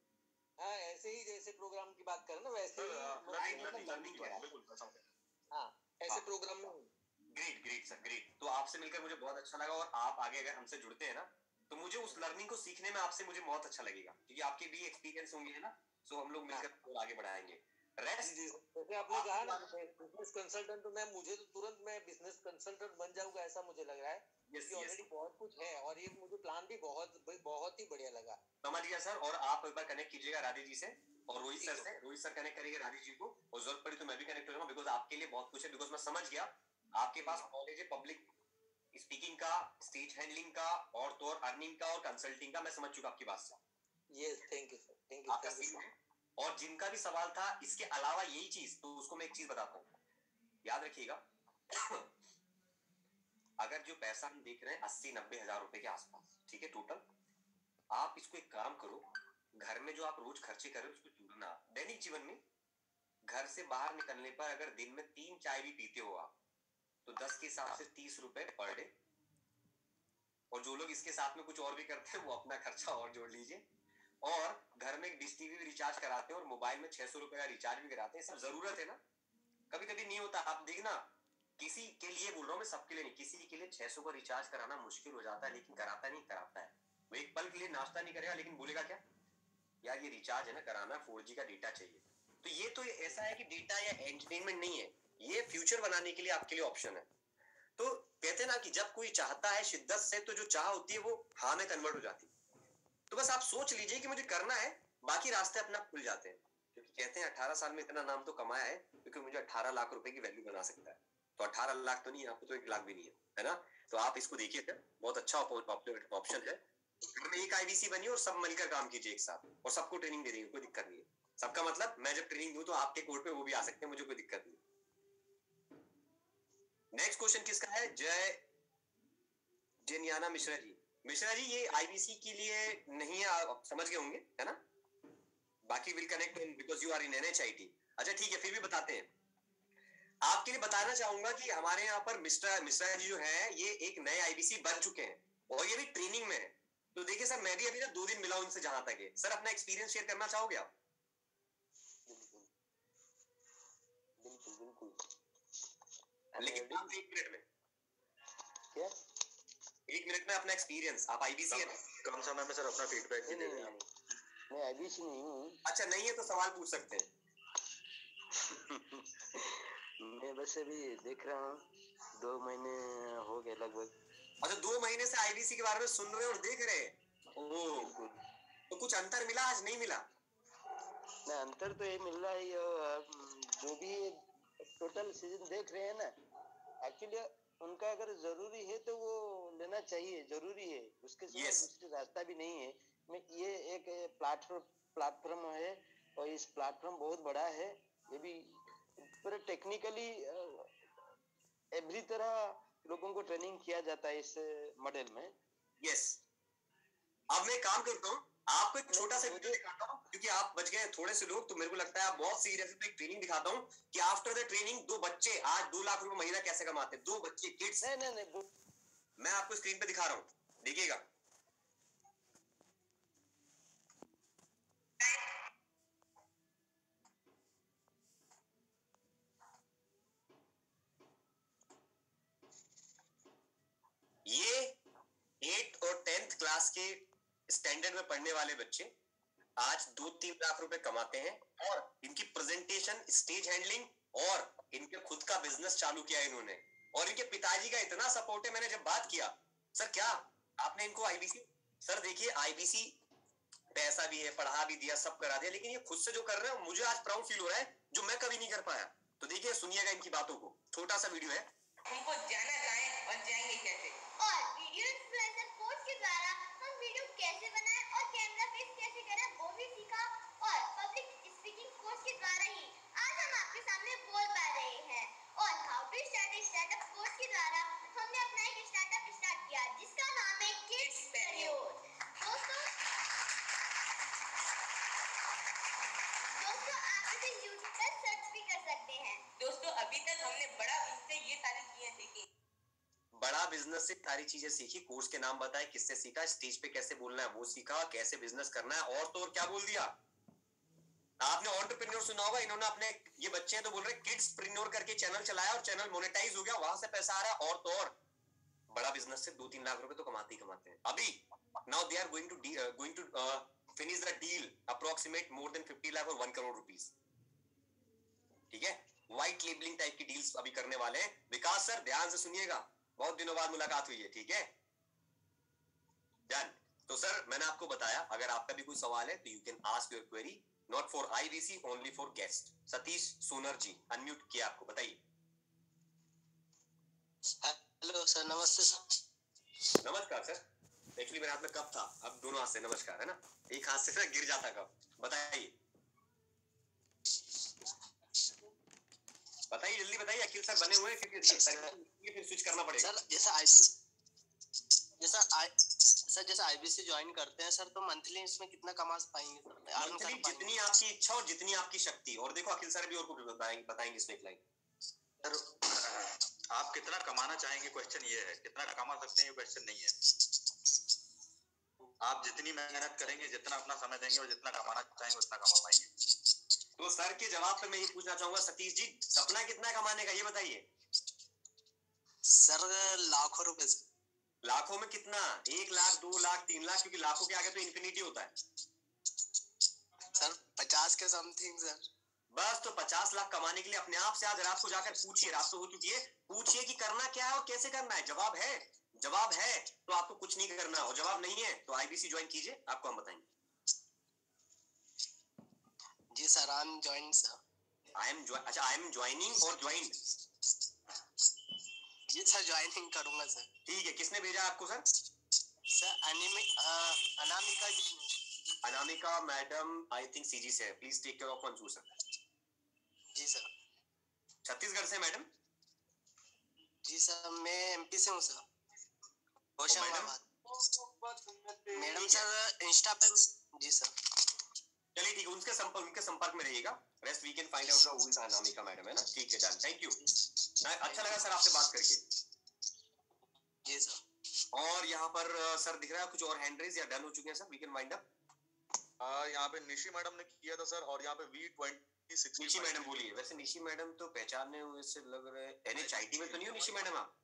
हाँ ऐसे ही जैसे प्रोग्राम की बात करें ना वैसे ही लर्निंग हाँ ऐसे प्रोग्राम में। Great sir, great. तो आपसे मिलकर मुझे बहुत अच्छा लगा, और आप आगे अगर हमसे जुड़ते हैं ना, तो मुझे उस लर्निंग को सीखने में आपसे मुझे बहुत अच्छा लगेगा, क्योंकि आपके भी एक्सपीरियंस होंगे ना, सो हम लोग मिलकर और आगे बढ़ाएंगे। रेस्ट जैसे आपने कहा ना बिजनेस कंसल्टेंट, तो मुझे तो तुरंत मैं बिजनेस कंसल्टेंट बन जाऊंगा ऐसा मुझे लग रहा है। ऑलरेडी बहुत कुछ है, और ये मुझे प्लान भी बहुत ही बढ़िया लगा। समझ गया सर। और आप एक बार कनेक्ट कीजिएगा राधे जी से और रोहित सर से। रोहित सर कनेक्ट करेंगे राधे जी को, और जरूरत पड़ी तो मैं भी कनेक्ट करूंगा, बिकॉज आपके लिए बहुत कुछ है। बिकॉज मैं समझ गया आपके पास नॉलेज है पब्लिक स्पीकिंग का, स्टेज हैंडलिंग का, और तो और अर्निंग का, और कंसल्टिंग का। मैं समझ चुका आपकी बात से। Yes, thank you sir, thank you. और जिनका भी सवाल था इसके अलावा यही चीज, तो उसको मैं एक चीज बताता हूँ, याद रखिएगा। अगर जो पैसा हम देख रहे हैं 80-90 हजार रुपए के आसपास, ठीक है टोटल, आप इसको एक काम करो, घर में जो आप रोज खर्चे कर रहे हो उसको जोड़ना। दैनिक जीवन में घर से बाहर निकलने पर अगर दिन में 3 चाय भी पीते हो आप, तो 10 के हिसाब से 30 रुपए पर डे। और जो लोग इसके साथ में कुछ और भी करते हैं, वो अपना खर्चा और जोड़ लीजिए। और घर में डिश टीवी भी रिचार्ज कराते हैं, और मोबाइल में 600 रुपए का रिचार्ज भी कराते हैं। सब जरूरत है ना, कभी कभी नहीं होता। आप देखना, किसी के लिए बोल रहा हूँ मैं, सबके लिए नहीं, किसी के लिए 600 का रिचार्ज कराना मुश्किल हो जाता है, लेकिन कराता है। वो एक पल के लिए नाश्ता नहीं करेगा, लेकिन बोलेगा क्या, यार ये रिचार्ज है ना कराना, 4G का डेटा चाहिए। तो ये तो ऐसा है कि डेटा या एंटरटेनमेंट नहीं है, ये फ्यूचर बनाने के लिए आपके लिए ऑप्शन है। तो कहते हैं ना कि जब कोई चाहता है शिद्दत से, तो जो चाह होती है वो हाँ में कन्वर्ट हो जाती है। तो बस आप सोच लीजिए कि मुझे करना है, बाकी रास्ते अपना खुल जाते हैं। क्योंकि कहते हैं 18 साल में इतना नाम तो कमाया है, क्योंकि मुझे 18 लाख रुपए की वैल्यू बना सकता है। तो 18 लाख तो नहीं, आपको तो 1 लाख भी नहीं है ना। तो आप इसको देखिए, बहुत अच्छा ऑप्शन है। एक IBC बनिए और सब मिलकर काम कीजिए एक साथ, और सबको ट्रेनिंग दे देंगे, कोई दिक्कत नहीं है। सबका मतलब मैं जब ट्रेनिंग दूं तो आपके कोड पे वो भी आ सकते हैं, मुझे कोई दिक्कत नहीं। नेक्स्ट क्वेश्चन किसका है? जयनियाना मिश्रा जी। मिश्रा जी, ये IBC के लिए नहीं है, आप समझ गए होंगे, है ना। बाकी will connect because you are in NHIT। अच्छा ठीक है, फिर भी बताते हैं। आपके लिए बताना चाहूंगा कि हमारे यहाँ पर मिश्रा जी जो है, ये एक नए IBC बन चुके हैं, और ये भी ट्रेनिंग में है। तो देखिए सर, मैं भी अभी ना 2 दिन मिला हूं इनसे, जहां तक है। सर अपना एक्सपीरियंस शेयर करना चाहोगे आप? बिल्कुल। लेकिन आप 1 मिनट में, क्या 1 मिनट में अपना एक्सपीरियंस, आप IBC है, कम समय में सर अपना फीडबैक भी दे दें आप। मैं IBC नहीं हूँ। अच्छा नहीं है तो सवाल पूछ सकते हैं। मैं बस अभी देख रहा हूँ, 2 महीने हो गए लगभग। अच्छा 2 महीने से IBC के बारे में सुन रहे और देख रहे हैं। ओह, तो कुछ अंतर मिला आज? नहीं मिला ना, अंतर तो ये मिल रहा है, जो भी टोटल सीजन देख रहे हैं ना, एक्चुअली उनका अगर जरूरी है तो वो लेना चाहिए, जरूरी है, उसके सिवा दूसरी रास्ता भी नहीं है। मैं ये एक प्लेटफॉर्म है, और इस प्लेटफॉर्म बहुत बड़ा है, ये भी पूरा टेक्निकली एवरी तरह लोगों को ट्रेनिंग किया जाता है इस मॉडल में। यस, अब मैं काम करता हूँ, आपको एक छोटा सा वीडियो दिखाता हूँ, क्योंकि आप बच गए थोड़े से लोग, तो मेरे को लगता है आप बहुत सीरियस है। तो एक ट्रेनिंग दिखाता हूँ कि आफ्टर द ट्रेनिंग 2 बच्चे आज 2 लाख रुपए महीना कैसे कमाते हैं। 2 बच्चे किड्स, नहीं, मैं आपको स्क्रीन पे दिखा रहा हूँ, देखिएगा। ये 8 और 10th क्लास के स्टैंडर्ड में पढ़ने वाले बच्चे आज 2-3 लाख रुपए कमाते हैं और इनकी प्रेजेंटेशन, स्टेज हैंडलिंग और इनके खुद का बिजनेस चालू किया इन्होंने और इनके पिताजी का इतना सपोर्ट है। मैंने जब बात किया सर क्या आपने इनको आईबीसी, सर देखिए आईबीसी पैसा भी है, पढ़ा भी दिया, सब करा दिया, लेकिन ये खुद से जो कर रहे हैं मुझे आज प्राउड फील हो रहा है जो मैं कभी नहीं कर पाया। तो देखिए सुनिएगा इनकी बातों को, छोटा सा वीडियो है। उनको जाना चाहें और जाएंगे कैसे, और वीडियो इन्फ्लुएंसर कोर्स के द्वारा हम वीडियो कैसे बनाएं और कैमरा फेस कैसे करें वो भी सीखा और पब्लिक स्पीकिंग कोर्स के द्वारा ही आज हम आपके सामने बोल पा रहे हैं। और how to start a startup course के द्वारा हमने अपना एक स्टार्टअप स्टार्ट किया जिसका नाम है किड्स पेरियोड। दोस्तों आप इसे यूट्यूब पर सर्च भी कर सकते हैं। दोस्तों अभी तक हमने बड़ा इससे ये सारी चीजें सीखी, बड़ा बिजनेस से सारी चीजें सीखी, कोर्स के नाम बताए, किससे सीखा, स्टेज पे कैसे बोलना है वो सीखा, कैसे बिजनेस करना है, और तो और क्या बोल दिया आपने, एंटरप्रेन्योर सुना होगा, इन्होंने अपने ये बच्चे हैं तो बोल रहे किड्सप्रेन्योर करके चैनल चलाया और चैनल मोनेटाइज हो गया, वहां से पैसा आ रहा है। और तो और बड़ा बिजनेस से 2-3 लाख रुपए तो कमाते ही कमाते हैं। अभी now they are going to finish the deal approximate more than 50 lakh और 1 करोड़ रुपीस। ठीक है, व्हाइट लेबलिंग टाइप की डील्स अभी करने वाले हैं। विकास सर ध्यान से सुनिएगा, बहुत दिनों बाद मुलाकात हुई है। ठीक है डन। तो सर मैंने आपको बताया अगर आपका भी कोई सवाल है तो you can ask your query, not for IVC, only for guest. Satish Sonar ji unmute किया आपको, बताइए। हेलो सर, नमस्ते सर। नमस्कार सर। एक्चुअली मेरे हाथ में कप था, अब दोनों हाथ से नमस्कार है ना, एक हाथ से गिर जाता कप। बताइए बताइए जल्दी बताइए। अखिल सर बने हुए हैं क्योंकि फिर स्विच करना पड़ेगा सर। जैसा आईबीसी ज्वाइन करते हैं सर तो मंथली इसमें कितना कमा पाएंगे सर? मंथली जितनी आपकी इच्छा और जितनी आपकी शक्ति। और देखो अखिल सर भी और कुछ बताएंगे इसमें एक लाइन। सर आप कितना कमाना चाहेंगे क्वेश्चन ये है, कितना कमा सकते हैं ये क्वेश्चन नहीं है। आप जितनी मेहनत करेंगे, जितना अपना समय देंगे और जितना कमाना चाहेंगे उतना कमा पाएंगे। तो सर के जवाब पे मैं ये पूछना चाहूंगा सतीश जी, सपना कितना है कमाने का ये बताइए। सर लाखों रुपए। लाखों में कितना? 1 लाख, 2 लाख, 3 लाख? क्योंकि लाखों के आगे तो इन्फिनिटी होता है सर। 50 के समथिंग सर। बस तो 50 लाख कमाने के लिए अपने आप से आज रात को जाकर पूछिए, रात तो हो चुकी है, पूछिए कि करना क्या है और कैसे करना है। जवाब है तो आपको कुछ नहीं करना, और जवाब नहीं है तो आईबीसी ज्वाइन कीजिए, आपको हम बताएंगे। जी sir, I am joining sir. अच्छा आई एम ज्वाइनिंग और ज्वाइंड? जी सर, ज्वाइनिंग करूंगा सर। ठीक है, किसने भेजा आपको sir? Sir Anamika ji. Anamika madam I think CG से है। Please take care of Mansoor sir. जी सर। छत्तीसगढ़ से मैडम? जी सर, मैं एमपी से हूँ sir, Hoshangabad. Madam sir Insta पे। जी सर। चलिए ठीक है, उनके संपर्क में रहिएगा। Rest we can find out who is Anamika madam, है ना? ठीक है डन, थैंक यू। अच्छा लगा सर आपसे बात करके। जी सर। और यहाँ पर सर दिख रहा है कुछ और हैंड रेज या डन हो चुके हैं sir? We can wind up. यहाँ पे निशी मैडम ने किया था सर, और यहाँ पे V2065 निशी मैडम बोली है। वैसे निशी मैडम तो पहचानने हुए से लग रहे हैं, एनएचआईटी में तो नहीं हो निशी मैडम आप?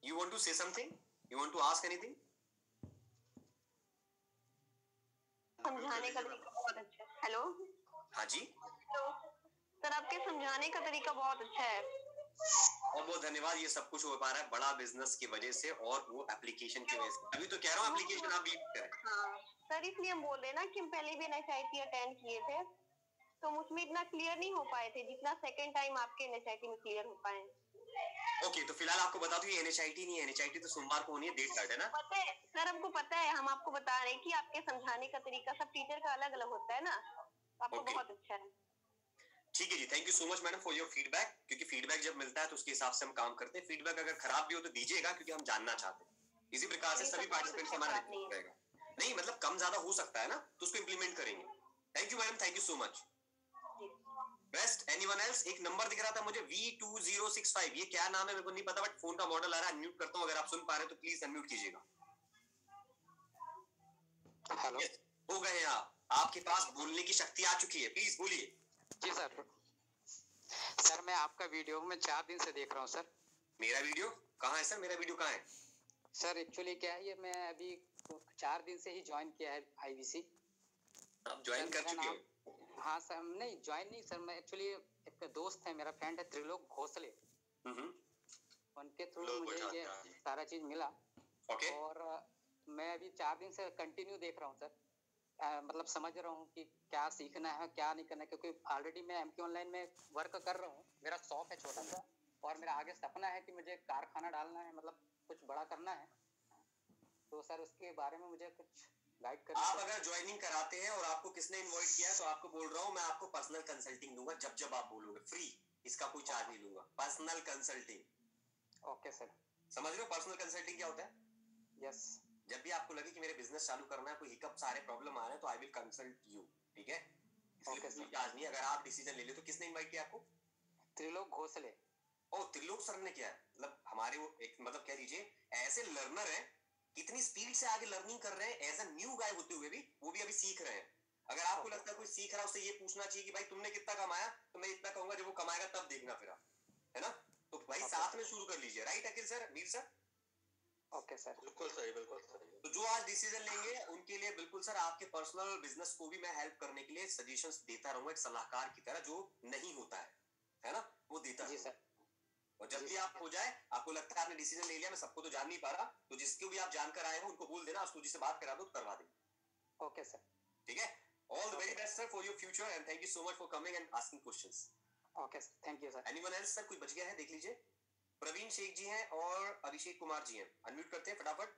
You want to say something? You want to ask anything? समझाने का तरीका बहुत अच्छा है। हेलो हाँ जी। हेलो सर, आपके समझाने का तरीका बहुत अच्छा है। बहुत बहुत धन्यवाद। ये सब कुछ हो पा रहा है बड़ा बिजनेस की वजह से और वो एप्लीकेशन की वजह से। अभी तो कह रहा हूँ एप्लीकेशन आप भी करें। हाँ सर, इसलिए हम बोल रहे हैं ना कि हम पहले भी एनएचआईटी अटेंड किए थे तो उसमें इतना क्लियर नहीं हो पाए थे जितना सेकंड टाइम आपके एनएचआईटी में क्लियर हो पाए। ओके तो फिलहाल आपको बता दूं ये एनएचआईटी नहीं है, एनएचआईटी तो सोमवार को होनी है, डेट कार्ड है ना? पता है सर, हमको पता है, हम आपको बता रहे हैं कि आपके समझाने का तरीका सब टीचर का अलग अलग होता है ना, तो आपको बहुत अच्छा है। ठीक है जी, thank you so much madam for your feedback. क्योंकि फीडबैक जब मिलता है तो उसके हिसाब से हम काम करते हैं। फीडबैक अगर खराब भी हो तो दीजिएगा क्योंकि हम जानना चाहते हैं। इसी प्रकार से सभी पार्टिसिपेंट्स हमारा रहेगा। नहीं मतलब कम ज्यादा हो सकता है ना, तो उसको इम्प्लीमेंट करेंगे। Thank you madam, thank you so much. Best anyone else? एक नंबर दिख रहा था मुझे V2065, ये क्या नाम है मेरे को नहीं पता, बट फोन का मॉडल आ रहा है। अनम्यूट करता हूं, अगर आप सुन पा रहे हैं तो प्लीज अनम्यूट कीजिएगा। हेलो, हो गए आप, आपके पास बोलने की शक्ति आ चुकी है, प्लीज बोलिए। जी सर। सर मैं आपका वीडियो मैं 4 दिन से देख रहा हूँ सर। मेरा वीडियो कहाँ है सर? मेरा वीडियो कहाँ है सर? एक्चुअली क्या है, ये मैं अभी 4 दिन से ही ज्वाइन किया है IBC। आप ज्वाइन कर चुके हो? हाँ सर, नहीं ज्वाइन नहीं सर, मैं एक्चुअली एक दोस्त है, मेरा फ्रेंड है त्रिलोक घोसले, उनके थ्रू मुझे ये सारा चीज मिला। ओके। और मैं अभी 4 दिन से कंटिन्यू देख रहा हूँ सर। मतलब समझ रहा हूँ कि क्या सीखना है क्या नहीं करना है, क्योंकि ऑलरेडी मैं MK ऑनलाइन में वर्क कर रहा हूँ। मेरा शौक है छोटा सा, और मेरा आगे सपना है कि मुझे कारखाना डालना है, मतलब कुछ बड़ा करना है। तो सर उसके बारे में मुझे कुछ गाइड कर। आप अगर ज्वाइनिंग कराते हैं और आपको किसने इनवाइट किया है, तो आपको बोल रहा हूँ मैं आपको पर्सनल कंसल्टिंग दूंगा जब आप बोलोगे, फ्री, इसका कोई चार्ज नहीं लूंगा। Personal consulting. Okay sir. समझ रहे हो पर्सनल कंसल्टिंग क्या होता है? यस। जब भी आपको लगे कि मेरे बिजनेस चालू करना है, कोई हिकअप सारे प्रॉब्लम आ रहे हैं, तो आई विल कंसल्ट यू, ठीक है? इसलिए कोई चार्ज नहीं। अगर आप डिसीजन ले ले तो किसने इनवाइट किया आपको? त्रिलोक घोसले। ओ, त्रिलोक सर ने किया है। मतलब हमारे वो एक, मतलब कह लीजिए ऐसे लर्नर हैं, कितनी स्पीड से आगे लर्निंग कर रहे हैं, एज अ न्यू गाय होते हुए भी वो भी अभी सीख रहे हैं। अगर आपको लगता है कोई सीख रहा है, उससे ये पूछना चाहिए कि भाई तुमने कितना कमाया, तो मैं इतना कहूंगा, जब वो कमाएगा तब देखना फिर आप, है ना? तो भाई साथ में शुरू कर लीजिए। Right Akhil sir, Mir sir? Okay sir, बिल्कुल सही, बिल्कुल सही। तो जो आज डिसीजन लेंगे उनके लिए बिल्कुल सर, आपके पर्सनल बिजनेस को भी मैं हेल्प करने के लिए सजेशंस देता रहूंगा, एक सलाहकार की तरह। जो नहीं होता है ना, वो देता जी सर। और जब भी आप हो जाए, आपको लगता है आपने डिसीजन ले लिया, मैं सबको तो जान नहीं पा रहा, तो जिसको भी आप जानकर आए हो उनको बोल देना, उसको जिससे बात करा दो तो करवा दे। Okay sir. ठीक है? All the very best sir for your future, and thank you so much for coming and asking questions. Okay sir, thank you sir. Anyone else sir? कोई बच गया है? देख लीजिए। प्रवीण शेख जी हैं और अभिषेक कुमार जी हैं, अनम्यूट करते हैं फटाफट।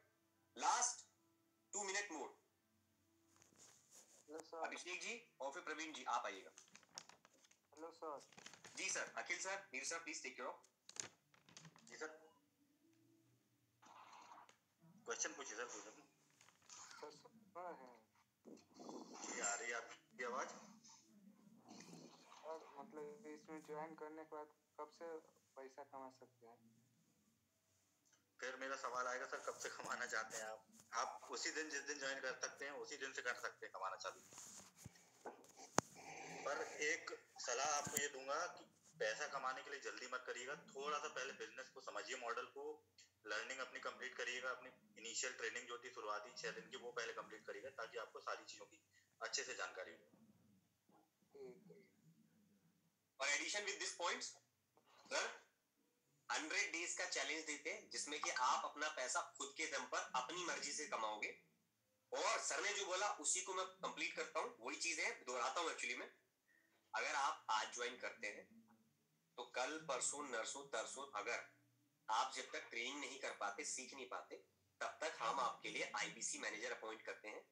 लास्ट 2 मिनट मोर। अभिषेक जी और फिर प्रवीण जी, आप आइएगा। Hello sir. जी sir. Akhil sir, Mir sir, please take care of. जी सर, क्वेश्चन पूछिए सर। जी आ रही है आपकी आवाज। और मतलब इसमें ज्वाइन करने के बाद कब से पैसा कमा सकते हैं? फिर मेरा सवाल आएगा सर, कब से कमाना चाहते हैं आप? आप उसी दिन, जिस दिन ज्वाइन कर सकते हैं उसी दिन से कर सकते हैं कमाना चालू। पर एक सलाह आपको ये दूंगा कि पैसा कमाने के लिए जल्दी मत करिएगा। थोड़ा सा पहले बिजनेस को समझिए, मॉडल को, लर्निंग अपनी कंप्लीट करिएगा। अपनी इनिशियल ट्रेनिंग जो थी शुरुआती 6 दिन की, वो पहले कंप्लीट करिएगा, ताकि आपको सारी चीजों की अच्छे से जानकारी हो। और addition with this points sir, 100 days का चैलेंज देते हैं, जिसमें कि आप अपना पैसा खुद के दम पर अपनी मर्जी से कमाओगे। और सर ने जो बोला उसी को मैं कंप्लीट करता हूं, वही चीज है, दोहराता हूं एक्चुअली में। अगर आप आज ज्वाइन करते हैं तो कल, परसों, नरसों, तरसों, अगर आप जब तक ट्रेनिंग नहीं कर पाते, सीख नहीं पाते, तब तक हम आपके लिए IBC मैनेजर अपॉइंट करते हैं।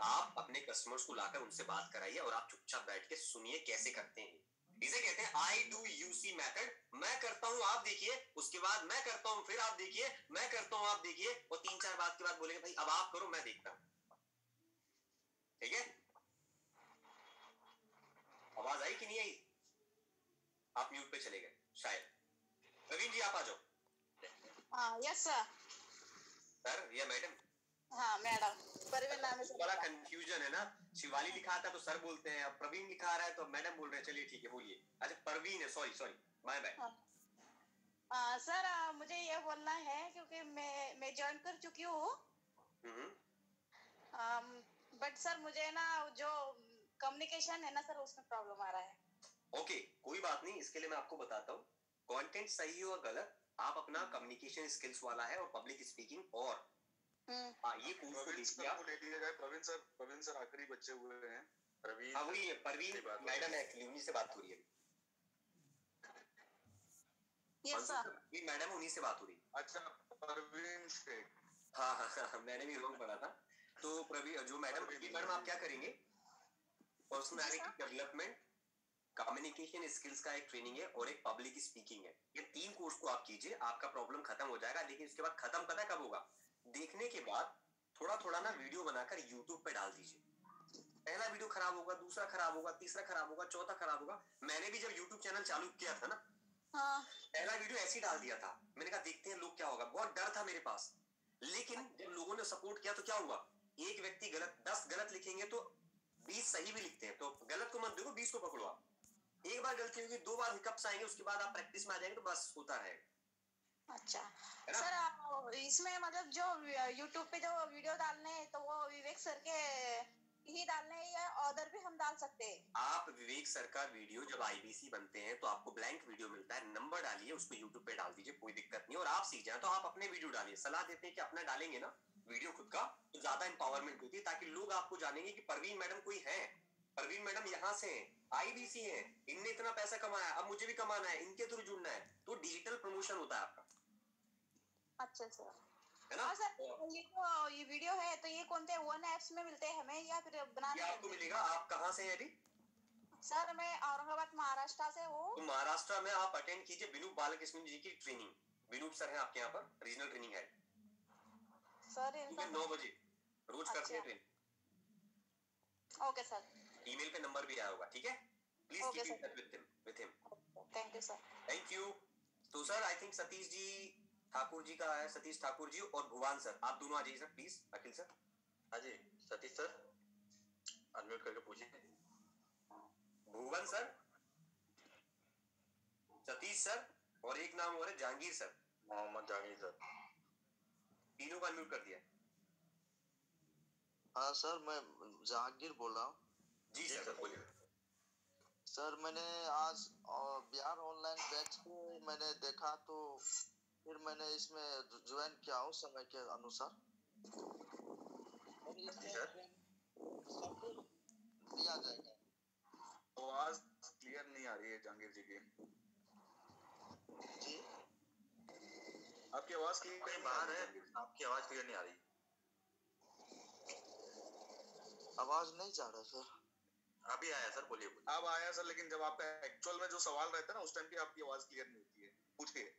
आप अपने कस्टमर्स को लाकर उनसे बात कराइए और आप चुपचाप बैठ के सुनिए कैसे करते हैं। इसे कहते हैं I-do-you-see मेथड। मैं करता हूं, आप देखिए, उसके बाद मैं करता हूं, फिर आप देखिए, मैं करता हूं, आप देखिए, और 3-4 बात के बाद बोलेंगे भाई अब आप करो, मैं देखता हूं। ठीक है? आवाज आई कि नहीं आई? आप म्यूट पे चले गए शायद। प्रवीण जी आप आ जाओ। हाँ, यस सर। सर या मैडम? हाँ मैडम, प्रवीण नाम है। बड़ा कंफ्यूजन है ना, शिवाली लिखा था तो सर बोलते हैं, अब प्रवीण लिखा रहा है तो मैडम बोल रहे हैं। चलिए ठीक है, बोलिए। अच्छा प्रवीण है, सॉरी बाय बाय। सर मुझे ये बोलना है, क्योंकि मैं ज्वाइन कर चुकी हूँ, बट सर मुझे ना जो कम्युनिकेशन है ना सर, उसमें प्रॉब्लम आ रहा है। ओके, कोई बात नहीं, इसके लिए मैं आपको बताता हूँ। कंटेंट सही हो गलत, आप अपना कम्युनिकेशन स्किल्स वाला है और पब्लिक स्पीकिंग, और ये कोर्स को देखिए आप। प्रवीण सर आखिरी बच्चे हुए हैं। प्रवीण मैडम है, उन्हीं से बात हो रही है। Yes sir. मैडम उन्हीं से बात हो रही। अच्छा, प्रवीण से। हाँ, मैंने भी रॉन्ग पढ़ा था। तो प्रवीण जो मैडम आप क्या करेंगे, पर्सनालिटी डेवलपमेंट, कम्युनिकेशन स्किल्स का एक ट्रेनिंग है और एक पब्लिक स्पीकिंग है। ये 3 कोर्स को आप कीजिए, आपका प्रॉब्लम खत्म हो जाएगा। लेकिन उसके बाद खत्म पता कब होगा? देखने के बाद थोड़ा ना वीडियो बनाकर यूट्यूब पे डाल दीजिए। पहला वीडियो खराब होगा, दूसरा खराब होगा, तीसरा खराब होगा, चौथा खराब होगा। मैंने भी जब यूट्यूब चैनल चालू किया था ना, पहला वीडियो ऐसे ही डाल दिया था। मैंने कहा देखते हैं लोग क्या होगा, बहुत डर था मेरे पास। लेकिन जब लोगों ने सपोर्ट किया तो क्या हुआ, एक व्यक्ति गलत 10 गलत लिखेंगे तो 20 सही भी लिखते हैं, तो गलत को मत देखो, 20 को पकड़ो आप। एक बार गलती होगी, 2 बार हिकअप्स आएंगे, उसके बाद आप प्रैक्टिस में आ जाएंगे तो बस होता रहेगा। अच्छा सर, इसमें मतलब जो YouTube पे जो वीडियो डालने हैं तो वो विवेक सर के ही डालने हैं या अदर भी हम डाल सकते हैं? आप विवेक सर का वीडियो जब IBC बनते हैं तो आपको ब्लैंक वीडियो मिलता है, नंबर डालिए, उसको YouTube पे डाल दीजिए, कोई दिक्कत नहीं। और आप सीख जाए तो आप अपने वीडियो डालिए। सलाह देते हैं कि अपना डालेंगे ना वीडियो खुद का तो ज्यादा एम्पावरमेंट होती है, ताकि लोग आपको जानेंगे कि परवीन मैडम कोई है, परवीन मैडम यहाँ से हैं, IBC है, इनने इतना पैसा कमाया, अब मुझे भी कमाना है, इनके थ्रू जुड़ना है, तो डिजिटल प्रमोशन होता है आपका। अच्छा सर, है ना? सर ये वीडियो है तो ये कौन से वन ऐप्स में मिलते हैं हमें या फिर बनाने? ये आपको मिलेगा। आप कहाँ से हैं अभी? सर मैं औरंगाबाद महाराष्ट्र से हूँ। तो महाराष्ट्र में आप अटेंड कीजिए विनूप बालकृष्णन जी की ट्रेनिंग। विनूप सर हैं आपके यहाँ पर, रीजनल ट्रेनिंग हेड सर। 9 बजे रोज करते हैं ट्रेनिंग। Okay sir. ईमेल पे नंबर भी आया होगा, ठीक है? Please keep in touch with him. Thank you sir. Thank you. तो sir I think Satish ji Thakur ji का है, सतीश ठाकुर जी और भुवन सर, आप दोनों आ जाइए सर प्लीज। Akhil sir. हाँ जी, सतीश सर अनम्यूट करके पूछिए। भुवन सर, सतीश सर और एक नाम और है जहांगीर सर। मोहम्मद जहांगीर सर। तीनों को अनम्यूट कर दिया। हाँ सर, मैं जहांगीर बोल रहा हूँ। जी सर बोलिए। सर मैंने आज बिहार ऑनलाइन बैच को मैंने देखा तो फिर मैंने इसमें ज्वाइन किया हूँ समय के अनुसार। दिया जाएगा। आवाज क्लियर नहीं आ रही है जहांगीर जी की। जी आपकी आवाज क्लियर बाहर है, आपकी आवाज क्लियर नहीं आ रही। आवाज नहीं जा रहा सर। अभी आया सर, बोलिए। अब आया सर, लेकिन जब आपका एक्चुअल में जो सवाल रहता है ना उस टाइम की आपकी आवाज क्लियर नहीं होती है। पूछिए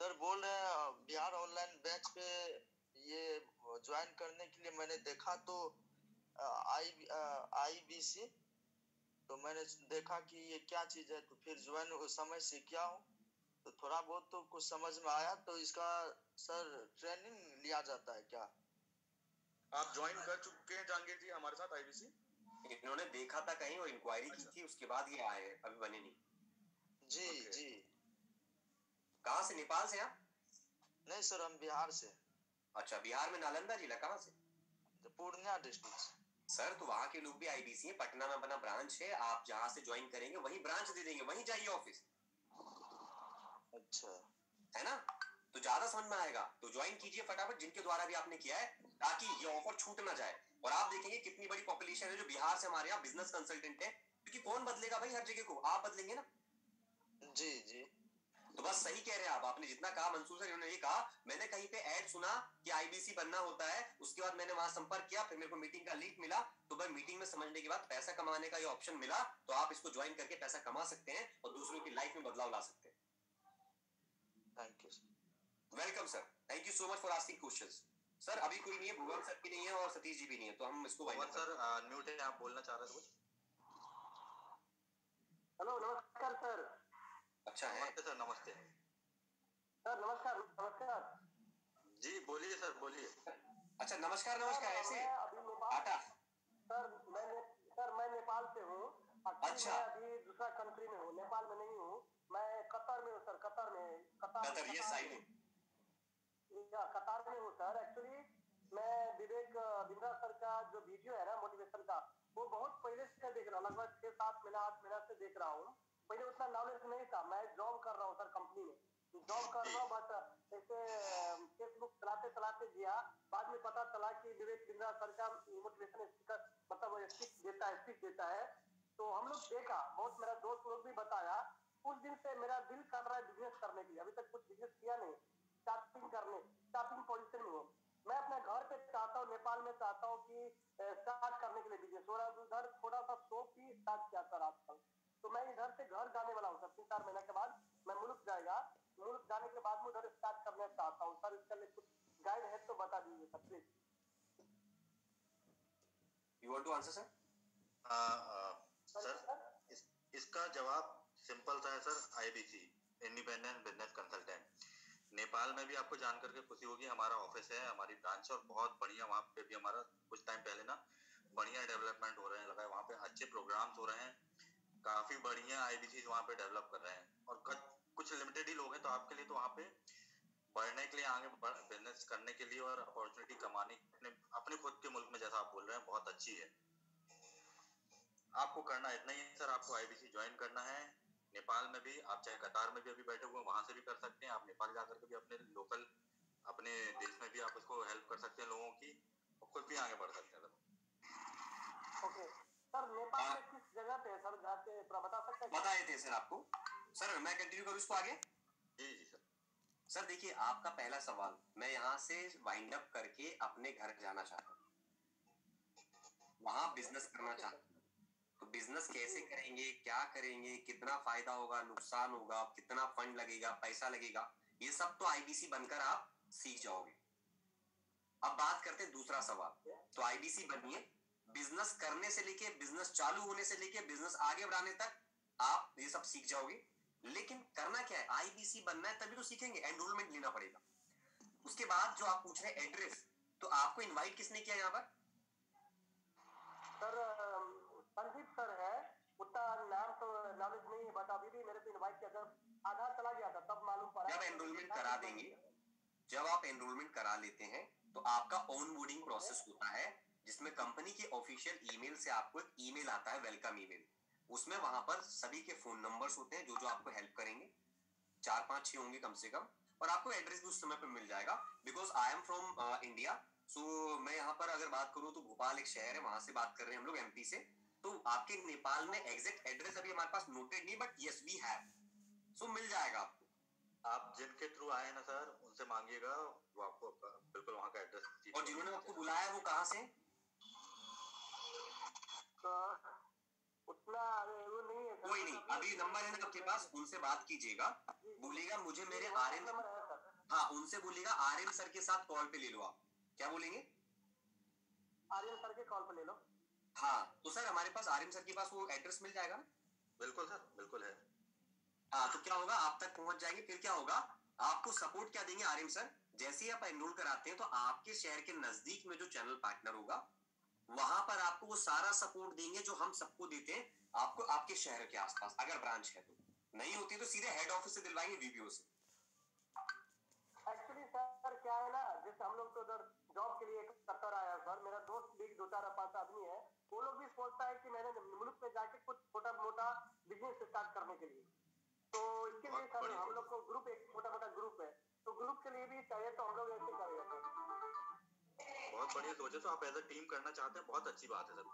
सर। बोल रहे हैं बिहार ऑनलाइन बैच पे ये ज्वाइन करने के लिए मैंने देखा तो IBC, तो मैंने देखा कि ये क्या चीज है, तो फिर ज्वाइन उस समय से किया हूँ तो थोड़ा बहुत तो कुछ समझ में आया। तो इसका सर ट्रेनिंग लिया जाता है क्या? आप ज्वाइन कर चुके हैं जहांगीर जी हमारे साथ IBC? इन्होंने देखा था कहीं और इंक्वायरी की थी, उसके बाद ये आए हैं, अभी बने नहीं। जी जी। कहाँ से? नेपाल से आप? नहीं सर, हम बिहार से। अच्छा, बिहार में नालंदा जिला। कहाँ से? पूर्णिया डिस्ट्रिक्ट। सर तो वहाँ के लोग भी IBC है, पटना में अपना ब्रांच है, आप जहाँ से ज्वाइन करेंगे वही ब्रांच दे देंगे, वहीं जाइए ऑफिस। अच्छा है ना? तो ज्यादा समझ में आएगा। तो ज्वाइन कीजिए फटाफट, जिनके द्वारा भी आपने किया है, ताकि ये ऑफर छूट ना जाए। और आप देखेंगे कितनी बड़ी पॉपुलेशन है जो बिहार से हमारे यहाँ बिजनेस कंसल्टेंट है, क्योंकि कौन बदलेगा भाई हर जगह को, आप बदलेंगे ना। जी जी। तो बस सही कह रहे हैं आप, आपने जितना कहा मंसूर सर, इन्होंने ये कहा, मैंने कहीं पे ऐड सुना कि IBC बनना होता है, उसके बाद मैंने वहां संपर्क किया, फिर मेरे को मीटिंग का लिंक मिला, तो भाई मीटिंग में समझने के बाद पैसा कमाने का ये ऑप्शन मिला, तो आप इसको ज्वाइन करके पैसा कमा सकते हैं और दूसरों की लाइफ में बदलाव ला सकते हैं। Thank you. Welcome sir, thank you so much for asking questions. Sir अभी कोई नहीं है, भुवन सर भी नहीं है और सतीश जी भी नहीं है, तो हम इसको भुवन सर म्यूट है, आप बोलना चाह रहे थे कुछ? हेलो, नमस्कार सर। अच्छा है सर, नमस्ते सर। नमस्कार नमस्कार जी, बोलिए सर, बोलिए। अच्छा नमस्कार नमस्कार, ऐसे आटा। सर मैं नेपाल से हूँ। अच्छा। मैं अभी दूसरा कंट्री में हूँ, नेपाल में नहीं हूँ, मैं कतर में हूँ सर। कतर में। कतर, ये साइड में। कतार में हूँ सर। एक्चुअली मैं विवेक बिंद्रा सर का जो वीडियो है ना मोटिवेशन का, वो बहुत पहले से देख रहा हूँ, लगभग 6-7 महीना 8 महीना से देख रहा हूँ। पहले उतना नॉलेज नहीं था। मैं जॉब कर रहा हूँ सर, कंपनी में जॉब कर रहा हूँ, बट ऐसे फेसबुक चलाते चलाते गया, बाद में पता चला कि विवेक बिंद्रा सर का मोटिवेशन स्पीकर मतलब स्पीच देता है, तो हम लोग देखा, बहुत मेरा दोस्त लोग भी बताया। उस दिन से मेरा दिल कर रहा है बिजनेस करने के लिए। अभी तक कुछ बिजनेस किया नहीं, स्टार्टिंग पोजीशन में हूँ। मैं अपने घर पे चाहता हूँ, नेपाल में चाहता हूँ कि स्टार्ट करने के लिए बिजनेस। और उधर थोड़ा सा शॉप भी स्टार्ट किया सर आजकल। तो मैं इधर से घर जाने वाला हूँ सर, 3-4 महीने के बाद मैं मुल्क जाएगा। मुल्क जाने के बाद मैं उधर स्टार्ट करना चाहता हूँ सर। इसके लिए कुछ गाइड है तो बता दीजिए sir please. You want to answer sir? Sir इसका जवाब सिंपल सा है sir. IBC independent business consultant Nepal Nepal में भी आपको जान करके खुशी होगी, हमारा ऑफिस है, हमारी ब्रांच है और बहुत बढ़िया वहाँ पे भी हमारा कुछ टाइम पहले ना बढ़िया डेवलपमेंट हो रहे हैं, लगा है वहाँ पे अच्छे प्रोग्राम्स हो रहे हैं, काफी बढ़िया आईबीसी वहाँ पे डेवलप कर रहे हैं और कुछ लिमिटेड ही लोग हैं, तो आपके लिए तो वहाँ पे बढ़ने के लिए, आगे बिजनेस करने के लिए और अपॉर्चुनिटी कमाने अपने खुद के मुल्क में, जैसा आप बोल रहे हैं, बहुत अच्छी है। आपको करना इतना ही है सर, आपको आईबीसी ज्वाइन करना है। नेपाल में भी आप चाहे कतार में भी अभी बैठे हुए वहां से भी कर सकते हैं, आप नेपाल जाकर के भी अपने लोकल अपने देश में भी आप उसको हेल्प कर सकते हैं लोगों की, और खुद भी आगे बढ़ सकते हैं सर। ओके सर, नेपाल में किस जगह पे है सर, जाके बता सकते हैं? बताए थे सर आपको। सर मैं कंटिन्यू करूँ इसको आगे? जी जी सर। सर देखिए, आपका पहला सवाल, मैं यहाँ से वाइंड अप करके अपने घर जाना चाहता हूँ, वहां बिजनेस करना चाहता हूँ, तो बिजनेस कैसे करेंगे, क्या करेंगे, कितना फायदा होगा, नुकसान होगा, कितना फंड लगेगा, पैसा लगेगा, ये सब तो आईबीसी बनकर आप सीख जाओगे। अब बात करते हैं दूसरा सवाल। तो आईबीसी बनिए, बिजनेस करने से लेके, बिजनेस चालू होने से लेके, बिजनेस आगे बढ़ाने तक आप ये सब सीख जाओगे। लेकिन करना क्या है, आईबीसी बनना है तभी तो सीखेंगे, एनरोलमेंट लेना पड़ेगा। उसके बाद जो आप पूछ रहे हैं एड्रेस, तो आपको इनवाइट किसने किया यहाँ पर? सर संदीप सर है, उतना नाम तो नॉलेज नहीं है, बट अभी भी मेरे को इनवाइट किया था, आधा चला गया था तब मालूम पड़ा। जब एनरोलमेंट करा देंगे, जब आप एनरोलमेंट करा लेते हैं, तो आपका ऑनबोर्डिंग प्रोसेस होता है, जिसमें कंपनी के ऑफिशियल ईमेल से आपको एक ईमेल आता है, वेलकम ईमेल। उसमें वहां पर सभी के फोन नंबर्स होते हैं जो आपको हेल्प करेंगे, 4-5-6 होंगे कम से कम, और आपको एड्रेस भी उस समय पर मिल जाएगा। Because I am from India, so मैं यहाँ पर अगर बात करूँ तो भोपाल एक शहर है, वहां से बात कर रहे हैं हम लोग, एमपी से। तो आपके नेपाल में एग्जैक्ट एड्रेस अभी हमारे पास नोटेड नहीं, बट यस वी हैव, सो मिल जाएगा आपको। आप जिनके थ्रू आए ना सर, उनसे मांगिएगा, वो आपको बिल्कुल वहाँ का एड्रेस। और जिन्होंने आपको बुलाया वो कहाँ से? उतना वो नहीं है। कोई नहीं, अभी नंबर है ना आपके पास, उनसे बात कीजिएगा, बोलेगा मुझे मेरे आरएम, हाँ उनसे बोलेगा आरएम सर के साथ कॉल पे ले लो। आप क्या बोलेंगे? आरएम सर के कॉल पे ले लो। हाँ तो सर हमारे पास आरएम सर के पास वो एड्रेस मिल जाएगा ना? बिल्कुल सर, बिल्कुल है। हाँ तो क्या होगा, आप तक पहुंच जाएंगे। फिर क्या होगा, आपको सपोर्ट क्या देंगे आरएम सर, जैसे ही आप एनरोल कराते हैं तो आपके शहर के नजदीक में जो चैनल पार्टनर होगा, वहां पर आपको वो सारा सपोर्ट देंगे जो हम सबको देते हैं, आपको आपके शहर के आसपास अगर ब्रांच है तो। नहीं होती तो सीधे हेड ऑफिस से दिलवाएंगे, वीपीओ से। एक्चुअली सर क्या है ना, जैसे हम लोग तो उधर जॉब के लिए कतर आया सर, मेरा दोस्त भी 2-4-5 आदमी है, वो लोग भी सोचता है कि मैंने मुल्क में जाके कुछ छोटा मोटा बिजनेस स्टार्ट करने के लिए, तो इसके लिए सर हम लोग को ग्रुप, एक छोटा मोटा ग्रुप है, तो ग्रुप के लिए भी चाहिए, तो हम लोग ऐसे करेंगे सर। बहुत बढ़िया सोचे, तो आप एज अ टीम करना चाहते हैं, बहुत अच्छी बात है सर।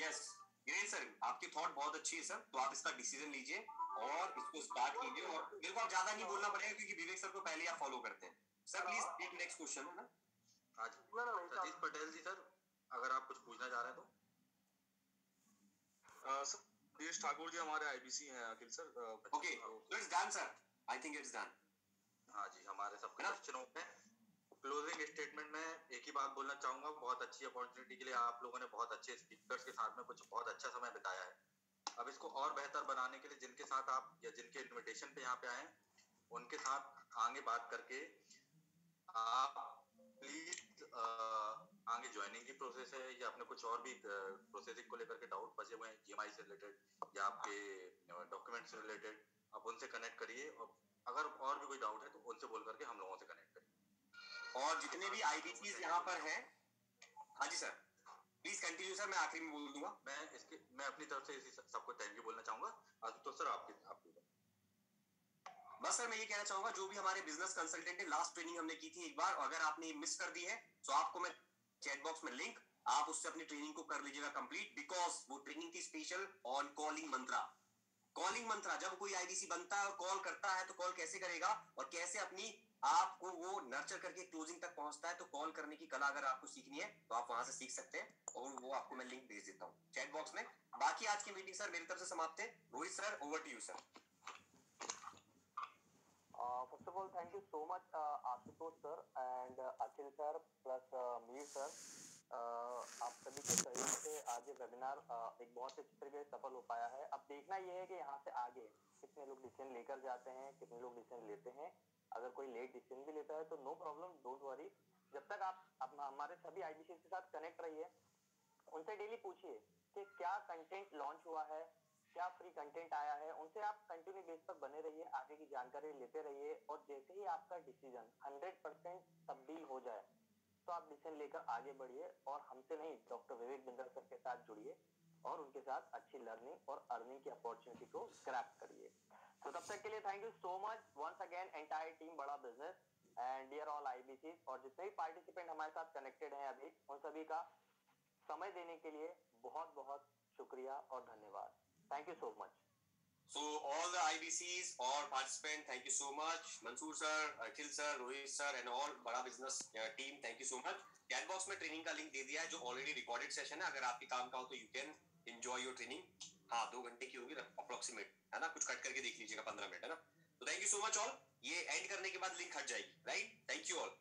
यस ग्रेट सर, आपकी थॉट बहुत अच्छी है सर, तो आप इसका डिसीजन लीजिए और इसको स्टार्ट कीजिए। और मेरे को आप ज्यादा नहीं बोलना पड़ेगा क्योंकि विवेक सर को पहले आप फॉलो करते हैं। Sir please take next question है ना। हाँ जी सतीश पटेल जी, सर अगर आप कुछ पूछना चाह रहे हैं तो। सतीश ठाकुर जी हमारे आईबीसी हैं Akhil sir. Okay so it's done sir, I think it's done. हाँ जी, हमारे सबके क्वेश्चनों पे क्लोजिंग स्टेटमेंट में एक ही बात बोलना चाहूंगा, बहुत अच्छी अपॉर्चुनिटी के लिए आप लोगों ने बहुत अच्छे स्पीकर्स के साथ में कुछ बहुत अच्छा समय बिताया है। अब इसको और बेहतर बनाने के लिए जिनके साथ आप या जिनके इनविटेशन पे यहाँ पे आए, उनके साथ आगे बात करके आप प्लीज आगे ज्वाइनिंग की प्रोसेस है या अपने कुछ और भी प्रोसेसिंग को लेकर के डाउट बचे हुए हैं, ईएमआई से रिलेटेड या आपके डॉक्यूमेंट से रिलेटेड, आप उनसे कनेक्ट करिए, और अगर और भी कोई डाउट है तो उनसे बोल करके हम लोगों से कनेक्ट करिए। और जितने भी आईबीसीज यहाँ पर हैं, हाँ जी सर प्लीज कंटिन्यू सर, मैं आखिरी में बोल दूंगा। मैं अपनी तरफ से सबको थैंक यू बोलना चाहूंगा। तो सर आपकी बस सर मैं ये कहना चाहूंगा, जो भी हमारे बिजनेस कंसल्टेंट है, लास्ट ट्रेनिंग हमने की थी एक बार, अगर आपने मिस कर दी है तो आपको मैं चैट बॉक्स में लिंक, आप उससे अपनी ट्रेनिंग को कर लीजिएगा कंप्लीट, बिकॉज वो ट्रेनिंग थी special on calling mantra. Calling mantra, जब कोई आईबीसी बनता है और कॉल करता है तो कॉल कैसे करेगा और कैसे अपनी आपको वो नर्चर करके क्लोजिंग तक पहुंचता है, तो कॉल करने की कला अगर आपको सीखनी है तो आप वहां से सीख सकते हैं, और वो आपको मैं लिंक भेज देता हूँ चैट बॉक्स में। बाकी आज की मीटिंग सर मेरी तरफ से समाप्त है। Rohit sir over to you sir. First of all thank you so much Ashutosh sir and Akhil sir plus Mir sir, आप सभी के सहयोग से आज ये वेबिनार एक बहुत अच्छी तरीके से सफल हो पाया है। अब देखना ये है कि यहाँ से आगे कितने लोग डिसीजन लेकर जाते हैं, कितने लोग डिसीजन लेते हैं। अगर कोई लेट डिसीजन भी लेता है तो नो प्रॉब्लम, डोंट वरी। जब तक आप हमारे सभी आईबीसी के साथ कनेक्ट रहिए, उनसे डेली पूछिए कि क्या कंटेंट लॉन्च हुआ है, क्या फ्री कंटेंट आया है, उनसे आप कंटिन्यू बेस पर बने रहिए, आगे की जानकारी लेते रहिए। और जैसे ही आपका डिसीजन 100% तब्दील हो जाए तो आप डिसीजन लेकर आगे बढ़िए और हमसे नहीं, डॉक्टर विवेक बिंदल सर के साथ जुड़िए और उनके साथ अच्छी लर्निंग और अर्निंग की अपॉर्चुनिटी को ग्रैब करिए। तो तब तक के लिए thank you so much once again entire team Bada business and dear all IBC, और जितने भी पार्टिसिपेंट हमारे साथ कनेक्टेड हैं अभी, उन सभी का समय देने के लिए बहुत बहुत शुक्रिया और धन्यवाद। Thank you so much. So all the IBCs or participant, thank you so much. Mansoor sir, Akhil sir, Rohit sir and all बड़ा business team, thank you so much. Chat box में ट्रेनिंग का link दे दिया है जो already recorded session है, अगर आपके काम का हो तो you can enjoy your training. हाँ 2 घंटे की होगी अप्रोक्सीमेट, है ना, कुछ कट करके देख लीजिएगा 15 मिनट, है ना। तो thank you so much all. ये एंड करने के बाद लिंक हट जाएगी, राइट। Thank you all.